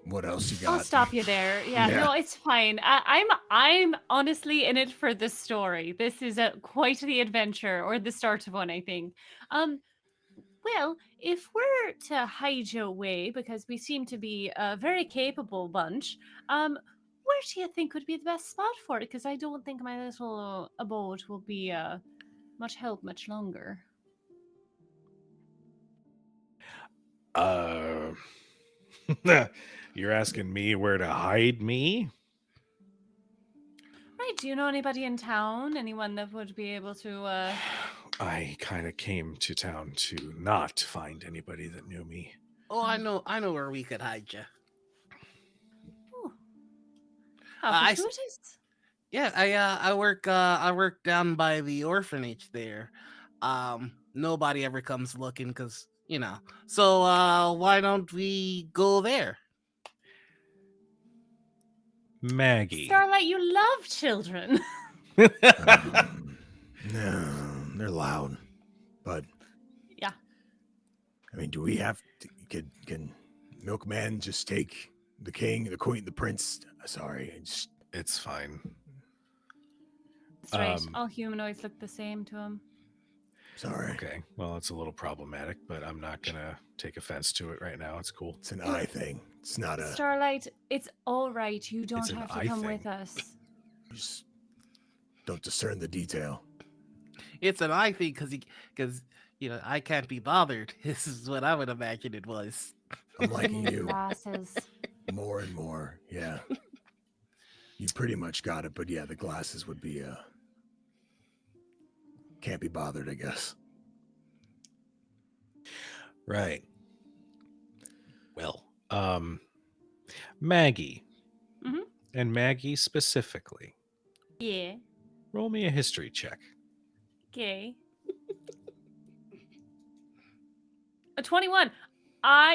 What else you I'll got? stop you there. Yeah, Yeah. no, it's fine. I'm honestly in it for the story. This is quite the adventure, or the start of one, I think. Well, if we're to hide you away, because we seem to be a very capable bunch, where do you think would be the best spot for it? Because I don't think my little abode will be much help much longer. You're asking me where to hide me? Right, do you know anybody in town? Anyone that would be able to I kind of came to town to not find anybody that knew me. Oh, I know where we could hide you. Oh, how I s- fortuitous. Yeah, I work down by the orphanage there. Nobody ever comes looking because So why don't we go there? Maggie. Starlight, you love children. No, they're loud. But Yeah. I mean, do we have to, can Milkman just take the king, the queen, the prince? Sorry, It's fine. Straight. All humanoids look the same to him. sorry. Okay, well, it's a little problematic, but I'm not gonna take offense to it right now. It's cool. It's an eye thing. It's not a. Starlight, it's all right. You don't an have to eye come thing. with us. You just don't discern the detail. It's an I thing because I can't be bothered. This is what I would imagine it was. I'm liking Need you glasses. more and more. Yeah. You pretty much got it, but yeah, the glasses would be can't be bothered, I guess. Right. Well, Maggie. Mhm. And Maggie specifically. Yeah. Roll me a history check. Okay. A 21.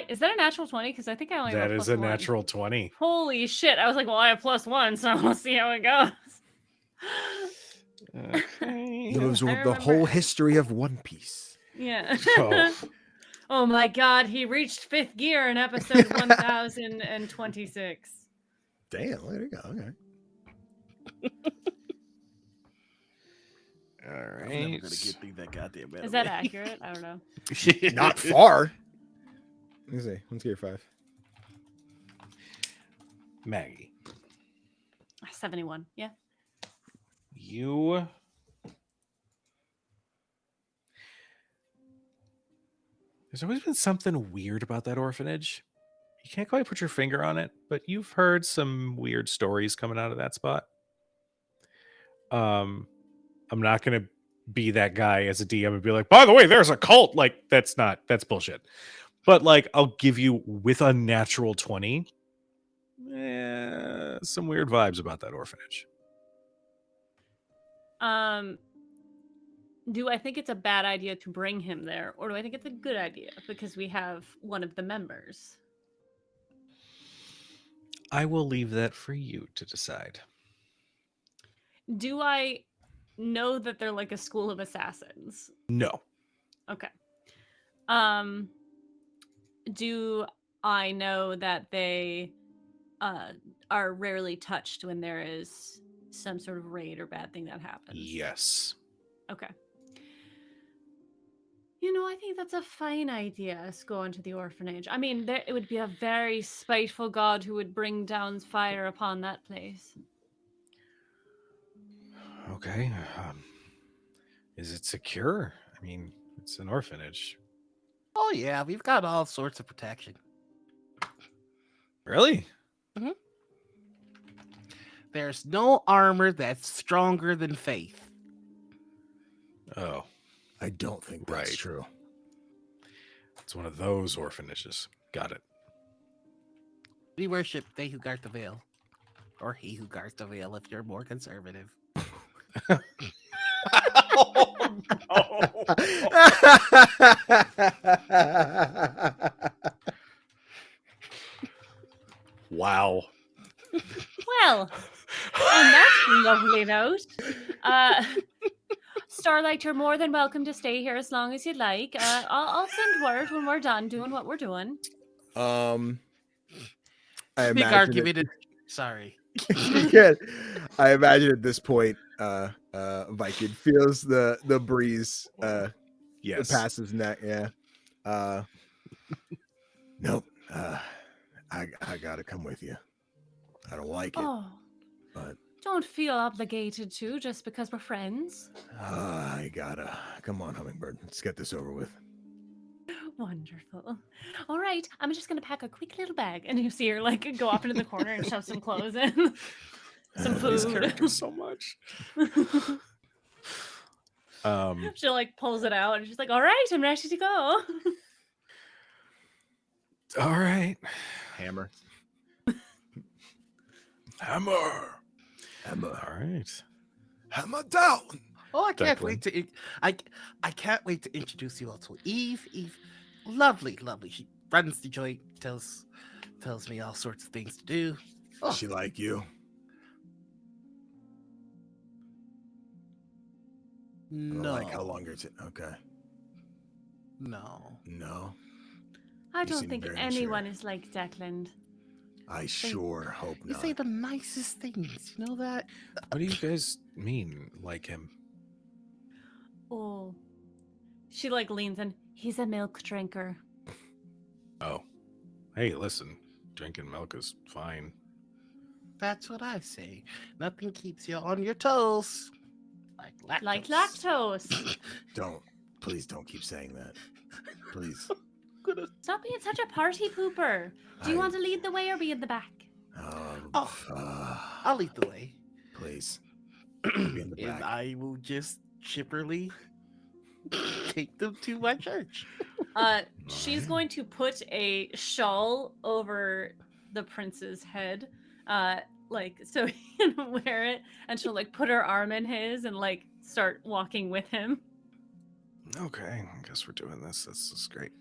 Is that a natural 20? Because I think I only have That a is plus a one. natural 20. Holy shit. I was like, well, I have +1, so we'll see how it goes. Okay. Knows I the remember- whole history of One Piece. Yeah. Oh. Oh my god, he reached 5th gear in episode 1026. Damn, there you go. Okay. All I'm never right. gonna get through that goddamn anime. Is that accurate? I don't know. Not far. Let me see. Let's get 5. Maggie, 71. Yeah. you there's always been something weird about that orphanage. You can't quite put your finger on it, but you've heard some weird stories coming out of that spot. I'm not gonna be that guy as a DM and be like, by the way, there's a cult. Like, that's bullshit. But like, I'll give you with a natural 20. Some weird vibes about that orphanage. Do I think it's a bad idea to bring him there, or do I think it's a good idea because we have one of the members? I will leave that for you to decide. Do I know that they're like a school of assassins? No. Okay. Do I know that they are rarely touched when there is some sort of raid or bad thing that happens? Yes. Okay. I think that's a fine idea, us going to the orphanage. I mean, it would be a very spiteful god who would bring down fire upon that place. Okay. Is it secure? I mean, it's an orphanage. Oh yeah, we've got all sorts of protection. Really? There's no armor that's stronger than faith. Oh, I don't think that's Right. true. it's one of those orphanages. Got it. We worship they who guard the veil. Or he who guards the veil if you're more conservative. Wow. Well, on that lovely note, Starlight, you're more than welcome to stay here as long as you'd like. I'll send word when we're done doing what we're doing. I Big imagine argument. Sorry. Yeah, I imagine at this point, Viking feels the breeze Yes. past his neck. Yeah. Nope. I gotta come with you. I don't like it, Oh, but don't feel obligated to just because we're friends. I gotta. Come on, Hummingbird. Let's get this over with. Wonderful. All right, I'm just gonna pack a quick little bag, and you see her like go off into the corner and shove some clothes in, some These food. characters so much. She like pulls it out, and she's like, "All right, I'm ready to go." All right. Hammer. Hammer. All right. Hammer down. Oh, I can't Declan. wait to I can't wait to introduce you all to Eve. Eve, lovely. She runs the joint, tells me all sorts of things to do. Oh, She like you? I don't no, like how long it's okay. no. No, I You don't seem think very anyone mature. is like Declan. I sure hope You not. say the nicest things. You know that? What do you guys mean, like him? Oh, she like leans in. He's a milk drinker. Oh. Hey, listen. Drinking milk is fine. That's what I say. Nothing keeps you on your toes. Like lactose. Like lactose. Please don't keep saying that. Please. Stop being such a party pooper. Do you want to lead the way or be in the back? I'll lead the way. Please. Be in the And back. I will just chipperly take them to my church. She's going to put a shawl over the prince's head, like so he can wear it, and she'll like put her arm in his and like start walking with him. Okay, I guess we're doing this. This is great.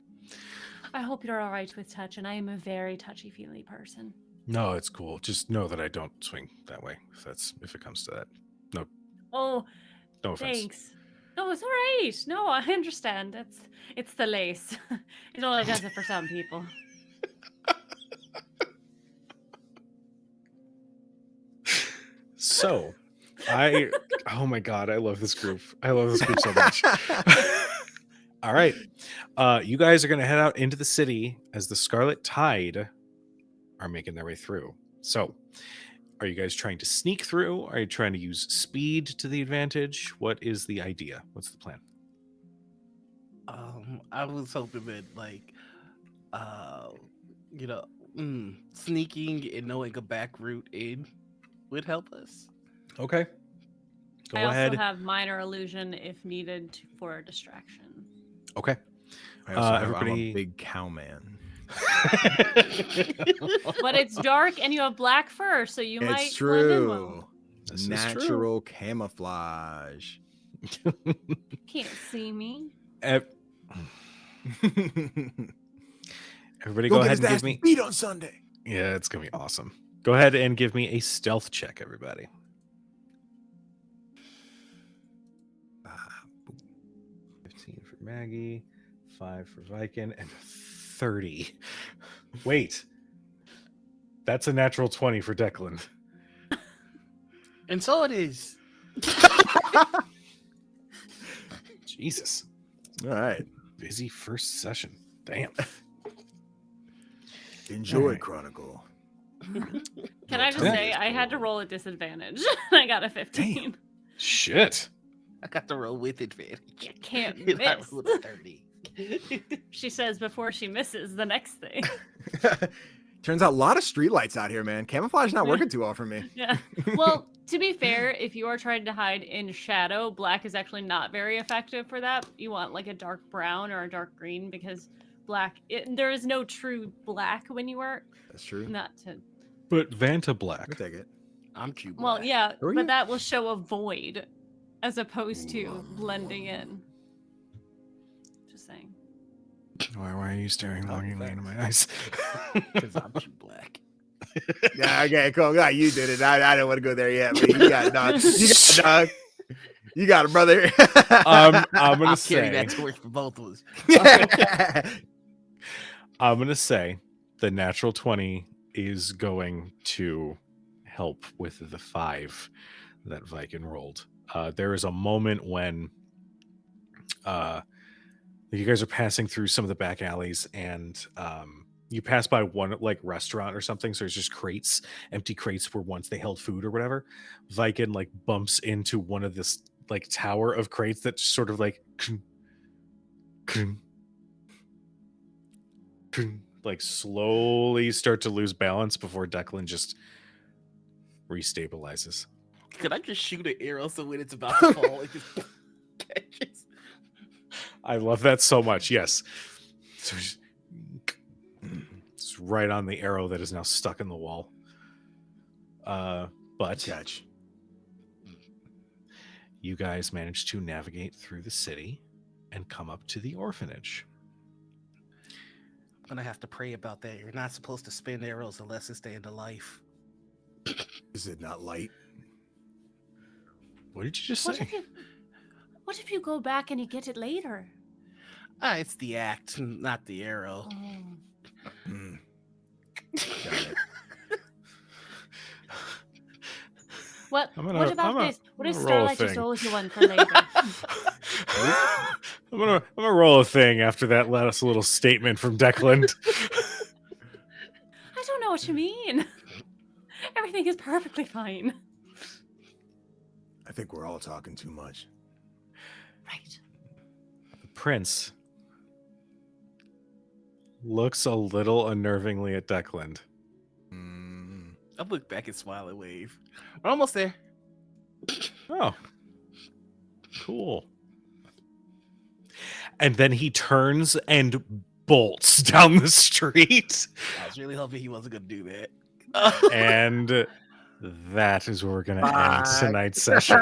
I hope you're all right with touch, and I am a very touchy-feely person. No, it's cool. Just know that I don't swing that way. If it comes to that. Oh, No offense. thanks. No, it's all right. No, I understand. It's the lace. It only does it for some people. So, oh my god, I love this group. I love this group so much. All right. You guys are going to head out into the city as the Scarlet Tide are making their way through. So, are you guys trying to sneak through? Are you trying to use speed to the advantage? What is the idea? What's the plan? I was hoping that sneaking and knowing a back route in would help us. Okay. Go I ahead. also have minor illusion if needed for a distraction. Okay. I also have- I'm everybody- a big cow man. But it's dark and you have black fur, so you might It's blend in true. well. This is Natural camouflage. Can't see me. Everybody Go go get ahead his and ass give me. beat on Sunday. Yeah, it's going to be awesome. Go ahead and give me a stealth check, everybody. Maggie, 5 for Viking, and 30. Wait. That's a natural 20 for Declan. And so it is. Jesus. All right. Busy first session. Damn. Enjoy, Alright. Chronicle. Can I just turn say is I had to full. roll a disadvantage. I got a 15. Shit. I got to roll with advantage. You can't And I miss. rolled a 30. She says before she misses the next thing. Turns out a lot of streetlights out here, man. Camouflage not Yeah. working too well for me. Yeah. Well, to be fair, if you are trying to hide in shadow, black is actually not very effective for that. You want like a dark brown or a dark green because there is no true black when you are That's true. not to. But Vanta Black. I'll take it. I'm too black. Well, yeah, Who are but you? that will show a void as opposed to blending in. Just saying. Why are you staring Oh, longingly into thanks. my eyes? Because I'm too black. Yeah, okay, cool. Yeah, you did it. I don't want to go there yet, but you got it, dog. You got it, dog. You got it, brother. I'm I'll gonna carry say. that torch for both of us. I'm gonna say the natural 20 is going to help with the 5 that Viking rolled. There is a moment when you guys are passing through some of the back alleys and you pass by one like restaurant or something, so there's just crates, empty crates where once they held food or whatever. Viking like bumps into one of this like tower of crates that sort of like like slowly start to lose balance before Declan just restabilizes. Could I just shoot an arrow so when it's about to fall, it just catches? I love that so much. Yes. So it's right on the arrow that is now stuck in the wall. But Catch. you guys managed to navigate through the city and come up to the orphanage. I'm gonna have to pray about that. You're not supposed to spin arrows unless it's the end of life. Is it not light? What did you just What say? if you go back and you get it later? It's the act, not the arrow. Hmm. Got it. What I'm gonna- what about I'm gonna- this? What I'm if gonna roll a Starlight just thing. owes you one for labor? I'm gonna roll a thing after that last little statement from Declan. I don't know what you mean. Everything is perfectly fine. I think we're all talking too much. Right. The prince looks a little unnervingly at Declan. Mm. I look back and smile and wave. We're almost there. Oh, cool. And then he turns and bolts down the street. I was really hoping he wasn't gonna do that. And that is where we're going to end Bye. tonight's session.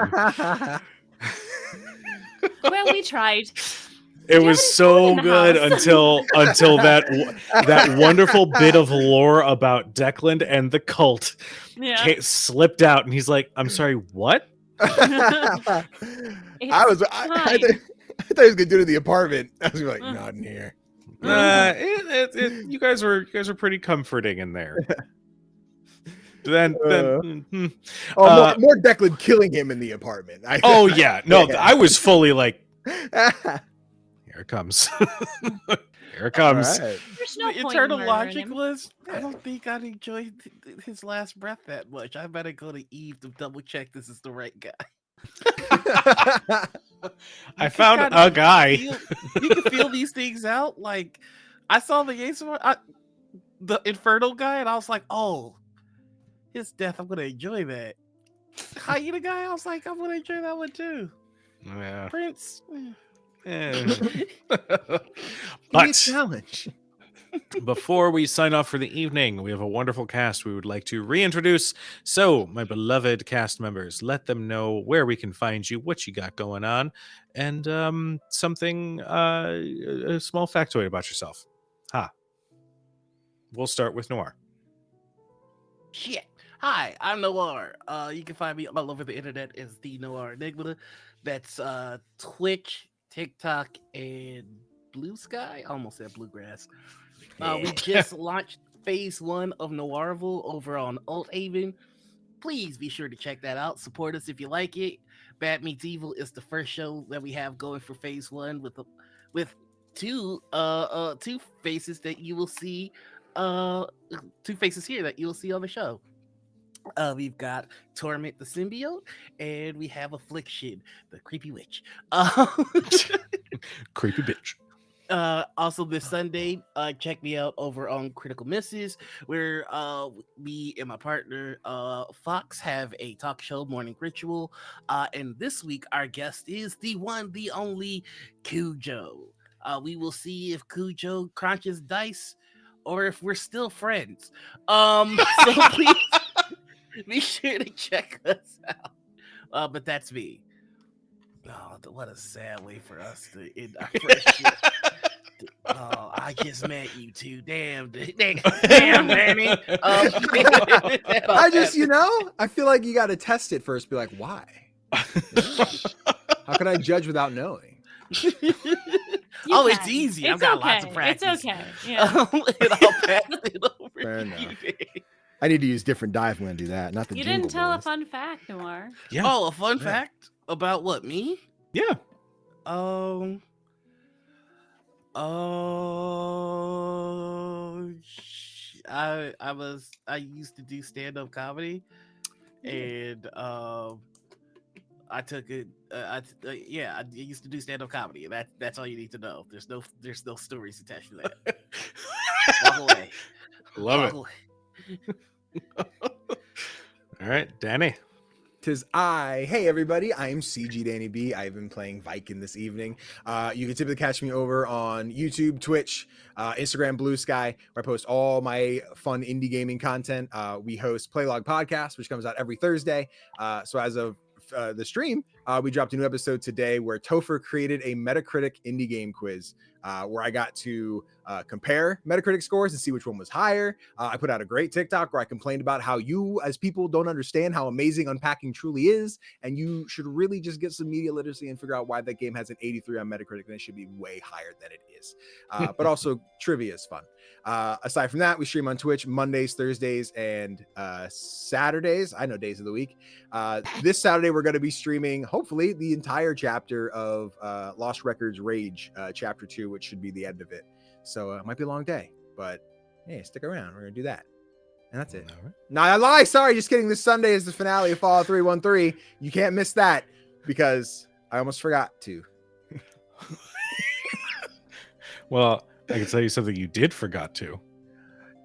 Well, we tried. It you was have any so food in the good house? until that wonderful bit of lore about Declan and the cult Yeah. slipped out, and he's like, "I'm sorry, what?" I It's thought fine. he was gonna do it in the apartment. I was like, Mm. not in here. You guys were pretty comforting in there. Then mhm. Oh, more Declan killing him in the apartment. Oh yeah, no, Yeah. I was fully like, here it comes, here it comes. All right. There's no The point eternal in logic murdering him. was, I don't think I'd enjoy his last breath that much. I better go to Eve to double check this is the right guy. I You can found kinda a guy. you can feel these things out. Like I saw the the Infernal guy, and I was like, oh, his death. I'm gonna enjoy that. Hyena guy, I was like, I'm gonna enjoy that one too. Yeah. Prince, Give me a But challenge. before we sign off for the evening, we have a wonderful cast we would like to reintroduce. So, my beloved cast members, let them know where we can find you, what you got going on, and something, a small factoid about yourself. We'll start with Noir. shit. Hi, I'm Noir. You can find me all over the internet as the Noir Enigma. That's Twitch, TikTok, and Blue Sky. I almost said Bluegrass. Yeah. We just launched phase 1 of Noirville over on Alt Haven. Please be sure to check that out. Support us if you like it. Bad Meets Evil is the first show that we have going for phase 1 with two faces that you will see uh two faces here that you'll see on the show. We've got Torment the Symbiote, and we have Affliction, the creepy witch. Creepy bitch. Also this Sunday, check me out over on Critical Misses, where me and my partner Fox have a talk show, Morning Ritual. And this week our guest is the one, the only Kujo. We will see if Kujo crunches dice or if we're still friends. So please be sure to check us out. But that's me. Oh, what a sad way for us to end our first show. Oh, I just met you two. Damn, Danny. I just, I feel like you got to test it first. Be like, why? How can I judge without knowing? It's easy. I've got lots of practice. It's okay. Yeah. And I'll pass it over Fair to you. enough. I need to use different die if I'm going to do that. Not the You Jingle didn't tell a Boys. fun fact, Noir. Yeah. Oh, a fun fact about what, me? Yeah. I used to do stand-up comedy, and I took it. I used to do stand-up comedy. That's all you need to know. There's no stories attached to that. Walk away. Love Walk it. away. All right, Danny. Tis I. Hey, everybody. I am CG Danny B. I've been playing Viking this evening. You can typically catch me over on YouTube, Twitch, Instagram, Blue Sky, where I post all my fun indie gaming content. We host Playlog Podcast, which comes out every Thursday. So as of the stream, we dropped a new episode today where Topher created a Metacritic indie game quiz where I got to compare Metacritic scores and see which one was higher. I put out a great TikTok where I complained about how you as people don't understand how amazing unpacking truly is, and you should really just get some media literacy and figure out why that game has an 83 on Metacritic and it should be way higher than it is. But also trivia is fun. Aside from that, we stream on Twitch Mondays, Thursdays, and Saturdays. I know days of the week. This Saturday, we're going to be streaming, hopefully, the entire chapter of Lost Records Rage, Chapter 2, which should be the end of it. So it might be a long day, but hey, stick around. We're going to do that. And that's it. Right. No, I lie. Sorry, just kidding. This Sunday is the finale of Fallout 313. You can't miss that because I almost forgot to. Well, I can tell you something you did forgot to.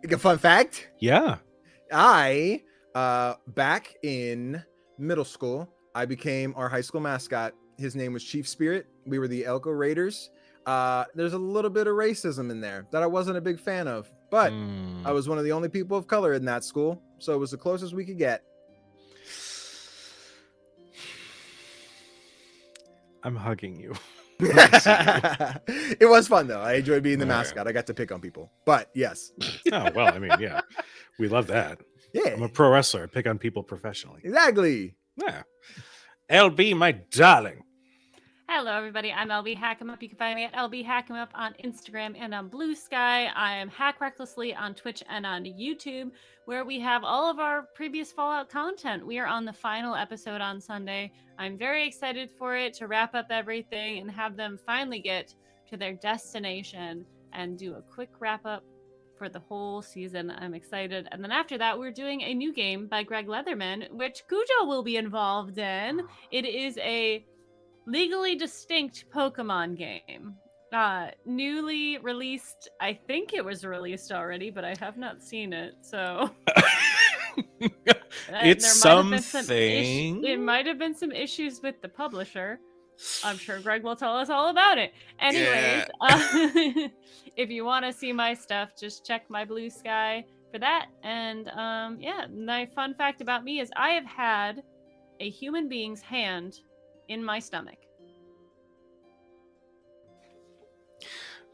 A fun fact. Yeah. I, back in middle school, I became our high school mascot. His name was Chief Spirit. We were the Elko Raiders. There's a little bit of racism in there that I wasn't a big fan of, but I was one of the only people of color in that school. So it was the closest we could get. I'm hugging you. It was fun though. I enjoyed being the All right. mascot. I got to pick on people, but yes. Oh, well, I mean, yeah. We love that. Yeah, I'm a pro wrestler. I pick on people professionally. exactly. Yeah. LB, my darling. Hello, everybody. I'm LB Hackemup. You can find me at LB Hackemup on Instagram and on Blue Sky. I am Hack Recklessly on Twitch and on YouTube, where we have all of our previous Fallout content. We are on the final episode on Sunday. I'm very excited for it to wrap up everything and have them finally get to their destination and do a quick wrap up for the whole season. I'm excited. And then after that, we're doing a new game by Greg Leatherman, which Kujo will be involved in. It is a legally distinct Pokemon game. Newly released. I think it was released already, but I have not seen it. So It's there might have been some something. It might have been some issues with the publisher. I'm sure Greg will tell us all about it. Anyways, if you want to see my stuff, just check my Blue Sky for that. And yeah, my fun fact about me is I have had a human being's hand in my stomach.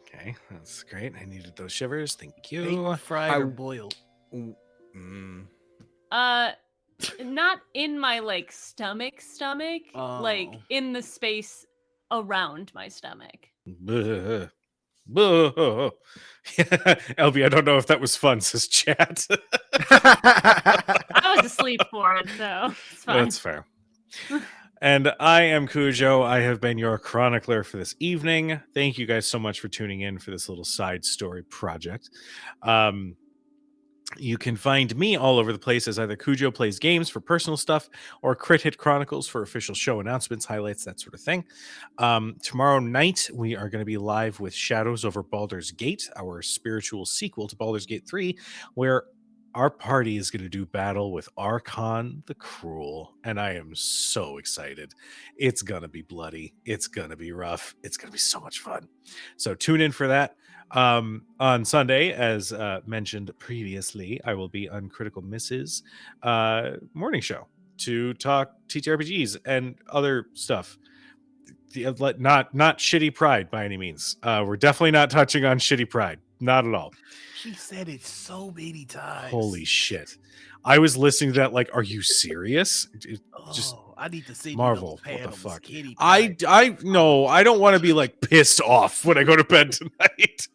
Okay, that's great. I needed those shivers. Thank you. Baked, fried, or boiled. Not in my like stomach, like Oh. in the space around my stomach. Buh. Buh. LB, I don't know if that was fun, says chat. I was asleep for it, so it's fine. That's fair. And I am Kujo. I have been your chronicler for this evening. Thank you guys so much for tuning in for this little side story project. You can find me all over the place as either Kujo plays games for personal stuff or Crit Hit Chronicles for official show announcements, highlights, that sort of thing. Tomorrow night, we are going to be live with Shadows over Baldur's Gate, our spiritual sequel to Baldur's Gate 3, where our party is going to do battle with Archon the Cruel, and I am so excited. It's going to be bloody. It's going to be rough. It's going to be so much fun. So tune in for that. On Sunday, as mentioned previously, I will be on Critical Misses morning show to talk TTRPGs and other stuff. Not shitty Pride by any means. We're definitely not touching on shitty Pride. Not at all. She said it so many times. Holy shit. I was listening to that like, are you serious? Just I need to see Marvel. those What the panels. fuck? Kitty I Pryde. no, I don't want to be like pissed off when I go to bed tonight.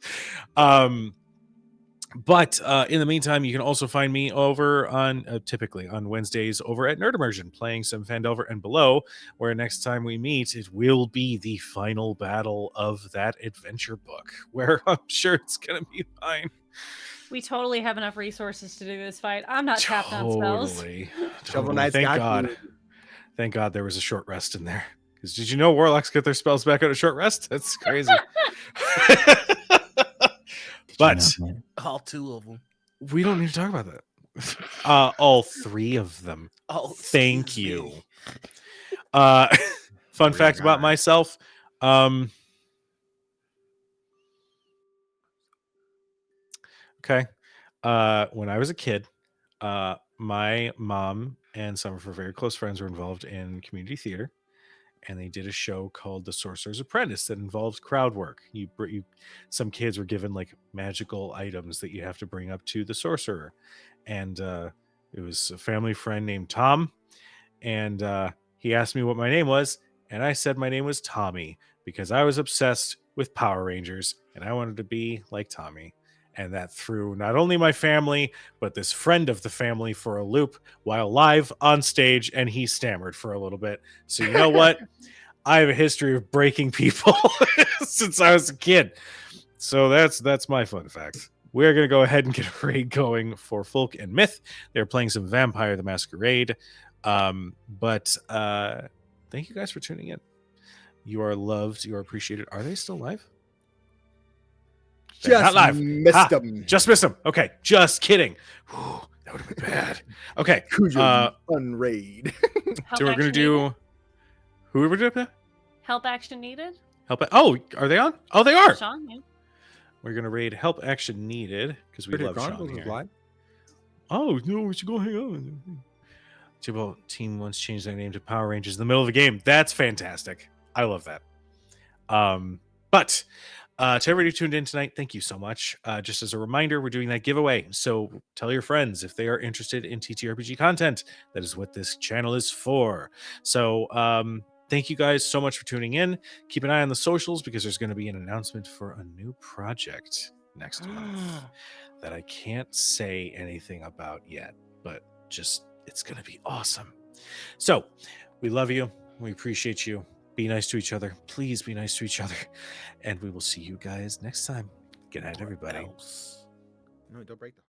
But in the meantime, you can also find me over on typically on Wednesdays over at Nerd Immersion playing some Fandelver and Below, where next time we meet, it will be the final battle of that adventure book, where I'm sure it's going to be fine. We totally have enough resources to do this fight. I'm not tapped on spells. Shovel Knight's Thank got God. you. Thank God there was a short rest in there. Because did you know warlocks get their spells back at a short rest? That's crazy. But All two of them. we don't need to talk about that. All three of them. Oh, Thank excuse you. me. Fun fact about myself. Okay. When I was a kid, my mom and some of her very close friends were involved in community theater, and they did a show called The Sorcerer's Apprentice that involved crowd work. Some kids were given like magical items that you have to bring up to the sorcerer, and it was a family friend named Tom, and he asked me what my name was, and I said my name was Tommy because I was obsessed with Power Rangers and I wanted to be like Tommy. And that threw not only my family, but this friend of the family for a loop while live on stage, and he stammered for a little bit. So you know what? I have a history of breaking people since I was a kid. So that's my fun fact. We're going to go ahead and get a raid going for Folk and Myth. They're playing some Vampire the Masquerade. But thank you guys for tuning in. You are loved. You are appreciated. Are they still live? They're not live. Missed them. Just missed them. Okay, just kidding. Whew, that would have been bad. Okay, Unraid. so we're gonna do. Who are we doing? Help action needed. Oh, are they on? Oh, they are. Sean, yeah. We're gonna raid help action needed because we love Sean here. Live? Oh no, we should go hang out. Jibble team once changed their name to Power Rangers in the middle of the game. That's fantastic. I love that. But to everybody who tuned in tonight, thank you so much. Just as a reminder, we're doing that giveaway. So tell your friends if they are interested in TTRPG content. That is what this channel is for. So thank you guys so much for tuning in. Keep an eye on the socials because there's going to be an announcement for a new project next month that I can't say anything about yet, but just it's going to be awesome. So we love you. We appreciate you. Be nice to each other. Please be nice to each other. And we will see you guys next time. Good night, everybody. No, don't break them.